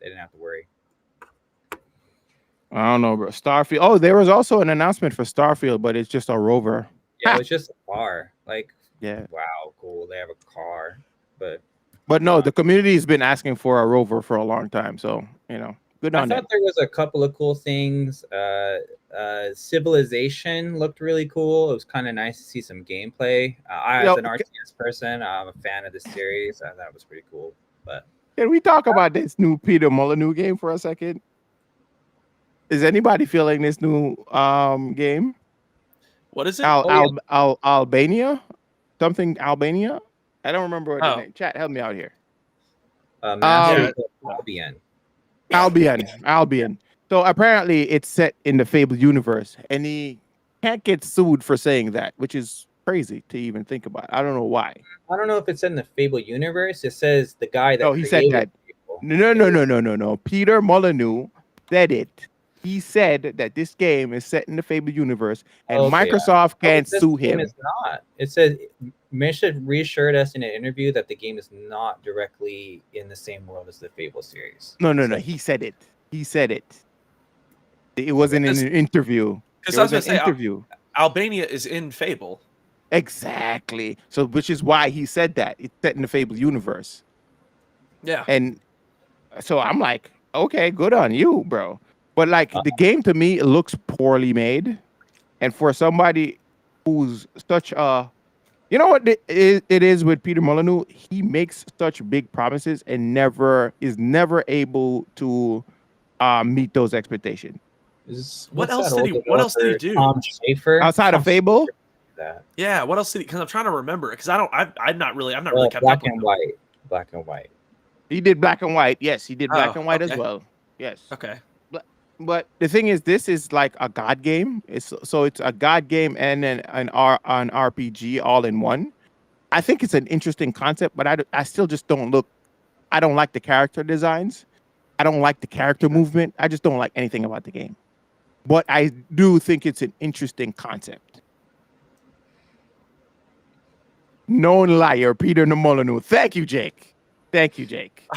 they didn't have to worry. I don't know, bro. Starfield. Oh, there was also an announcement for Starfield, but it's just a rover. Yeah, it's just a car. Like, Yeah. wow, cool. They have a car, but No, the community has been asking for a rover for a long time. So, good I on them. thought there was a couple of cool things. Civilization looked really cool. It was kind of nice to see some gameplay. As an RTS person, I'm a fan of this series. I thought it was pretty cool. But can we talk about this new Peter Molyneux game for a second? Is anybody feeling this new game? What is it? Albania? Something Albania? I don't remember what the name. Chat, help me out here. Albion. So apparently it's set in the Fable universe, and he can't get sued for saying that, which is crazy to even think about. I don't know why. I don't know if it's in the Fable universe. It says the guy that he said that. No. Peter Molyneux said it. He said that this game is set in the Fable universe, and Microsoft can't sue him. It's not. It says Misha reassured us in an interview that the game is not directly in the same world as the Fable series. No. He said it. It wasn't in an interview. Because I was going to say, Albania is in Fable. Exactly. So, which is why he said that. It's set in the Fable universe. Yeah. And so I'm like, okay, good on you, bro. But like the game to me, it looks poorly made. And for somebody who's such a, you know what it is with Peter Molyneux, he makes such big promises and is never able to meet those expectations. What else did he do? Tom Schafer? Outside of Fable? Yeah, what else did he? Because I'm trying to remember. Because I've not really kept Black up and White. Black and White. He did Black and White. Yes, he did Black and White as well. Yes. Okay. But the thing is, this is like a God game. It's a God game and an RPG all in one. I think it's an interesting concept, but I still just don't like the character designs. I don't like the character movement. I just don't like anything about the game. But I do think it's an interesting concept. Known liar, Peter Molyneux. Thank you, Jake. I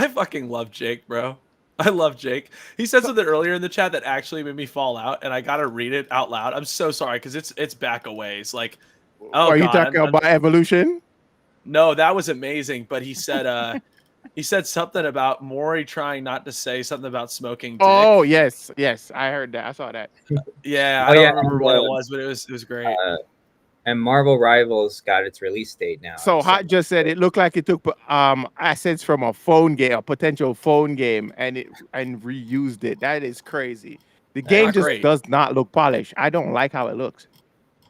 fucking love Jake, bro. I love Jake. He said something earlier in the chat that actually made me fall out, and I gotta read it out loud. I'm so sorry because it's back a ways. Like, are you talking about Evolution? No, that was amazing. But he said he said something about Maury trying not to say something about smoking dick. Oh yes, I heard that. I saw that. Yeah, I don't remember what it was, but it was great. And Marvel Rivals got its release date now. So Hot just said it looked like it took assets from a potential phone game, and reused it. That is crazy. The game does not look polished. I don't like how it looks.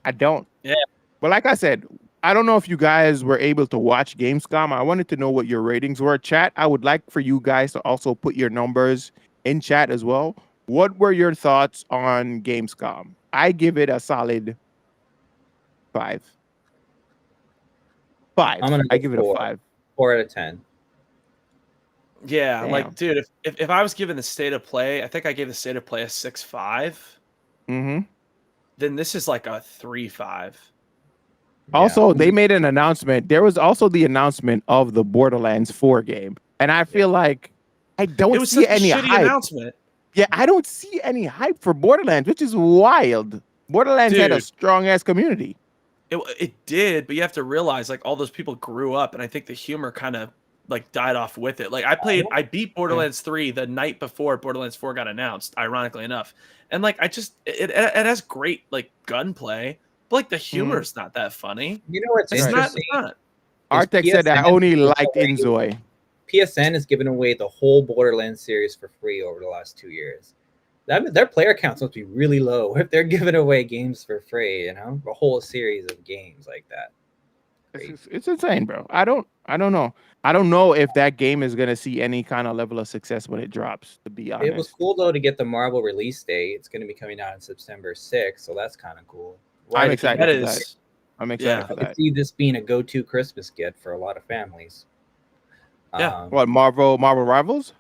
I don't. Yeah. But like I said, I don't know if you guys were able to watch Gamescom. I wanted to know what your ratings were. Chat, I would like for you guys to also put your numbers in chat as well. What were your thoughts on Gamescom? I give it a solid 5. 5. I'm gonna I go give it a 4. 5. 4 out of 10. Yeah, Damn. like, dude, if I was given the state of play, I think I gave the state of play a 6.5. Mm-hmm. Then this is like a 3.5. Also, Yeah. they made an announcement. There was also the announcement of the Borderlands 4 game. And I feel like I don't It was see such a any shitty hype. announcement. Yeah, I don't see any hype for Borderlands, which is wild. Borderlands had a Dude. strong ass community. It did, but you have to realize like all those people grew up, and I think the humor kind of like died off with it. Like I beat Borderlands 3 the night before Borderlands 4 got announced, ironically enough. And like it has great like gunplay, but like the humor's not that funny. You know what's It's interesting? not. Artex said I PSN only is liked away. Inzoi. PSN has given away the whole Borderlands series for free over the last 2 years. Their player counts must be really low if they're giving away games for free, you know, a whole series of games like that. It's insane, bro. I don't know. I don't know if that game is gonna see any kind of level of success when it drops, to be honest. It was cool though to get the Marvel release date. It's going to be coming out on September 6th, so that's kind of cool. I'm excited That for that. is. I'm excited Yeah. for I could that. see this being a go-to Christmas gift for a lot of families. Yeah. What, Marvel Rivals?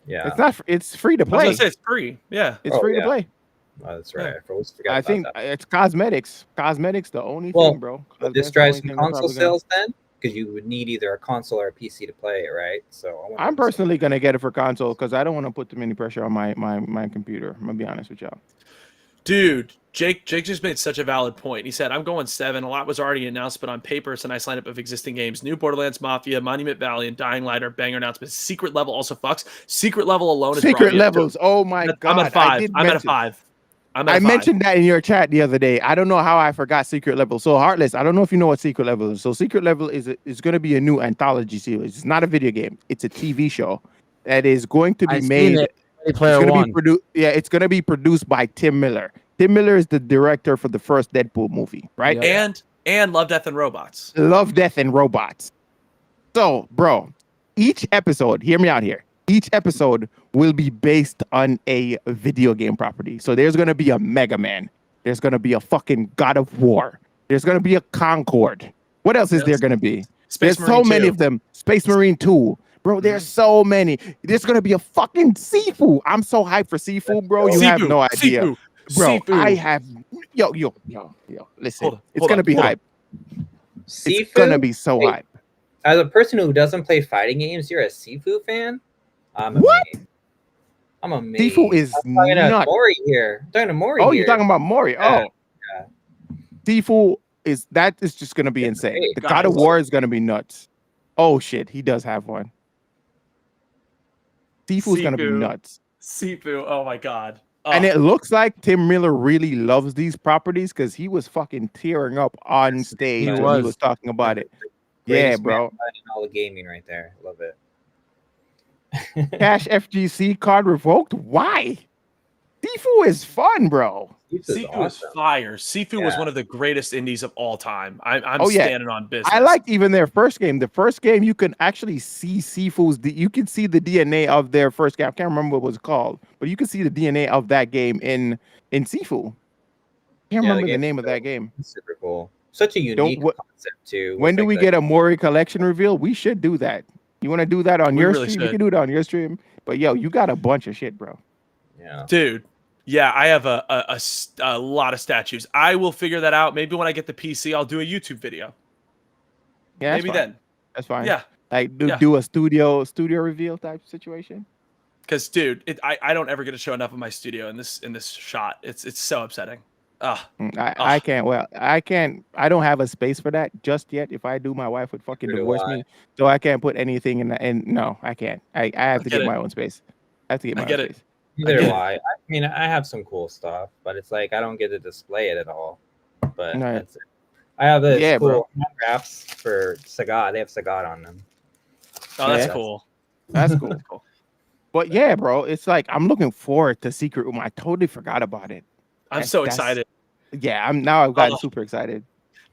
Yeah. It's free to I was play. gonna say it's free. Yeah. It's Oh, free to yeah. play. Oh, that's right. I always forgot I about think that. it's cosmetics. Cosmetics, the only Well, thing, bro. Would this That's the drive only some thing they're console probably gonna- sales then? Because you would need either a console or a PC to play it, right? So I wonder I'm if it's- personally gonna get it for console because I don't want to put too many pressure on my computer. I'm gonna be honest with y'all. Dude, Jake just made such a valid point. He said, I'm going 7. A lot was already announced, but on paper, it's a nice lineup of existing games. New Borderlands, Mafia, Monument Valley, and Dying Light are banger announcements. Secret Level also fucks. Secret Level alone is Secret probably levels. Oh my god! I'm at 5. did I'm at a mention- 5. I mentioned that in your chat the other day. I don't know how I forgot Secret Level. So Heartless, I don't know if you know what Secret Level is. So Secret Level is going to be a new anthology series. It's not a video game. It's a TV show that is going to be I seen made. it. Ready It's Player going to One. be produced. Yeah, it's going to be produced by Tim Miller. Tim Miller is the director for the first Deadpool movie, right? Yeah. And Love, Death, and Robots. Love, Death, and Robots. So, bro, each episode, hear me out here. Each episode will be based on a video game property. So there's going to be a Mega Man. There's going to be a fucking God of War. There's going to be a Concord. What else is there going to be? Space There's Marine so many 2. of them. Space Marine 2. Bro, there's so many. There's going to be a fucking Sifu. I'm so hyped for Sifu, bro. You have no idea. Sifu. Bro, Sifu. I have... Yo. Listen, Hold on, it's hold going to on, be hold on. hype. Sifu? It's going to be so Wait, hype. As a person who doesn't play fighting games, you're a Sifu fan? I'm What? amazed. I'm amazed. Sifu is I'm talking to nuts. Mori here. I'm talking to Mori Oh, here. you're talking about Mori. Yeah, Oh, Sifu is just going to be insane. great. The God of Guys. War is going to be nuts. Oh shit, he does have one. Sifu's going to be Sifu. nuts. Sifu. Oh my god. And it looks like Tim Miller really loves these properties because he was fucking tearing up on stage He when he was. was talking about it. Greatest Yeah, bro. man in all the gaming right there. Love it. Cash FGC card revoked. Why? Sifu is fun, bro. Sifu is fire. Sifu was Yeah. one of the greatest indies of all time. I'm Oh, yeah. standing on business. I liked even their first game. The first game, you can actually see Sifu's. You can see the DNA of their first game. I can't remember what it was called, but you can see the DNA of that game in Sifu. Can't Yeah, remember the game's name of dope. that game. Super cool. Such a unique what- concept too. When with, do like, we the- get a Mori collection reveal? We should do that. You want to do that on We your really stream? You should. can do that on your stream. But yo, you got a bunch of shit, bro. Yeah. Dude. Yeah, I have a lot of statues. I will figure that out. Maybe when I get the PC, I'll do a YouTube video. Yeah, that's Maybe fine. then. That's fine. Yeah. Like Yeah. do a studio reveal type situation. Because dude, I don't ever get to show enough of my studio in this shot. It's so upsetting. I can't. Well, I can't. I don't have a space for that just yet. If I do, my wife would fucking Neither do divorce I. me. So I can't put anything in. And no, I can't. I have to get get it. my own space. I have to get my I own get it. space. Neither get do it. I. I mean, I have some cool stuff, but it's like I don't get to display it at all. But No. that's it. I have this Yeah, bro. cool hand wraps for Sagat. They have Sagat on them. Oh, that's Yeah. cool. That's cool. That's cool. But yeah, bro, it's like I'm looking forward to Secret Room. I totally forgot about it. I'm That's- so that's- excited. Yeah, I've gotten Oh. super excited.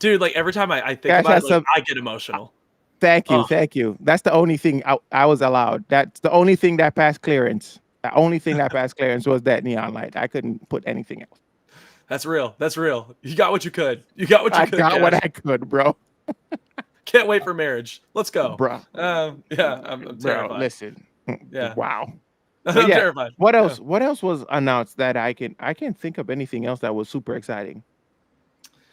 Dude, like every time I think Cash about has it, like, some- I get emotional. Thank you, Oh. thank you. That's the only thing I was allowed. That's the only thing that passed clearance. The only thing that passed clearance was that neon light. I couldn't put anything else. That's real. That's real. You got what you could. You got what you I could. got what Cash. I could, bro. Can't wait for marriage. Let's go. Bro. Yeah, I'm Bro, terrified. listen. Yeah. Wow. I'm But yeah, terrified. what Yeah. else? What else was announced that I can't think of anything else that was super exciting.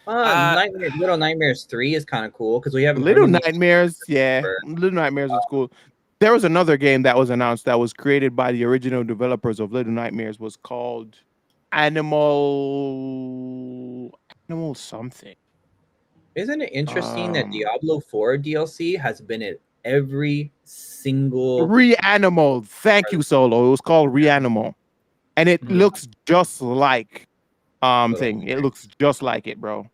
Little Nightmares 3 is kind of cool because we haven't Little heard any- Nightmares, yeah. Little Nightmares is cool. There was another game that was announced that was created by the original developers of Little Nightmares, was called Animal something. Isn't it interesting that Um, Diablo 4 DLC has been at every single Reanimal. Thank you, Solo. It was called Reanimal. And it Mhm. looks just like Little thing. It Nightmares. looks just like it, bro.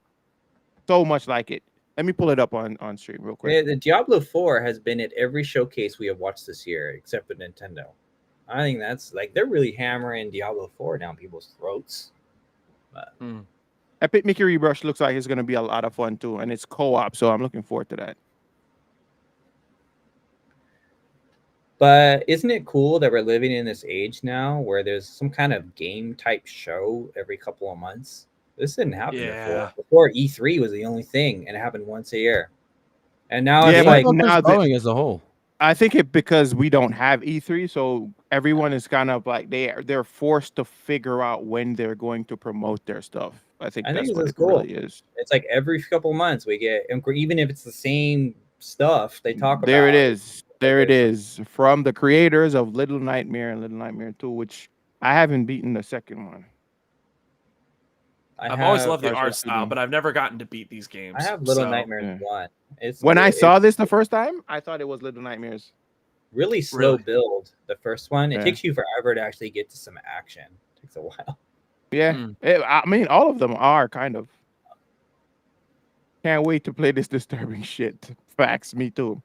So much like it. Let me pull it up on stream real quick. The Diablo 4 has been at every showcase we have watched this year, except for Nintendo. I think that's like they're really hammering Diablo 4 down people's throats. Epic Mickey Rebrush looks like it's gonna be a lot of fun too, and it's co-op, so I'm looking forward to that. But isn't it cool that we're living in this age now where there's some kind of game type show every couple of months? This didn't happen Yeah. before. Before E3 was the only thing, and it happened once a year. And now Yeah, it's but like now that- growing as a whole. I think it because we don't have E3, so everyone is kind of like they're forced to figure out when they're going to promote their stuff. I think that's this what is it cool. really is. It's like every couple months we get, and even if it's the same stuff they talk about. There it is. There it is. From the creators of Little Nightmare and Little Nightmare 2, which I haven't beaten the second one. I've always loved the Partial art style, shooting. but I've never gotten to beat these games. I have Little so- Nightmares yeah. 1. It's When I it's saw this the first time, I thought it was Little Nightmares. really slow Really? build. The first one, it Yeah. takes you forever to actually get to some action. It takes a while. Yeah, Mm. I mean, all of them are kind of. Can't wait to play this disturbing shit. Facts, me too.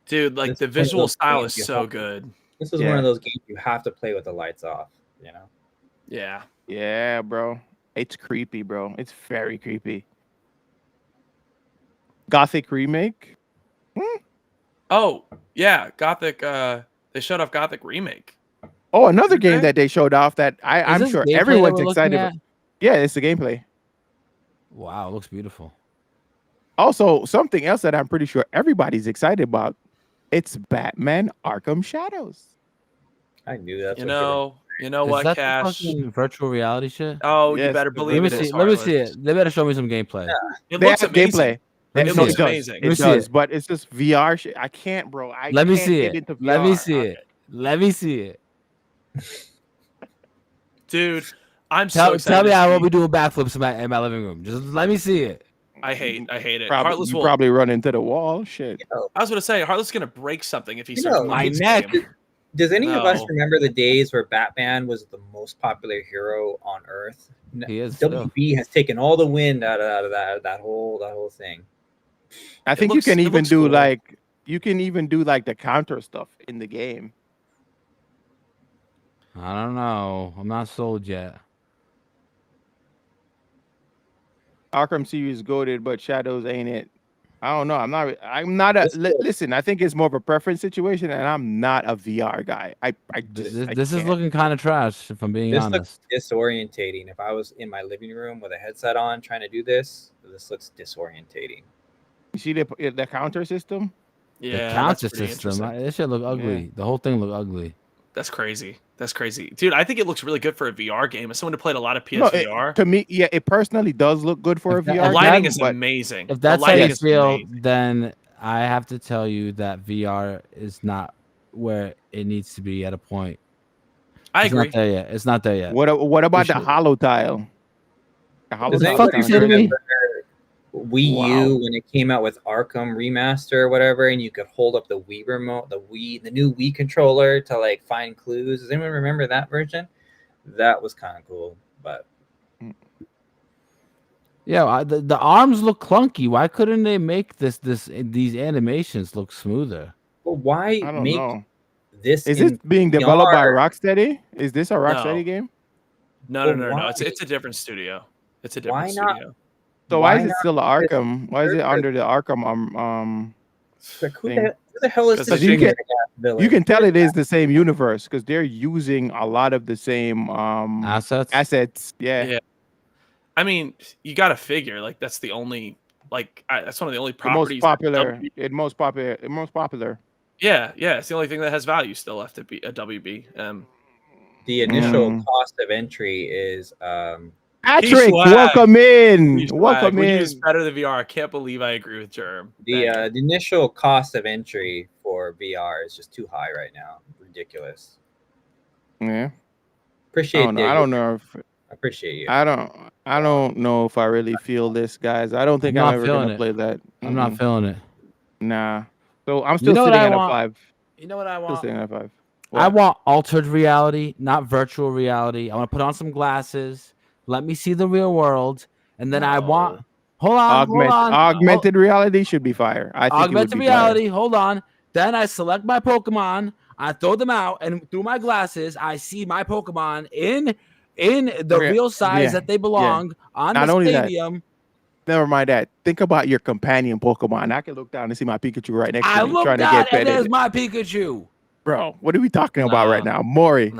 Dude, like This the is one of visual those style games is you so have to- good. This is Yeah. one of those games you have to play with the lights off. You know. Yeah. Yeah, bro. It's creepy, bro. It's very creepy. Gothic remake. Oh, yeah, Gothic. They showed off Gothic remake. Oh, another Did game they? that they showed off that Is I'm this sure gameplay that everyone's we're looking excited at? about. Yeah, it's the gameplay. Wow, it looks beautiful. Also, something else that I'm pretty sure everybody's excited about. It's Batman Arkham Shadows. I knew that's You what they were- know Is what, that the Cash? fucking virtual reality shit? Oh, you Yes, better the believe Let it me is. see. Let me see Heartless. it. They better show me some gameplay. It They looks have amazing. gameplay. Let me It see looks it. amazing. Let me It see does, it. but it's just VR shit. I can't, bro. Let me can't see get it. into Let me VR. see it. Let me see it. Dude, I'm so Tell excited. me to I see- won't be doing backflips in my living room. Just let me see it. I hate it. Probably, Heartless you will. probably run into the wall. Shit. I was gonna say Heartless is gonna break something if he You starts know, playing my this neck. game. Does any of us No. remember the days where Batman was the most popular hero on Earth? He is still. WB has taken all the wind out of that whole thing. I think looks- you can it even looks do cool. like the counter stuff in the game. I don't know. I'm not sold yet. Arkham series goated, but Shadows ain't it. I don't know. I'm not a This is- listen. I think it's more of a preference situation, and I'm not a VR guy. I just I This is can't. looking kind of trash, if I'm being This honest. looks disorientating. If I was in my living room with a headset on trying to do this looks disorientating. You see the counter system? Yeah, The that's counter pretty system. interesting. This shit look ugly. The whole thing look ugly. That's crazy. That's crazy, dude. I think it looks really good for a VR game. As someone who played a lot of No, PSVR, to me, yeah, it personally does look good for a If that- the VR. if lighting game, is but amazing. If The that's how lighting you is feel, amazing. then I have to tell you that VR is not where it needs to be at a point. I It's agree. not there yet. It's not there yet. what about the should- hollow tile? The hollow Does the tile fuck anybody you sounds kidding good. me? remember Wii U Wow. when it came out with Arkham Remaster or whatever, and you could hold up the Wii remote, the new Wii controller to like find clues? Does anyone remember that version? That was kind of cool, but Yeah, the arms look clunky. Why couldn't they make these animations look smoother? why I don't make know. this? Is this in being developed by VR? Rocksteady? Is this a Rocksteady No. game? No. But It's a different studio. It's a Why different not? studio. So why is Why it not still just Arkham? Why is it Joker? under the Arkham Like, who thing? the hell is Because this you can- generic ass villain? You can tell it is the same universe because they're using a lot of the same Assets. assets. Yeah. Yeah. I mean, you got to figure like that's the only that's one of the only The most properties. popular. Most popular. Yeah, it's the only thing that has value still left at WB. The initial Mm. cost of entry is Patrick, swag. welcome in. Use Welcome we in. use better than VR. I can't believe I agree with Germ. the initial cost of entry for VR is just too high right now. Ridiculous. Yeah. Appreciate it. I don't know if Appreciate you. I don't know if I really feel this, guys. I don't think I'm I'm not ever feeling gonna it. play that. I'm not feeling it. Nah. So I'm You still know what sitting I at a want? 5. You know what I Still want? sitting at a 5. I What? want altered reality, not virtual reality. I want to put on some glasses. Let me see the real world, and then I want. Hold on. Augmented reality should be fire. I think it would Augmented be reality. Hold on. Then I select my Pokemon. I throw them out, and through my glasses, I see my Pokemon in the real size that they belong on Not the only that, stadium. Never mind that. Think about your companion Pokemon. I can look down and see my Pikachu right next I to me look trying to down, get and there's petted. my Pikachu. Bro, what are we talking about right now? Maury,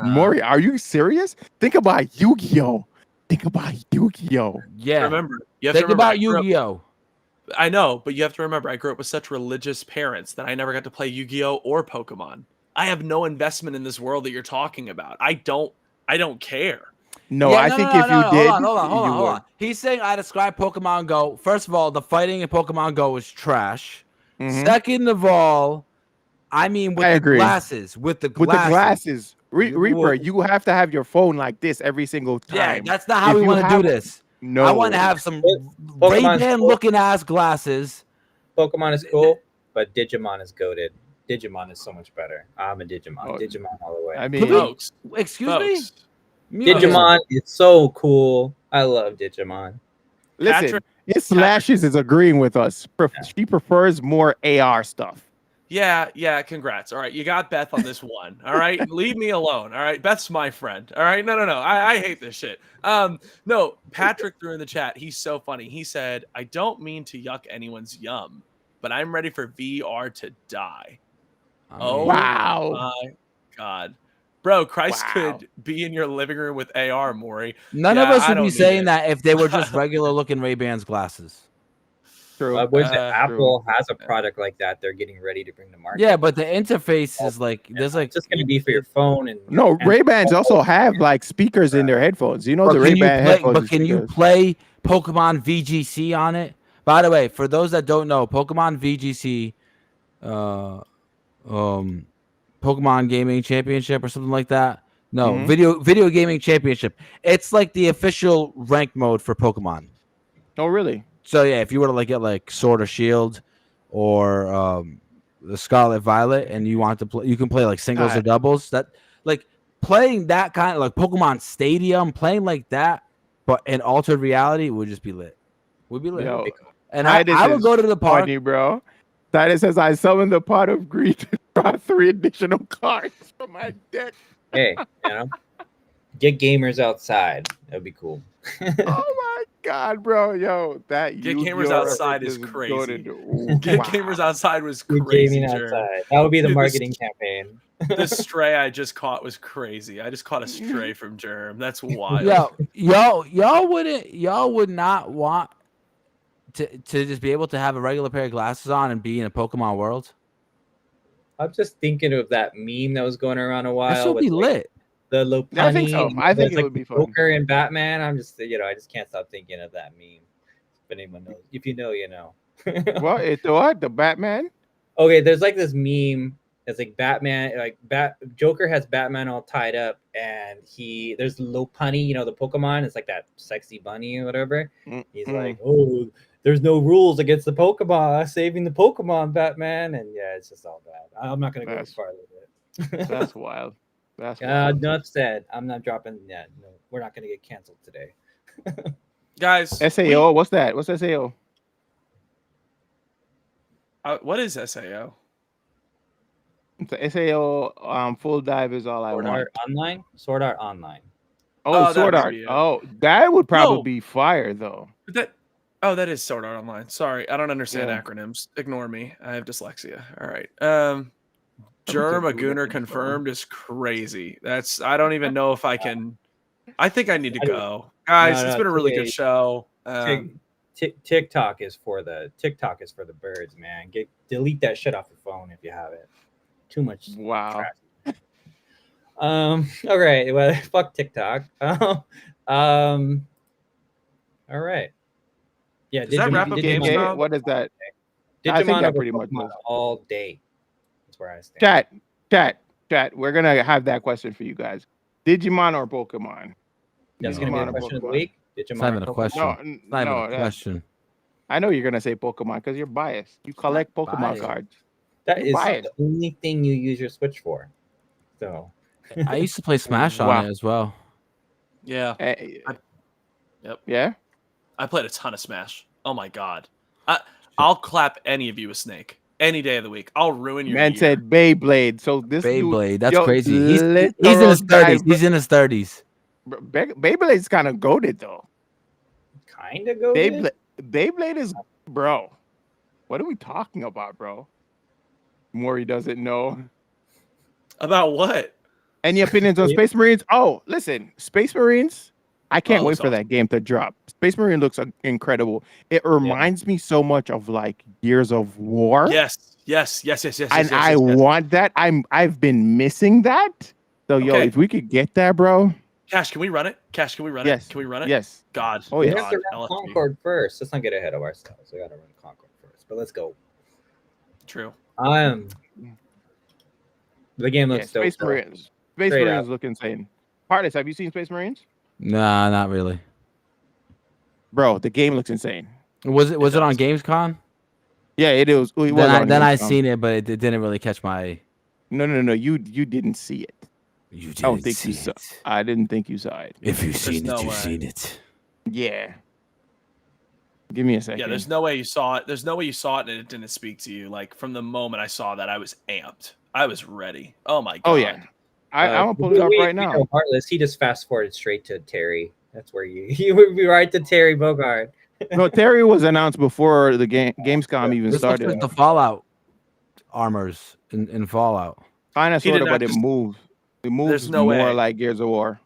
are you serious? Think about Yu-Gi-Oh! Think about Yu-Gi-Oh! Yeah. Remember, you have Think to remember, about Yu-Gi-Oh! I know, but you have to remember, I grew up with such religious parents that I never got to play Yu-Gi-Oh or Pokemon. I have no investment in this world that you're talking about. I don't care. No, I think if you did, hold you would. on. He's saying I describe Pokemon Go. First of all, the fighting in Pokemon Go is trash. Mhm. Second of all, I mean with I the agree. glasses. With the With the glasses. glasses, Reaper, you have to have your phone like this every single Yeah, time. that's not how If we you want to do have- this. No, I want to have some Pokemon's Ray-Ban cool. looking ass glasses. Pokemon is cool, but Digimon is goated. Digimon is so much better. I'm a Digimon. Oh, Digimon all the way. I mean, Folks, Excuse me? folks, Mute him. Digimon is so cool. I love Digimon. listen, Patrick- Miss Lashes is agreeing with us. She prefers more AR stuff. Yeah, congrats. All right, you got Beth on this one. All right, leave me alone. All right, Beth's my friend. All right, no. I hate this shit. No, Patrick threw in the chat. He's so funny. He said, "I don't mean to yuck anyone's yum, but I'm ready for VR to die." Oh Wow. my god, bro, Christ Wow. could be in your living room with AR, Maury. None Yeah, of us I would don't be need saying it. that if they were just regular looking Ray-Bans glasses. True. Apple has a product like that. They're getting ready to bring to market. Yeah, but the interface is like there's like It's just going to be for your phone and No, Ray-Bans also have like speakers in their headphones. You know, But the can you Ray-Ban play? headphones. But with can you speakers. play Pokemon VGC on it? By the way, for those that don't know, Pokemon VGC, Pokemon Gaming Championship or something like that. No, Mhm. video gaming championship. It's like the official rank mode for Pokemon. Oh, really? So yeah, if you were to like get like Sword or Shield or the Scarlet Violet, and you want to play, you can play like singles or doubles. That like playing that kind of like Pokemon Stadium, playing like that, but in altered reality would just be lit. Would be lit. Yo, And I would go to the park. Funny, bro. Titus says I summoned the pot of greed to draw 3 additional cards from my deck. hey, get gamers outside. That'd be cool. Oh my god, bro. Yo, that Get Yu-Gi-Oh gamers outside is reference crazy. goated. Get Wow. gamers outside was Get crazy. gaming Germ. outside. That would be the Dude, marketing campaign. The stray I just caught was crazy. I just caught a stray from Germ. That's wild. Y'all would not want to just be able to have a regular pair of glasses on and be in a Pokemon world. I'm just thinking of that meme that was going around a while. That should be with, like, lit. the Lopunny. I think so. I think there's, it would be fun. Joker and Batman. I'm just, I just can't stop thinking of that meme. If anyone knows, if you know, you know. What? What? The Batman? Okay, there's like this meme. It's like Batman, like Joker has Batman all tied up, and there's Lopunny, the Pokemon. It's like that sexy bunny or whatever. He's like, oh, there's no rules against the Pokemon, saving the Pokemon, Batman, and yeah, it's just all bad. I'm not gonna go as far with it. That's wild. That's wild. Enough said. I'm not dropping. Yeah, no, we're not gonna get canceled today. Guys, SAO. What's that? What's SAO? what is SAO? The SAO full dive is all I Sword want. Art Online. Sword Art Online. Oh, Oh, Sword that Art. would be it. Oh, that would probably No. be fire though. But Oh, that is Sword Art Online. Sorry, I don't understand Yeah. acronyms. Ignore me. I have dyslexia. All right. took Germ a two Gooner minutes, bro. confirmed is crazy. I don't even know if I can. I think I need to I don't- go, guys. No, It's no, been a really today- good show. TikTok is for the birds, man. Delete that shit off your phone if you have it. Too much. Wow. Trash. All right. Well, fuck TikTok. All right. Yeah. Does that wrap up Okay, Gamescom? what is that? I think Digimon that over pretty much Pokemon was. all day. That's where I stand. Chat. We're gonna have that question for you guys. Digimon or Pokemon? That's Digimon gonna be or a question of the Pokemon? week. It's Digimon not or even a Pokemon? question. No, It's not even a question. I know you're gonna say Pokemon because you're biased. You collect Pokemon biased. cards. That You're is biased. the only thing you use your Switch for. So I used to play Smash on Wow. it as well. Yeah. Eh, Yep. Yeah. I played a ton of Smash. Oh my god. I'll clap any of you a snake any day of the week. I'll ruin your Man year. said Beyblade. So this Beyblade, that's yo, crazy. He's in literal his guy, 30s. He's in his 30s. Beyblade's kind of goated though. kind of go good. Beyblade is, bro. What are we talking about, bro? Maury doesn't know. About what? Any opinions on Space Marines? Oh, listen, Space Marines. I can't Oh, wait it's for that game to drop. Space Marine looks incredible. It reminds me so much of like Gears of War. Yes. And I want that. I've been missing that. So yo, Okay. if we could get that, bro. Cash, can we run it? Cash, can we run Yes. it? Can we run it? Yes. God. Oh, We yes. have to God, run LFG. Concord first. Let's not get ahead of ourselves. We got to run Concord first. But let's go. True. The game Yeah, looks dope. Space though. Marines. Space Straight Marines up. look insane. Hardest, have you seen Space Marines? Nah, not really. Bro, the game looks insane. Was it on does. Gamescom? Yeah, it was. It was on Then I Gamescom. seen it, but it didn't really catch my. No. You didn't see it. You I don't think you saw. I didn't think you saw it. If you've seen it, you've seen it. Yeah. Give me a second. Yeah, there's no way you saw it. There's no way you saw it and it didn't speak to you. Like from the moment I saw that, I was amped. I was ready. Oh my god. Oh yeah. I'm gonna pull it up right now. Heartless. He just fast forwarded straight to Terry. That's where you would be right to Terry Bogard. No, Terry was announced before the Gamescom even This started. looks like the Fallout armors in Fallout. Kind of He sort did of, not but it just- moves. It moves There's no more way. like Gears of War.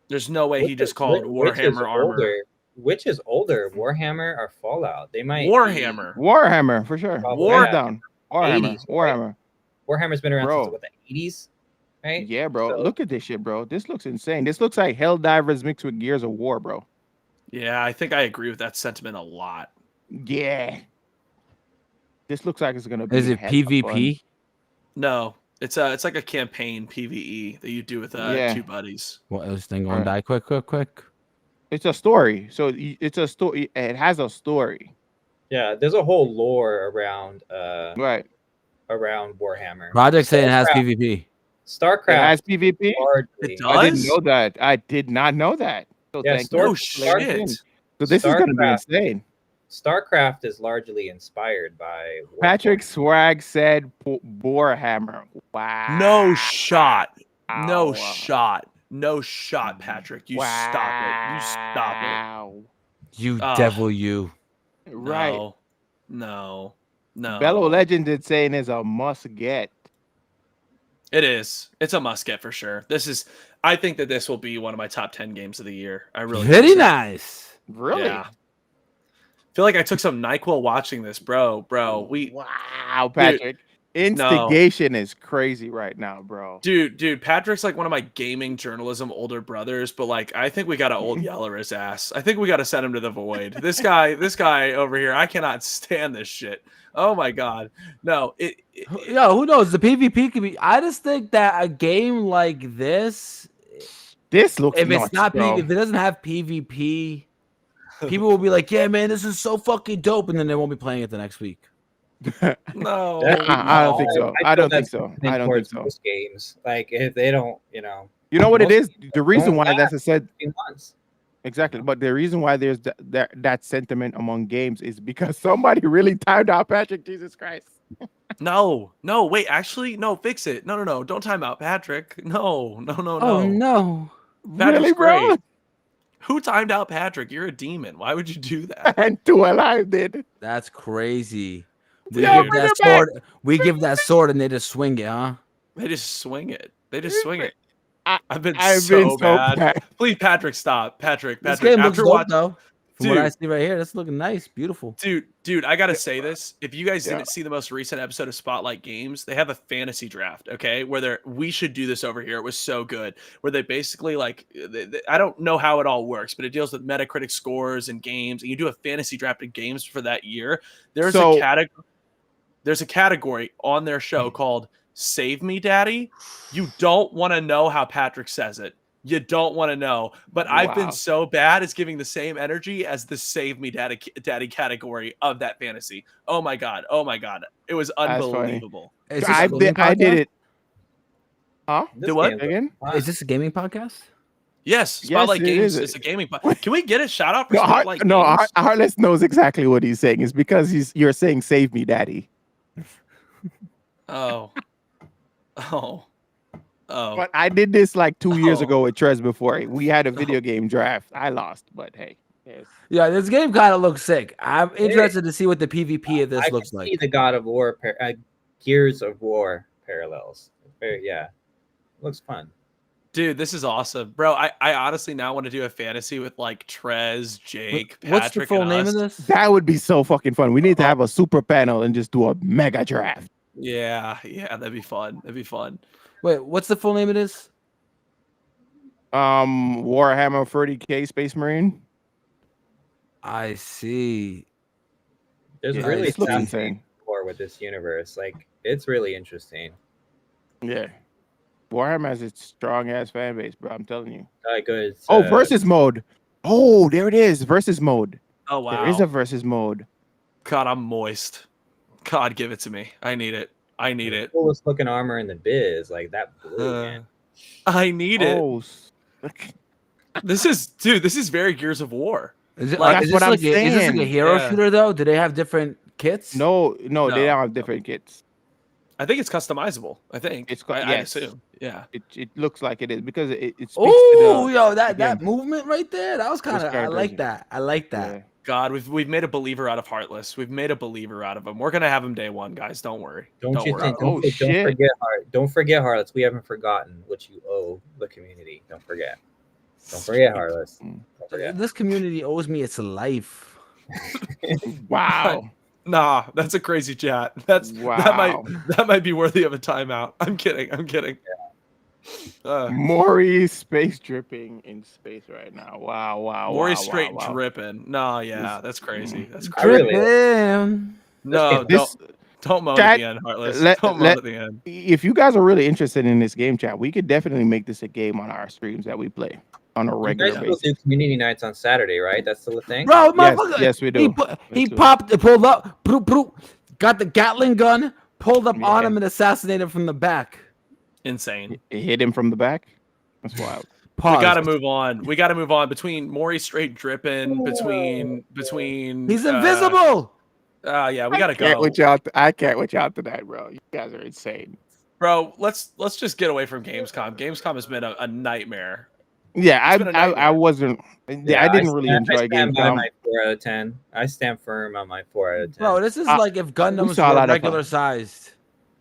There's no way he just called Warhammer armor. Which is older, Warhammer or Fallout? They might Warhammer. Warhammer for sure. War- Hands down. Warhammer. 80s, right? Warhammer. Warhammer's been around Bro. since what, the 80s, right? Yeah, bro. So- Look at this shit, bro. This looks insane. This looks like Helldivers mixed with Gears of War, bro. Yeah, I think I agree with that sentiment a lot. Yeah. This looks like it's gonna be. Is it hella fun. PvP? No, it's like a campaign PVE that you do with Yeah. two buddies. What is this thing going Alright. die quick? It's a story. So it's a story. It has a story. Yeah, there's a whole lore around Right. around Warhammer. Project saying it has Starcraft- PvP. StarCraft It has PvP. largely. It I didn't does? know that. I did not know that. So Yeah, thank you. No for letting me in. shit. So this is gonna be StarCraft. insane. StarCraft is largely inspired by Patrick Swag said Warhammer. Wow. No shot. Wow. No shot. No shot, Patrick. You stop it. You stop Wow. You Ugh. devil, you. it. Right. No. Bellow Legend is saying is a must get. It is. It's a must get for sure. I think that this will be one of my top 10 games of the year. I really Very think so. nice. Really? Yeah. Feel like I took some NyQuil watching this, bro. Wow, Patrick. Instigation is crazy right now, bro. Dude, Patrick's like one of my gaming journalism older brothers, but like I think we gotta old yeller his ass. I think we gotta send him to the void. This guy over here, I cannot stand this shit. Oh my god. No, Yo, who knows? The PvP could be. I just think that a game like this, This looks if nuts, it's not bro. if it doesn't have PvP, people will be like, "Yeah, man, this is so fucking dope," and then they won't be playing it the next week. no. I don't think so. I feel don't think that's so. happening I don't think towards so. most games. Like if they don't, You know what it most is? The reason don't why that's last said 15 months. exactly, but the reason why there's that sentiment among games is because somebody really timed out Patrick. Jesus Christ. No, wait, actually, no, fix it. No, don't time out, Patrick. No. Oh no! Patrick's Really, bro? great. Who timed out Patrick? You're a demon. Why would you do that? And Two Alive did. That's crazy. We Yo, give bring that it back. sword. We give that sword, and they just swing it, huh? They just swing it. They just swing it. I've been I've so been so bad. bad. Please, Patrick, stop. Patrick. This Patrick. game looks After dope, watch, though. From what I Dude. see right here, that's looking nice, beautiful. dude, I gotta say this. If you guys Yeah. didn't see the most recent episode of Spotlight Games, they have a fantasy draft, okay? Where we should do this over here. It was so good. Where they basically like, I don't know how it all works, but it deals with Metacritic scores and games, and you do a fantasy draft of games for that year. There's So- a category. There's a category on their show called "Save Me, Daddy." You don't want to know how Patrick says it. You don't want to know, but I've Wow. been so bad as giving the same energy as the "Save Me, Daddy" category of that fantasy. Oh my god! It was funny. unbelievable. Is this I a gaming did podcast? it. Huh? This Do what? game's Again? fun. Is this a gaming podcast? Yes, Spotlight it Games is. is a gaming. Can we get a shout out for No, Spotlight no, Games? Heartless knows exactly what he's saying. It's because you're saying "Save me, Daddy." Oh, oh. But I did this like 2 years Oh. ago with Trez before. We had a video game draft. I lost, but hey. Yes. Yeah, this game kind of looks sick. I'm interested to see what the PvP of this I looks can see like. the God of War, Gears of War parallels. Very, looks fun. Dude, this is awesome, bro. I honestly now want to do a fantasy with like Trez, Jake, What's the Patrick, full and name us. of this? That would be so fucking fun. We need to have a super panel and just do a mega draft. Yeah, that'd be fun. Wait, what's the full name of this? Warhammer 40K Space Marine. I see. There's Yeah, really this looks stuff insane. more with this universe. Like, it's really interesting. Yeah. Warhammer has its strong ass fan base, bro. I'm telling you. Like, it's, Oh, versus mode. Oh, there it is. Versus mode. Oh wow. There is a versus mode. God, I'm moist. God, give it to me. I need it. coolest looking armor in the biz. Like that blue, man. I need it. Oh, This is very Gears of War. Is it Like, like, that's is what this I'm like is this like a saying. hero Yeah. shooter though? Do they have different kits? no, they No. don't have different kits. I think it's customizable. I think. It's I yes. assume. Yeah. It looks like it is because it speaks Oh, to yo, that again. movement right there. That was kind of. I kinda like crazy. that. I like the. that. God, we've made a believer out of Heartless. We've made a believer out of him. We're gonna have him day one, guys. Don't worry. Don't you worry. think? Oh, Don't shit. forget Don't forget Harlots. We haven't forgotten what you owe the community. Don't forget. Don't forget Harlots. Don't forget. This community owes me its life. Wow. Nah, that's a crazy chat. Wow. That might be worthy of a timeout. I'm kidding. Maury's space dripping in space right now. Wow. Maury's wow, straight wow. dripping. No, yeah, This- that's crazy. That's I crazy. really- Dripping. No, This- don't moan Chat, at the end, Heartless. let- Don't moan let- at the end. If you guys are really interested in this game chat, we could definitely make this a game on our streams that we play on a You regular guys still basis. do community nights on Saturday, right? That's still a thing. Bro, Yes, motherfucker. yes, we do. He do. pulled up, got the Gatling gun, pulled up on Yeah. him and assassinated him from the back. Insane. It hit him from the back. That's wild. Pause. We gotta move on. Between Maury straight dripping, between He's invisible. Yeah, we gotta I can't go. with y'all. I can't with y'all tonight, bro. You guys are insane. Bro, let's just get away from Gamescom. Gamescom has been a nightmare. Yeah, been a I nightmare. wasn't. I didn't really enjoy I stand by Gamescom. my 4 out of 10. I stand firm on my 4 out of 10. Bro, this is like if Gundams saw a were lot of regular fun. sized.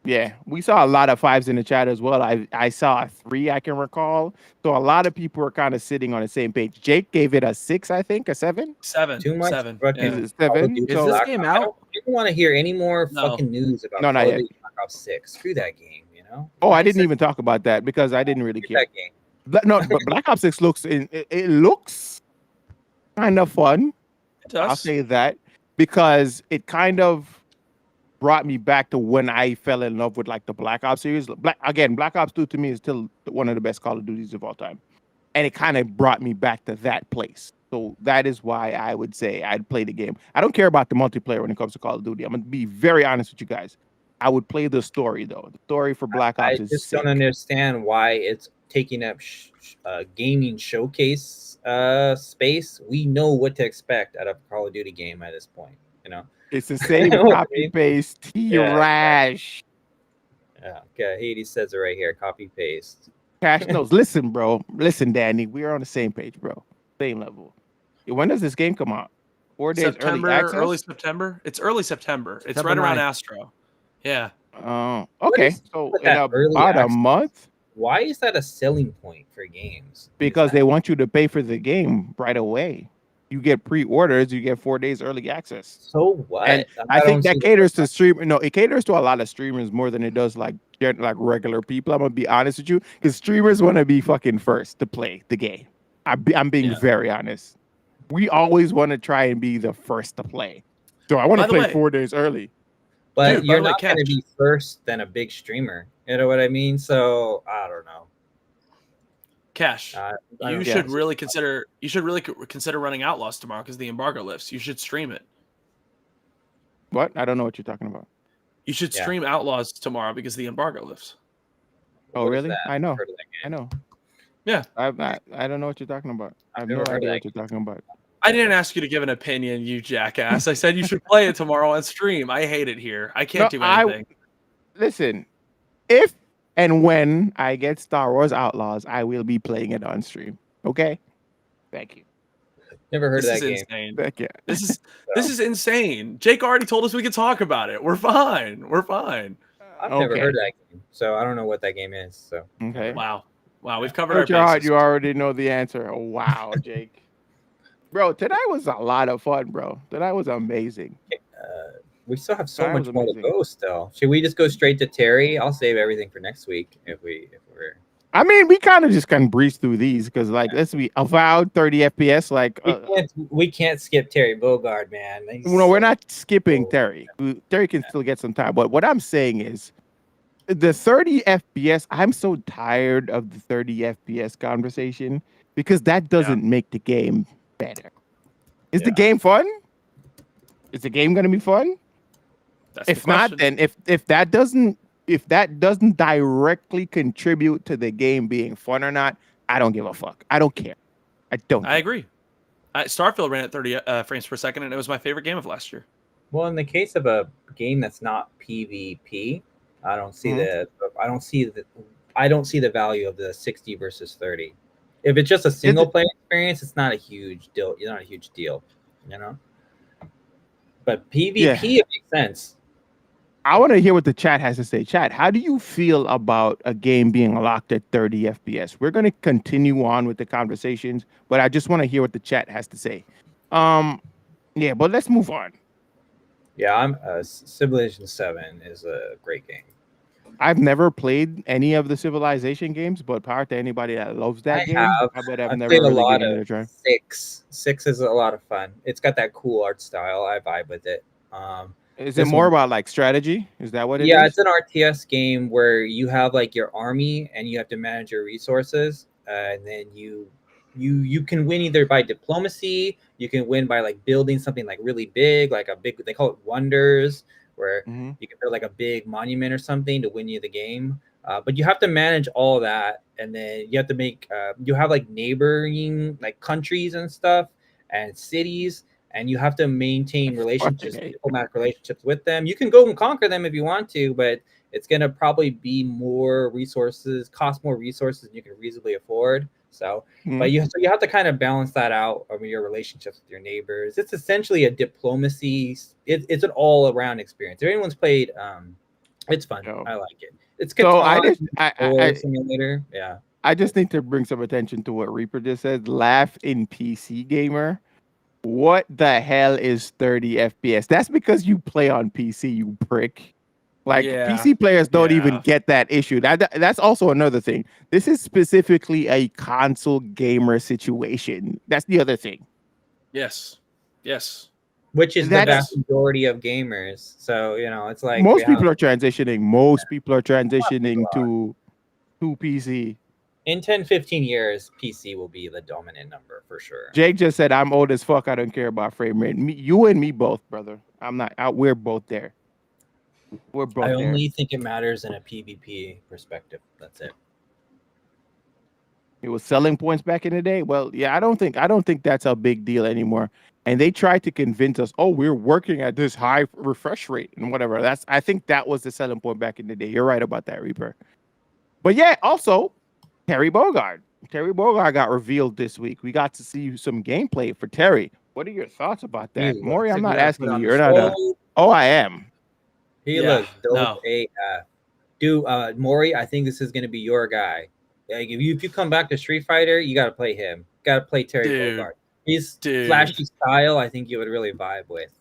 Yeah, we saw a lot of 5s in the chat as well. I saw a 3, I can recall. So a lot of people were kind of sitting on the same page. Jake gave it a 6, I think, a 7. 7. Too much 7. fucking- Yeah. Is it 7? Is Is So- this game out? I don't want to hear any more No. fucking news about No, not Call of yet. Duty Black Ops 6. Screw that game, you know? Oh, I didn't even talk about that because I didn't really Screw care. that game. No, but Black Ops 6 looks it looks kind of fun. It I'll does. say that because it kind of brought me back to when I fell in love with like the Black Ops series. Black Ops 2 to me is still one of the best Call of Duties of all time. And it kind of brought me back to that place. So that is why I would say I'd play the game. I don't care about the multiplayer when it comes to Call of Duty. I'm going to be very honest with you guys. I would play the story though. The story for Black I Ops is just sick. don't understand why it's taking up gaming showcase space. We know what to expect out of a Call of Duty game at this point, you know? It's the same know what I copy mean? paste. Yeah. Trash. Yeah, okay. Hades says it right here. Copy paste. Cash knows. Listen, bro. Listen, Danny. We are on the same page, bro. Same level. When does this game come out? 4 days September, early access. early September. It's early September. It's September right around 9th. Astro. Yeah. Okay. is So with in that early about a access? month, Why is that a selling point for games? because they want you to pay for the game right away. You get pre-orders, you get 4 days early access. So what? And I think that caters to stream. No, it caters to a lot of streamers more than it does like regular people. I'm gonna be honest with you, because streamers want to be fucking first to play the game. I'm being very honest. We always want to try and be the first to play. So I want to play 4 days early. But Dude, you're not going to be first than a big streamer. You know what I mean? So I don't know. Cash, you should really consider running Outlaws tomorrow because the embargo lifts. You should stream it. What? I don't know what you're talking about. You should stream Outlaws tomorrow because the embargo lifts. Oh, really? I know. I know. Yeah. I don't know what you're talking about. I have no idea what you're talking about. I didn't ask you to give an opinion, you jackass. I said you should play it tomorrow on stream. I hate it here. I can't do anything. Listen, if and when I get Star Wars Outlaws, I will be playing it on stream. Okay? Thank you. Never heard of that game. Insane. Thank you. This is insane. Jake already told us we could talk about it. We're fine. We're fine. I've never heard of that game, so I don't know what that game is. So okay. Wow. We've covered our bases. You already know the answer. Oh, wow, Jake. Bro, today was a lot of fun, bro. Today was amazing. We still have so much more to go still. Should we just go straight to Terry? I'll save everything for next week if we're. I mean, we kind of breeze through these because, like, let's be Avowed 30 FPS. Like, we can't skip Terry Bogard, man. No, we're not skipping Terry. Terry can still get some time. But what I'm saying is, the 30 FPS. I'm so tired of the 30 FPS conversation because that doesn't make the game better. Is the game fun? Is the game going to be fun? If not, then if that doesn't directly contribute to the game being fun or not, I don't give a fuck. I don't care. I agree. Starfield ran at 30 frames per second, and it was my favorite game of last year. Well, in the case of a game that's not PvP, I don't see I don't see the value of the 60 versus 30. If it's just a single player experience, it's not a huge deal. It's not a huge deal, you know. But PvP, it makes sense. I want to hear what the chat has to say. Chat, how do you feel about a game being locked at 30 FPS? We're going to continue on with the conversations, but I just want to hear what the chat has to say. Yeah, but let's move on. Yeah, Civilization 7 is a great game. I've never played any of the Civilization games, but power to anybody that loves that game. I bet I've never really given it a try. 6 is a lot of fun. It's got that cool art style. I vibe with it. Is it more about like strategy? Is that what it is? Yeah, it's an RTS game where you have like your army and you have to manage your resources, and then you can win either by diplomacy, you can win by like building something like really big, like they call it wonders, where you can build like a big monument or something to win you the game. But you have to manage all that, and then you have to make you have like neighboring like countries and stuff and cities. And you have to maintain relationships, diplomatic relationships with them. You can go and conquer them if you want to, but it's going to probably be more resources, cost more resources than you can reasonably afford. So, but you have to kind of balance that out over your relationships with your neighbors. It's essentially a diplomacy. It's an all-around experience. If anyone's played, it's fun. I like it. It's good. So simulator. Yeah. I just need to bring some attention to what Reaper just said. Laugh in PC gamer. What the hell is 30 FPS? That's because you play on PC, you prick. Like PC players don't even get that issue. That's also another thing. This is specifically a console gamer situation. That's the other thing. Yes. Which is the vast majority of gamers. So, you know, it's like most people are transitioning. Most people are transitioning to PC. In 10-15 years, PC will be the dominant number for sure. Jake just said, I'm old as fuck. I don't care about frame rate. You and me both, brother. I'm not out. We're both there. We're both there. I only think it matters in a PvP perspective. That's it. It was selling points back in the day. Well, yeah, I don't think that's a big deal anymore. And they tried to convince us, oh, we're working at this high refresh rate and whatever. I think that was the selling point back in the day. You're right about that, Reaper. But yeah, also Terry Bogard. Terry Bogard got revealed this week. We got to see some gameplay for Terry. What are your thoughts about that, He Maury? looks I'm We not gotta put asking it on you. the You're not a. so Oh, I am. he Yeah, looks dope no. AF. Dude, Maury, I think this is gonna be your guy. Like if you come back to Street Fighter, you gotta play him. Gotta play Terry Dude, Bogard. His dude. flashy style, I think you would really vibe with.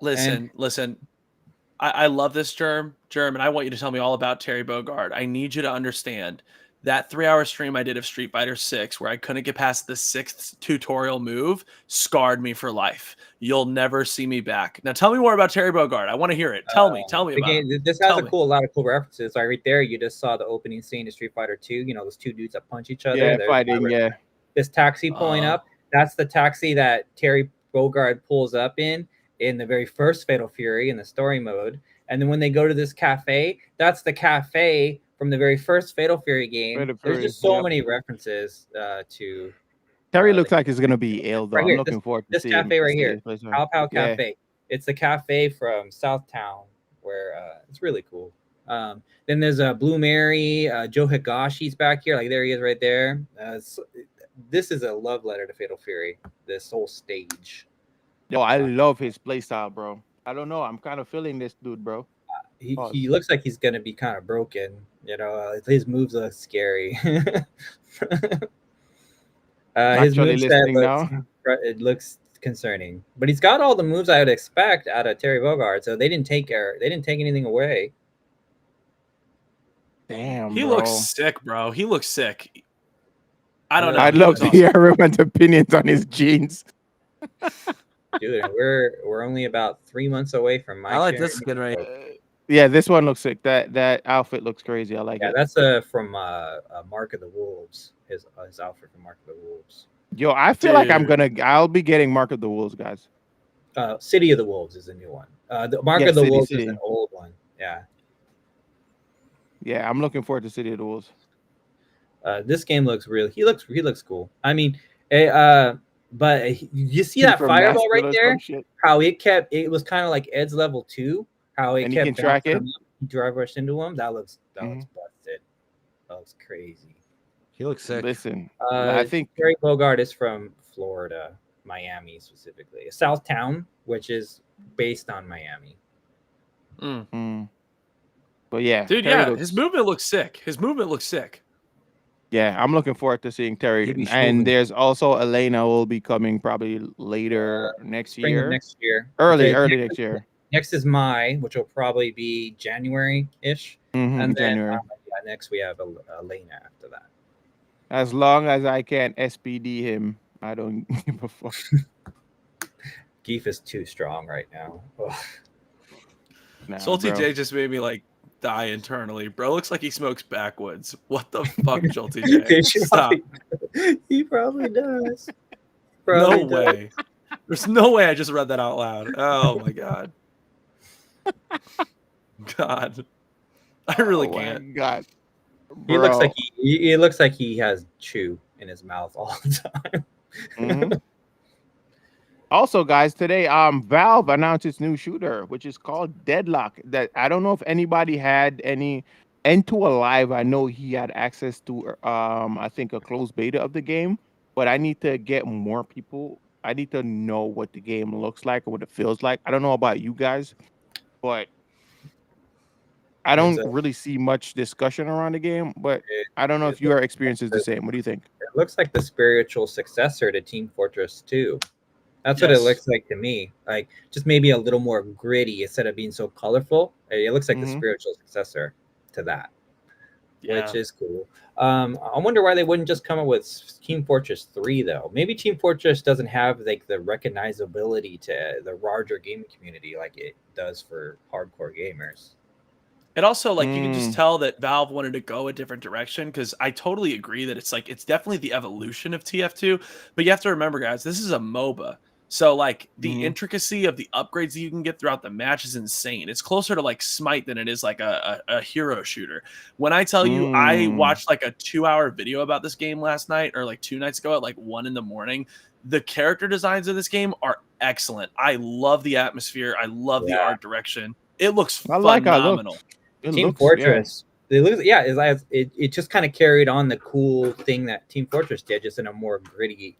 Listen. I love this Germ, and I want you to tell me all about Terry Bogard. I need you to understand that 3-hour stream I did of Street Fighter 6, where I couldn't get past the 6th tutorial move, scarred me for life. You'll never see me back. Now tell me more about Terry Bogard. I want to hear it. Tell me The about game, him. this has Tell a me. lot of cool references. Like right there, you just saw the opening scene of Street Fighter 2. You know, those two dudes that punch each other. Yeah, There's fighting. Yeah. this taxi pulling up. That's the taxi that Terry Bogard pulls up in the very first Fatal Fury in the story mode. And then when they go to this cafe, that's the cafe from the very first Fatal Fury game. Fatal There's Fury, just so yep. many references to Terry looks like he's gonna be ill though. right I'm here. looking forward to This seeing cafe right seeing here, his place. Pow Pow Yeah. Cafe. It's the cafe from Southtown where it's really cool. Then there's a Blue Mary, Joe Higashi's back here. Like there he is right there. This is a love letter to Fatal Fury. This whole stage. Yo, I love his playstyle, bro. I don't know. I'm kind of feeling this dude, bro. He looks like he's gonna be kind of broken. You know, his moves look scary. His Actually listening now. it looks concerning, but he's got all the moves I would expect out of Terry Bogard. So they didn't take anything away. Damn, He bro. looks sick, bro. He looks sick. I don't know. I'd He love looks to awesome. hear everyone's opinions on his jeans. Dude, and we're only about 3 months away from my. I like this skin right. Yeah, this one looks sick. That outfit looks crazy. I like Yeah, it. that's from Mark of the Wolves. His outfit from Mark of the Wolves. Yo, I feel like I'll be getting Mark of the Wolves, guys. City of the Wolves is a new one. The Mark Yeah, of the City, Wolves City. is an old one. Yeah. Yeah, I'm looking forward to City of the Wolves. This game looks real. He looks cool. I mean, but you see that From fireball Nashville right or there? some shit. How it was kind of like Ed's level 2. How it And he kept can track bouncing it? him up. He drive rushed into him. That looks Mhm. busted. That looks crazy. He looks sick. Listen, I think Terry Bogard is from Florida, Miami specifically, Southtown, which is based on Miami. but yeah, Dude, Terry yeah, looks- his movement looks sick. Yeah, I'm looking forward to seeing Terry. He be And schmoving. there's also Elena will be coming probably later next Spring of year. next year. Early Okay, next year. Next is Mai, which will probably be January-ish. Mhm, And then January. next we have Elena after that. As long as I can't SPD him, I don't give a fuck. Geef is too strong right now. Ugh. Nah, Salty bro. J just made me like die internally. Bro looks like he smokes backwoods. What the fuck, Salty J? Stop. He probably does. No way. There's no way I just read that out loud. Oh my god. God. I really Oh my can't. God. He looks Bro. like he looks like he has chew in his mouth all the time. Mhm. Also, guys, today Valve announced its new shooter, which is called Deadlock. That I don't know if anybody had any Into Alive. I know he had access to I think a closed beta of the game, but I need to get more people. I need to know what the game looks like and what it feels like. I don't know about you guys, but I don't really see much discussion around the game, but I don't know if your experience is the same. What do you think? It looks like the spiritual successor to Team Fortress 2. That's what it looks like to me. Like just maybe a little more gritty instead of being so colorful. It looks like the spiritual successor to that, which is cool. I wonder why they wouldn't just come up with Team Fortress 3 though. Maybe Team Fortress doesn't have like the recognizability to the larger gaming community like it does for hardcore gamers. It also like you can just tell that Valve wanted to go a different direction because I totally agree that it's definitely the evolution of TF2, but you have to remember, guys, this is a MOBA. So like the intricacy of the upgrades that you can get throughout the match is insane. It's closer to like Smite than it is like a hero shooter. When I tell you I watched like a 2-hour video about this game last night or like 2 nights ago at like 1 a.m, the character designs of this game are excellent. I love the atmosphere. I love the art direction. It looks phenomenal. Team Fortress It looks, yeah, it just kind of carried on the cool thing that Team Fortress did, just in a more gritty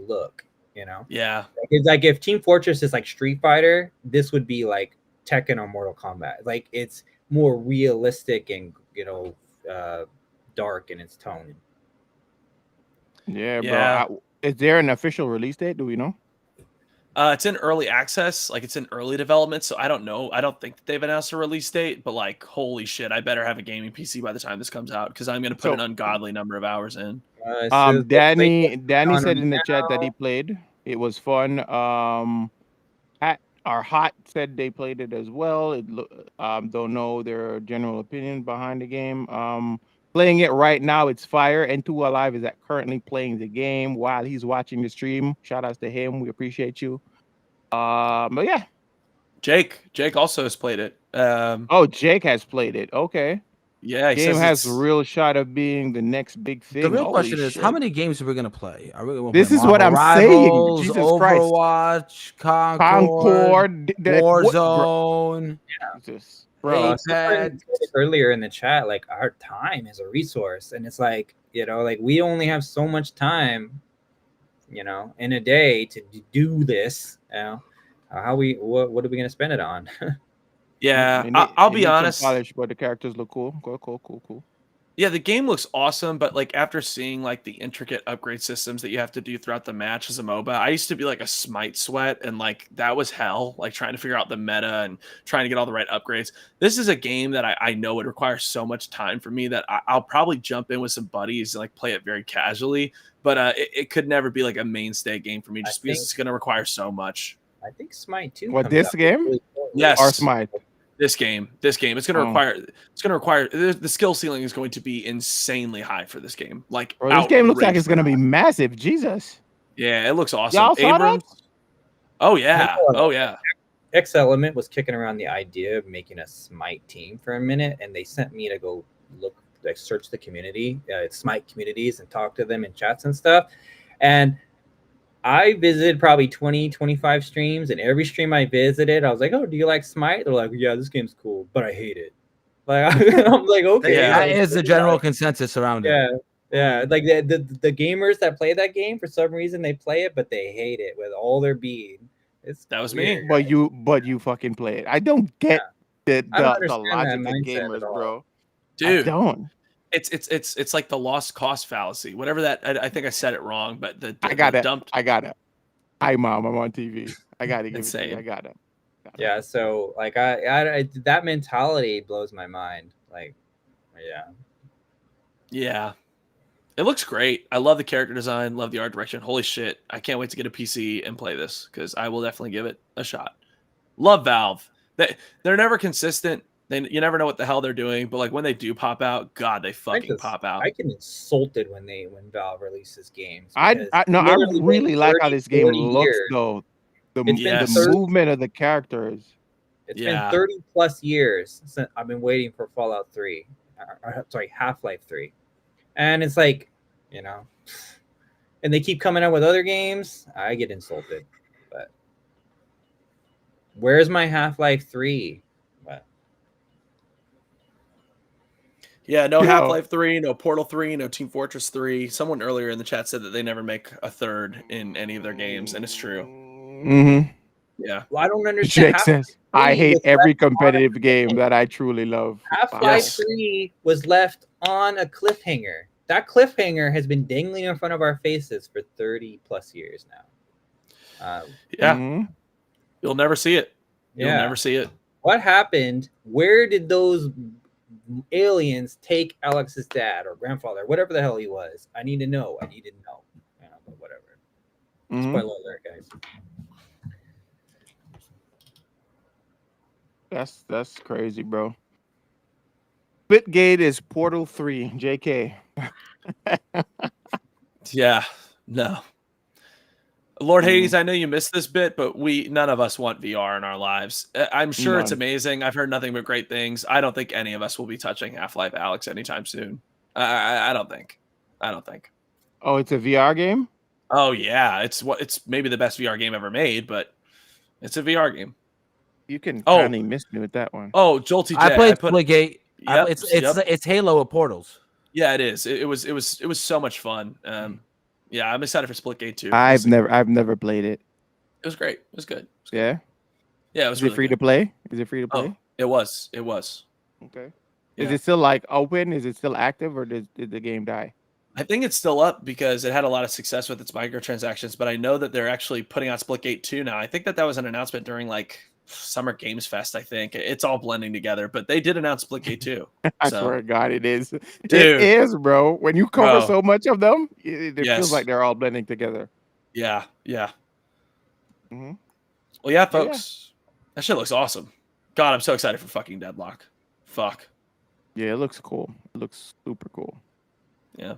look. You know, Yeah. it's like if Team Fortress is like Street Fighter, this would be like Tekken or Mortal Kombat. Like it's more realistic and dark in its tone. Yeah, bro. Yeah. Is there an official release date? Do we know? It's in early access, like it's in early development, so I don't know. I don't think they've announced a release date, but like, holy shit, I better have a gaming PC by the time this comes out because I'm gonna put an ungodly number of hours in. Danny said in the chat that he played. It was fun. Hot said they played it as well. Don't know their general opinion behind the game. Playing it right now, it's fire. And Two Alive is currently playing the game while he's watching the stream. Shout outs to him. We appreciate you. But yeah. Jake also has played it. Jake has played it. Okay. Yeah, he game says has a real shot of being the next big thing. The real question is, how many games are we gonna play? Are we gonna this play is what I'm Rivals, saying. Jesus Overwatch, Christ. Concord, Warzone. Yeah. Jesus. Bro. Earlier in the chat, like our time is a resource, and it's like, like we only have so much time, in a day to do this. What are we gonna spend it on? Yeah, I'll be honest. Polished, but the characters look cool. Cool. Yeah, the game looks awesome, but like after seeing like the intricate upgrade systems that you have to do throughout the match as a MOBA, I used to be like a Smite sweat, and like that was hell. Like trying to figure out the meta and trying to get all the right upgrades. This is a game that I know would require so much time for me that I'll probably jump in with some buddies and like play it very casually. But it could never be like a mainstay game for me just because it's going to require so much. I think Smite too. What, this game? Really yes. Or Smite? This game. It's going to require the skill ceiling is going to be insanely high for this game. Like, bro, this game looks like it's going to be massive. Jesus. Yeah, it looks awesome. Y'all saw that? Oh yeah. Oh yeah. X Element was kicking around the idea of making a Smite team for a minute, and they sent me to go search the community, Smite communities, and talk to them in chats and stuff. And I visited probably 20, 25 streams, and every stream I visited, I was like, "Oh, do you like Smite?" They're like, "Yeah, this game's cool, but I hate it." Like, I'm like, "Okay." Yeah, that is the general consensus around it. Yeah. Like the gamers that play that game, for some reason, they play it, but they hate it with all their being. That was weird. me. But you fucking play it. I don't get the logic of gamers, bro. Dude, I don't. It's like the lost cost fallacy. Whatever that, I think I said it wrong, but I got it. Hi, Mom. I'm on TV. I got to give Insane. it to you. I got it. Yeah. So like I that mentality blows my mind. Like, yeah. It looks great. I love the character design. Love the art direction. Holy shit! I can't wait to get a PC and play this because I will definitely give it a shot. Love Valve. They're never consistent. You never know what the hell they're doing, but like when they do pop out, God, they fucking pop out. I get insulted when Valve releases games. I really like how this game looks though. The movement of the characters. It's been 30 plus years since I've been waiting for Fallout 3. Half-Life 3. And it's like, and they keep coming out with other games. I get insulted. But where's my Half-Life 3? Yeah, no Half-Life 3, no Portal 3, no Team Fortress 3. Someone earlier in the chat said that they never make a third in any of their games, and it's true. Mm-hmm. Yeah. Well, I don't understand. Jake says, I hate every competitive game that I truly love. Half-Life 3 was left on a cliffhanger. That cliffhanger has been dangling in front of our faces for 30 plus years now. You'll never see it. You'll never see it. What happened? Where did those aliens take Alex's dad or grandfather, whatever the hell he was? I need to know. But whatever. Spoiler alert, guys. That's crazy, bro. Splitgate is Portal 3, JK. Yeah, no. Lord Hades, I know you missed this bit, but none of us want VR in our lives. I'm sure it's amazing. I've heard nothing but great things. I don't think any of us will be touching Half-Life Alyx anytime soon. I don't think. Oh, it's a VR game? Oh yeah, it's maybe the best VR game ever made, but it's a VR game. You can kindly miss me with that one. Oh, Jolty J. I played Splitgate. Yep, It's Halo with portals. Yeah, it is. It was so much fun. Yeah, I'm excited for Splitgate 2. I've never played it. It was great. It was good. Yeah. Yeah, it was Is really it free good. to play? Is it free to play? Oh, it was. It was. Okay. Yeah. Is it still like open? Is it still active, or did the game die? I think it's still up because it had a lot of success with its microtransactions, but I know that they're actually putting out Splitgate 2 now. I think that was an announcement during like Summer Games Fest, I think. It's all blending together, but they did announce Splitgate 2. I swear to God, it is. Dude. It is, bro. When you cover Bro. so much of them, it Yes. feels like they're all blending together. Yeah. Mm-hmm. Well, yeah, folks. That shit looks awesome. God, I'm so excited for fucking Deadlock. Fuck. Yeah, it looks cool. It looks super cool. Yeah.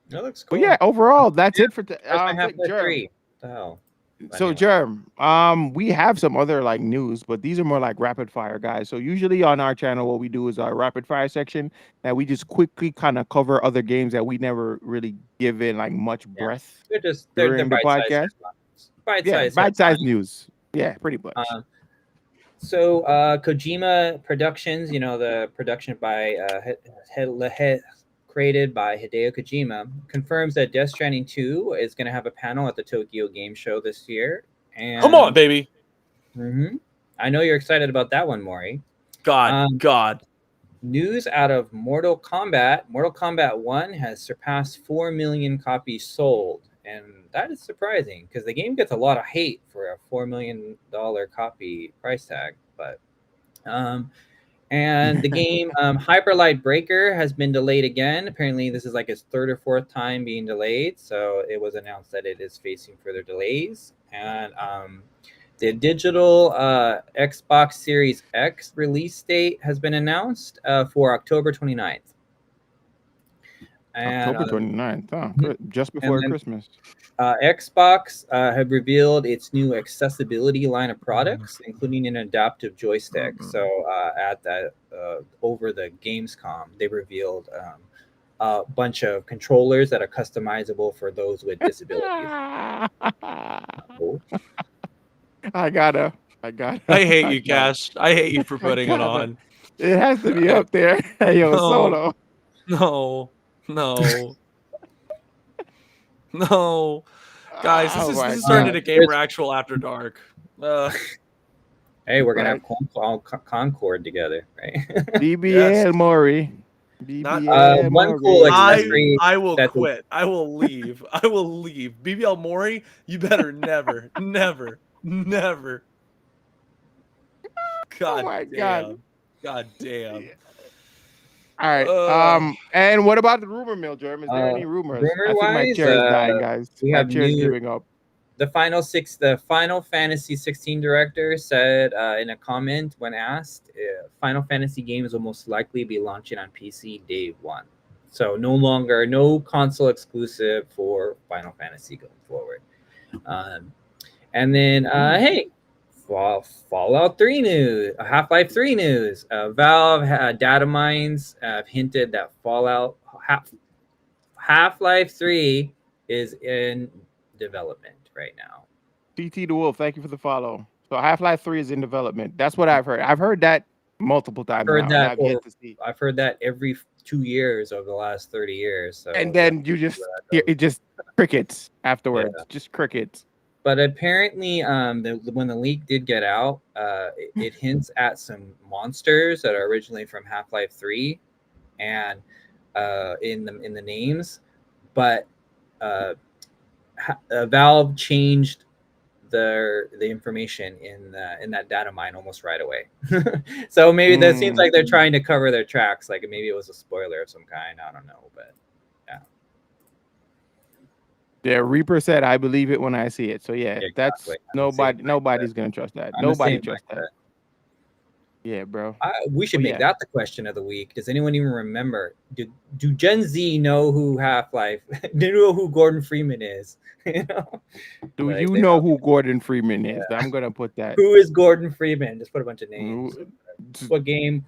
That looks cool. But yeah, overall, that's it for Half-Life Germ. 3. The hell. So Anyway. Germ, we have some other like news, but these are more like rapid fire, guys. So usually on our channel, what we do is our rapid fire section that we just quickly kind of cover other games that we never really give in like much breath They're during the bite-sized podcast. Bite-sized. Bite-sized news. Yeah, pretty much. So Kojima Productions, the production by created by Hideo Kojima, confirms that Death Stranding 2 is going to have a panel at the Tokyo Game Show this year. And Come on, baby. I know you're excited about that one, Maury. God. News out of Mortal Kombat. Mortal Kombat 1 has surpassed 4 million copies sold. And that is surprising because the game gets a lot of hate for a $4 million copy price tag. But and the game Hyper Light Breaker has been delayed again. Apparently, this is like its third or fourth time being delayed. So it was announced that it is facing further delays. And the digital Xbox Series X release date has been announced for October 29th. And, October 29th. Oh, good. Just before Christmas. Xbox have revealed its new accessibility line of products, including an adaptive joystick. So at that over the Gamescom, they revealed a bunch of controllers that are customizable for those with disabilities. I hate you, Cash. I hate you for putting it on. It has to be up there. Hey, yo, Solo. No. Guys, this is starting to Gamer Actual After Dark. Hey, we're gonna have Concord together, right? BBL Maury. BBL one cool accessory. I will quit. I will leave. BBL Maury, you better never. God damn. God damn. Yeah. All right. And what about the rumor mill, Jerm? Is there any rumors? I think my chair is dying, guys. My chair is giving up. The Final Fantasy 16 director said in a comment when asked, Final Fantasy games will most likely be launching on PC day one. So no console exclusive for Final Fantasy going forward. And then, hey, Fallout 3 news, Half-Life 3 news. Valve data mines have hinted that Half-Life 3 is in development right now. CT the Wolf, thank you for the follow. So Half-Life 3 is in development. That's what I've heard. I've heard that multiple times. I've heard that every 2 years over the last 30 years. So and then it just crickets afterwards. Yeah. Just crickets. But apparently, when the leak did get out, it hints at some monsters that are originally from Half-Life 3, and in the names. But Valve changed the information in that data mine almost right away. So maybe that seems like they're trying to cover their tracks. Like maybe it was a spoiler of some kind. I don't know, but. Yeah, Reaper said, "I believe it when I see it." So yeah, that's nobody's gonna trust that. Nobody trusts that. Yeah, bro. We should make that the question of the week. Does anyone even remember? Do Gen Z know who Half-Life? Do you know who Gordon Freeman is? Do you know who Gordon Freeman is? I'm gonna put that. Who is Gordon Freeman? Just put a bunch of names. What game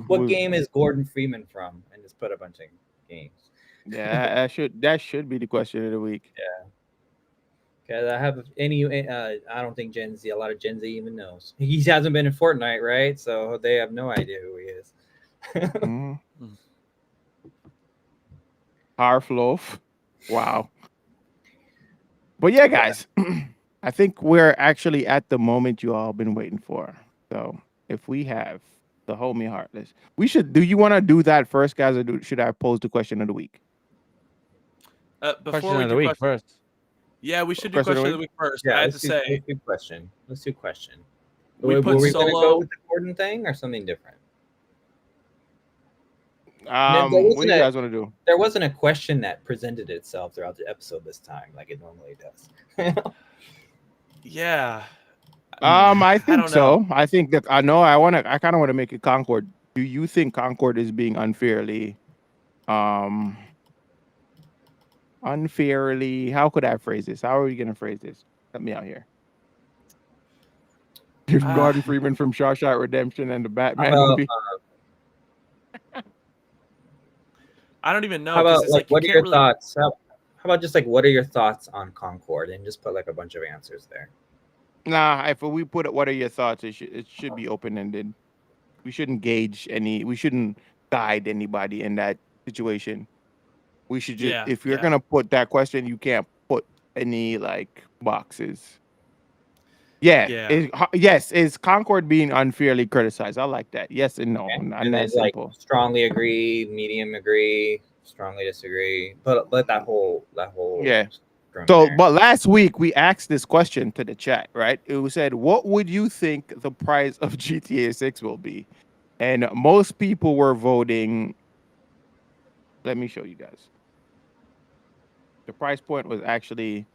is Gordon Freeman from? And just put a bunch of games. Yeah, that should be the question of the week. Yeah. I don't think a lot of Gen Z even knows. He hasn't been in Fortnite, right? So they have no idea who he is. Mhm. Harfloaf. Wow. But yeah, guys, I think we're actually at the moment you all been waiting for. So if we have the homie Heartless, we should. Do you want to do that first, guys, or should I pose the question of the week? Before Question we of the do week question, first. yeah, we should do Question of the question of the week first. Yeah, I have to say, let's do question. Let's do question. we Were put we gonna go Solo. with the Gordon thing or something different? What do you guys want to do? There wasn't a question that presented itself throughout the episode this time, like it normally does. Yeah. I think don't know. so. I think that I know. I kind of want to make it Concord. Do you think Concord is being unfairly? Unfairly. How could I phrase this? How are we gonna phrase this? Help me out here. If Gordon Freeman from Shawshank Redemption and the Batman movie. I don't even know. How about it's like you what are can't your really- thoughts? How about just like what are your thoughts on Concord and just put like a bunch of answers there. Nah, if we put it, what are your thoughts? It should be open ended. We shouldn't gauge any. We shouldn't guide anybody in that situation. We should just, if you're gonna put that question, you can't put any like boxes. Yes. Is Concord being unfairly criticized? I like that. Yes and no. Okay. Not And that then simple. like strongly agree, medium agree, strongly disagree. But let that whole Yeah. from So, there. but last week we asked this question to the chat, right? It said, "What would you think the price of GTA 6 will be?" And most people were voting. Let me show you guys. The price point was actually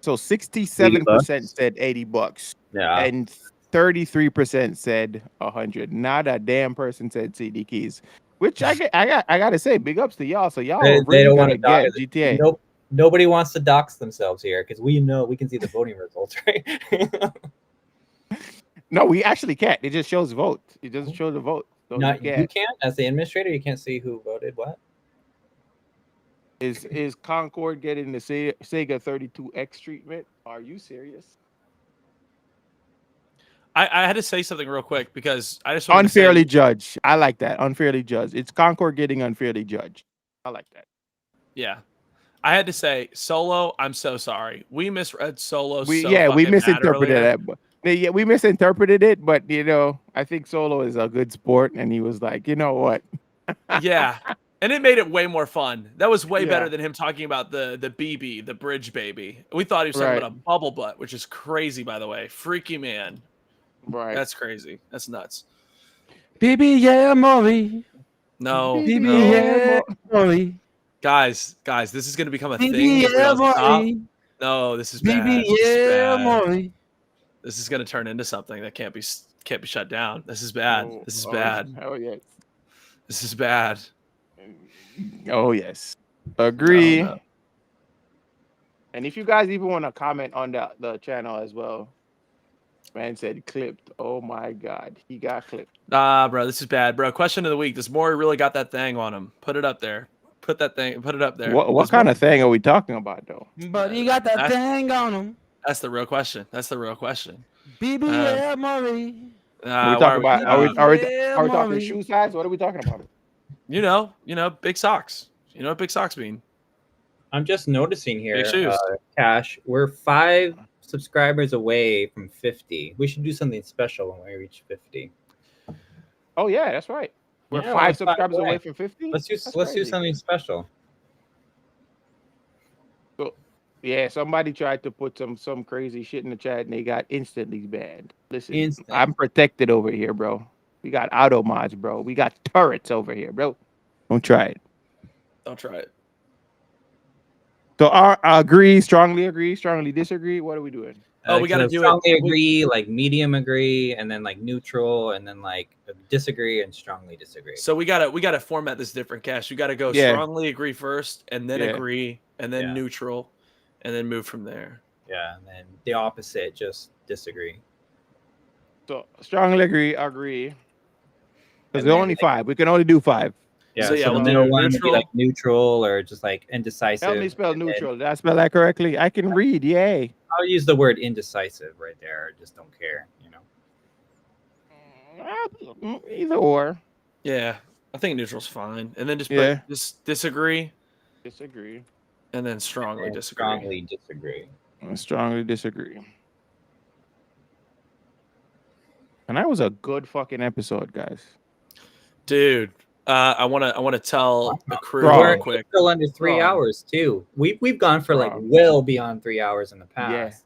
67% said $80, Yeah. and 33% said 100. Not a damn person said CD keys, which I gotta say, big ups to y'all. So y'all They are really don't gonna want to get GTA. Nope. Nobody wants to dox themselves here because we know we can see the voting results, right? No, we actually can't. It just shows vote. It doesn't show the vote. So you can't as the administrator. You can't see who voted what. Is Concord getting the Sega 32X treatment? Are you serious? I had to say something real quick because I just unfairly judged. I like that. Unfairly judged. It's Concord getting unfairly judged. I like that. Yeah. I had to say, Solo, I'm so sorry. We misread Solo. We misinterpreted that. Yeah, we misinterpreted it, but I think Solo is a good sport, and he was like, you know what? Yeah. And it made it way more fun. That was way better than him talking about the BB, the bridge baby. We thought he was talking about a bubble butt, which is crazy, by the way. Freaky man. Right. That's crazy. That's nuts. BB, yeah, Maury. No. BB, no. yeah, Maury. Guys, this is going to become a BB, thing. yeah, Maury. No, this is BB, bad. yeah, Maury. This is going to turn into something that can't be shut down. This is bad. This is bad. Oh yes. This is bad. Oh yes. Agree. No. And if you guys even want to comment on the channel as well. Man said clipped. Oh my God, he got clipped. Nah, bro, this is bad, bro. Question of the week: does Maury really got that thing on him? Put it up there. Put it up there. What kind of thing are we talking about, though? But he got that thing on him. That's the real question. BB, yeah, Maury. Are we talking about? Are we talking shoe size? What are we talking about? You know, big socks. You know what big socks mean? I'm just noticing here, big shoes. Cash. We're 5 subscribers away from 50. We should do something special when we reach 50. Oh yeah, that's right. We're 5 subscribers away from 50. Let's do something special. So, yeah, somebody tried to put some crazy shit in the chat and they got instantly banned. Listen, I'm protected over here, bro. We got auto mods, bro. We got turrets over here, bro. Don't try it. Don't try it. So, agree, strongly disagree. What are we doing? Oh, we got to do strongly agree, like medium agree, and then like neutral, and then like disagree and strongly disagree. So we gotta format this different, Cash. You gotta go strongly agree first, and then agree, and then neutral, and then move from there. Yeah, and then the opposite, just disagree. So strongly agree. Because there's only 5. We can only do 5. Yeah, so the middle one would be like neutral or just like indecisive. Help me spell neutral. Did I spell that correctly? I can read. Yay. I'll use the word indecisive right there. Just don't care, Either or. Yeah, I think neutral's fine, and then just Yeah. put just disagree, Disagree. and then strongly And disagree. strongly disagree. I strongly disagree. And that was a good fucking episode, guys. Dude, I wanna tell the crew Wrong. real We're quick. still under 3 Wrong. hours too. We've gone for like Wrong. well beyond 3 hours in the Yeah. past.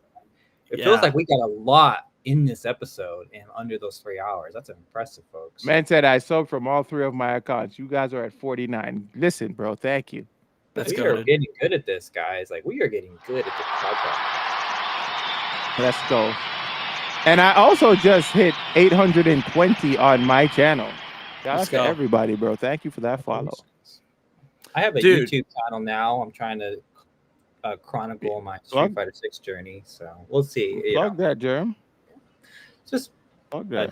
It feels Yeah. like we got a lot in this episode and under those 3 hours. That's impressive, folks. Man said I sold from all 3 of my accounts. You guys are at 49. Listen, bro, thank you. That's we are good. getting good at this, guys. Like we are getting good at this podcast. Let's go. And I also just hit 820 on my channel. Shout out Let's to go. everybody, bro. Thank you for that follow. I have a Dude. YouTube channel now. I'm trying to chronicle my Plug. Street Fighter 6 journey. So we'll see. You Plug know, that, Germ. just Plug that.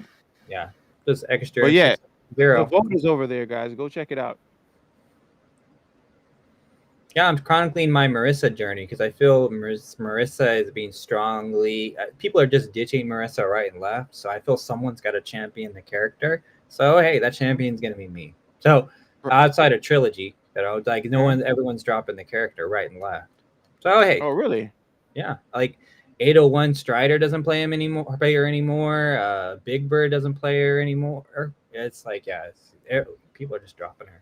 yeah, just extra. But yeah, the zero. vote is over there, guys. Go check it out. Yeah, I'm chronicling my Marissa journey because I feel Marissa is being strongly. People are just ditching Marissa right and left, so I feel someone's got to champion the character. So hey, that champion's gonna be me. So outside of trilogy, that I was like, everyone's dropping the character right and left. So hey, Oh, really? yeah, like 801 Strider doesn't play him anymore. Play her anymore. Big Bird doesn't play her anymore. It's like people are just dropping her.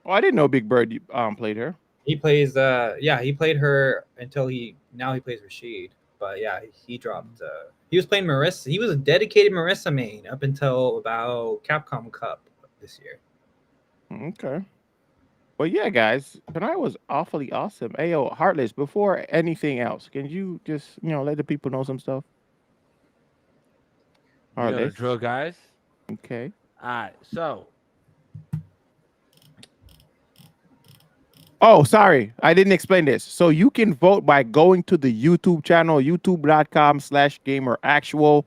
Oh, I didn't know Big Bird played her. He plays he played her until he plays Rashid. But yeah, he dropped he was playing Marissa. He was a dedicated Marissa main up until about Capcom Cup this year. Okay. Well, yeah, guys, tonight was awfully awesome. Ayo, Heartless, before anything else, can you just, let the people know some stuff? You know the Heartless. drill, guys. Okay. All right, so Oh, sorry. I didn't explain this. So you can vote by going to the YouTube channel, youtube.com/gameractual.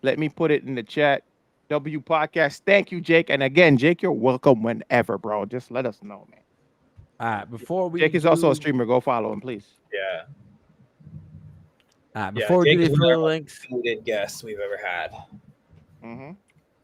Let me put it in the chat. W Podcast. Thank you, Jake. And again, Jake, you're welcome whenever, bro. Just let us know, man. all right, before we Jake is also a streamer. Go follow him, please. Yeah. before we do Jake the is one of affiliate our links, most voted guests we've ever had. Mm-hmm.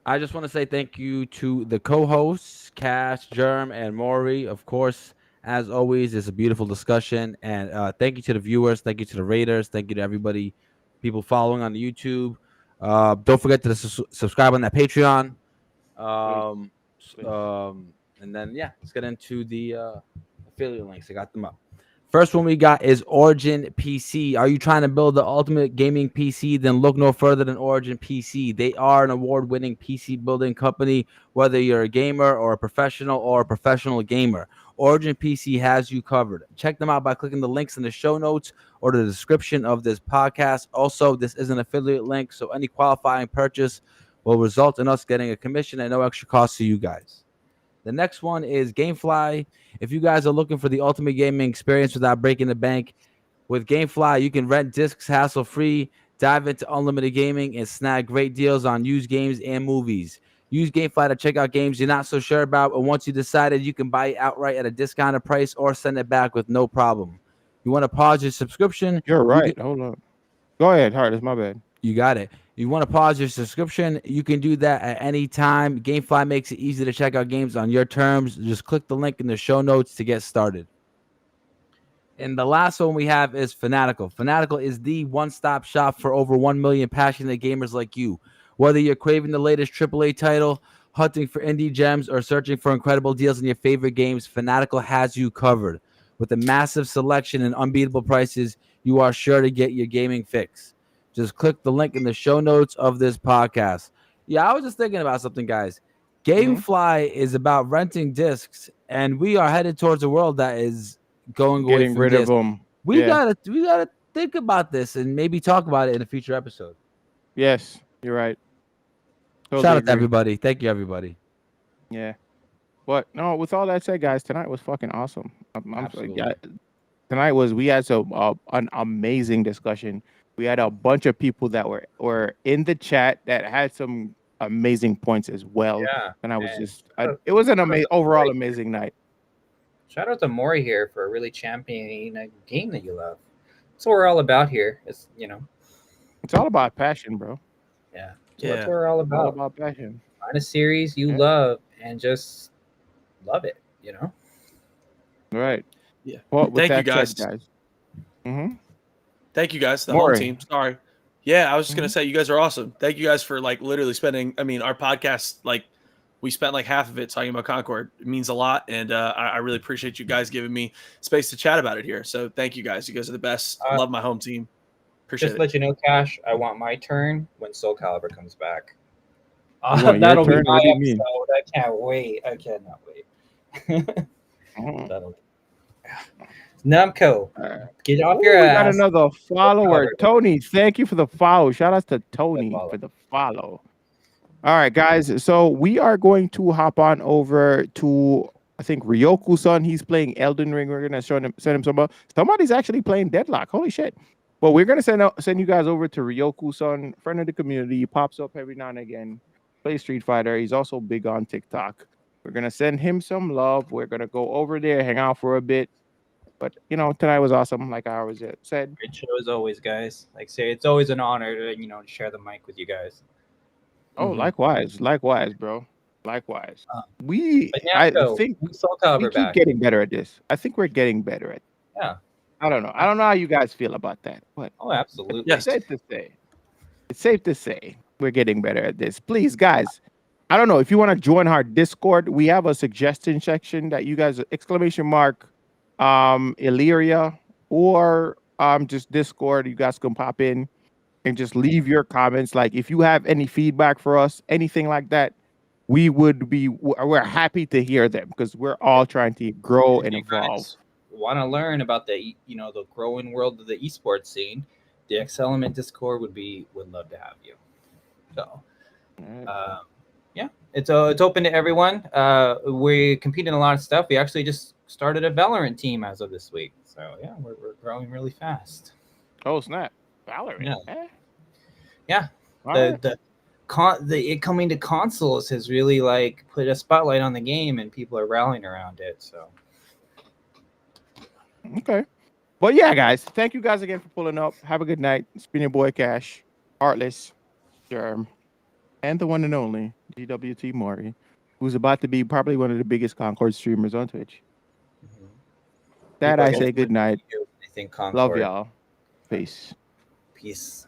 I just want to say thank you to the co-hosts, Cash, Germ, and Maury. Of course, as always, it's a beautiful discussion. And thank you to the viewers. Thank you to the raiders. Thank you to everybody, people following on the YouTube. Don't forget to subscribe on that Patreon. And then, let's get into the affiliate links. I got them up. First one we got is Origin PC. Are you trying to build the ultimate gaming PC? Then look no further than Origin PC. They are an award-winning PC building company, whether you're a gamer or a professional gamer. Origin PC has you covered. Check them out by clicking the links in the show notes or the description of this podcast. Also, this is an affiliate link, so any qualifying purchase will result in us getting a commission at no extra cost to you guys. The next one is GameFly. If you guys are looking for the ultimate gaming experience without breaking the bank, with GameFly, you can rent discs hassle-free, dive into unlimited gaming, and snag great deals on used games and movies. Use GameFly to check out games you're not so sure about, and once you decided, you can buy it outright at a discounted price or send it back with no problem. You want to pause your subscription? You're right. Hold on. Go ahead, Heartless. My bad. You got it. You want to pause your subscription? You can do that at any time. GameFly makes it easy to check out games on your terms. Just click the link in the show notes to get started. And the last one we have is Fanatical. Fanatical is the one-stop shop for over 1 million passionate gamers like you. Whether you're craving the latest AAA title, hunting for indie gems, or searching for incredible deals on your favorite games, Fanatical has you covered. With a massive selection and unbeatable prices, you are sure to get your gaming fix. Just click the link in the show notes of this podcast. Yeah, I was just thinking about something, guys. GameFly is about renting discs, and we are headed towards a world that is going away Getting from rid discs. of them. We gotta think about this and maybe talk about it in a future episode. Yes, you're right. Totally Shout out agree. to everybody. Thank you, everybody. Yeah. But no, with all that said, guys, tonight was fucking awesome. Absolutely. Tonight we had an amazing discussion. We had a bunch of people that were in the chat that had some amazing points as well. Yeah. And I was it was an overall amazing night. Shout out to Maury here for really championing a game that you love. That's what we're all about here. It's It's all about passion, bro. that's what we're all All about. about passion. Find a series you love and just love it. All right. Yeah. Well, with Thank you, that guys. said, guys. Mm-hmm. Thank you guys, the Maury. home team. Sorry. Yeah, I was just gonna Mhm. say you guys are awesome. Thank you guys for like literally spending. I mean, our podcast, like we spent like half of it talking about Concord. It means a lot, and I really appreciate you guys giving me space to chat about it here. So thank you guys. You guys are the best. Love my home team. Appreciate Just it. let you know, Cash, I want my turn when Soul Calibur comes back. You want your That'll be turn? my What do you episode. mean? I can't wait. I cannot wait. Mhm. That'll Namco, All right. get off Ooh, your we got ass. another follower. Calibur. Tony, thank you for the follow. Shout out to Tony follow. for the follow. All right, guys. So we are going to hop on over to, I think, Ryoku-san. He's playing Elden Ring. We're gonna send him some. Somebody's actually playing Deadlock. Holy shit! Well, we're gonna send you guys over to Ryoku-san, friend of the community. He pops up every now and again. Plays Street Fighter. He's also big on TikTok. We're gonna send him some love. We're gonna go over there, hang out for a bit. But tonight was awesome, like I always said. Great show as always, guys. Like say, it's always an honor to share the mic with you guys. Oh, Mhm. likewise, bro. Likewise. Uh, We, But I Namco, think Soul we Calibur keep back. getting better at this. I think we're getting better at. Yeah. I don't know. I don't know how you guys feel about that, but Oh, absolutely. Yes. it's safe to say we're getting better at this. Please, guys. I don't know if you want to join our Discord. We have a suggestion section that you guys exclamation mark Illyria or just Discord. You guys can pop in and just leave your comments. Like if you have any feedback for us, anything like that, we're happy to hear them because we're all trying to grow If and you evolve. guys want to learn about the growing world of the esports scene, the X Element Discord would love to have you. So, Alright. yeah, it's open to everyone. We compete in a lot of stuff. We actually just started a Valorant team as of this week. So yeah, we're growing really fast. Oh snap! Valorant. Yeah. Eh? Yeah. Alright. The it coming to consoles has really like put a spotlight on the game, and people are rallying around it. So Okay. But yeah, guys, thank you guys again for pulling up. Have a good night. It's been your boy Cash, Heartless, Germ, and the one and only GWT Maury, who's about to be probably one of the biggest Concord streamers on Twitch. That people I are say gonna good night. I think Love Concord. y'all. Peace. Peace.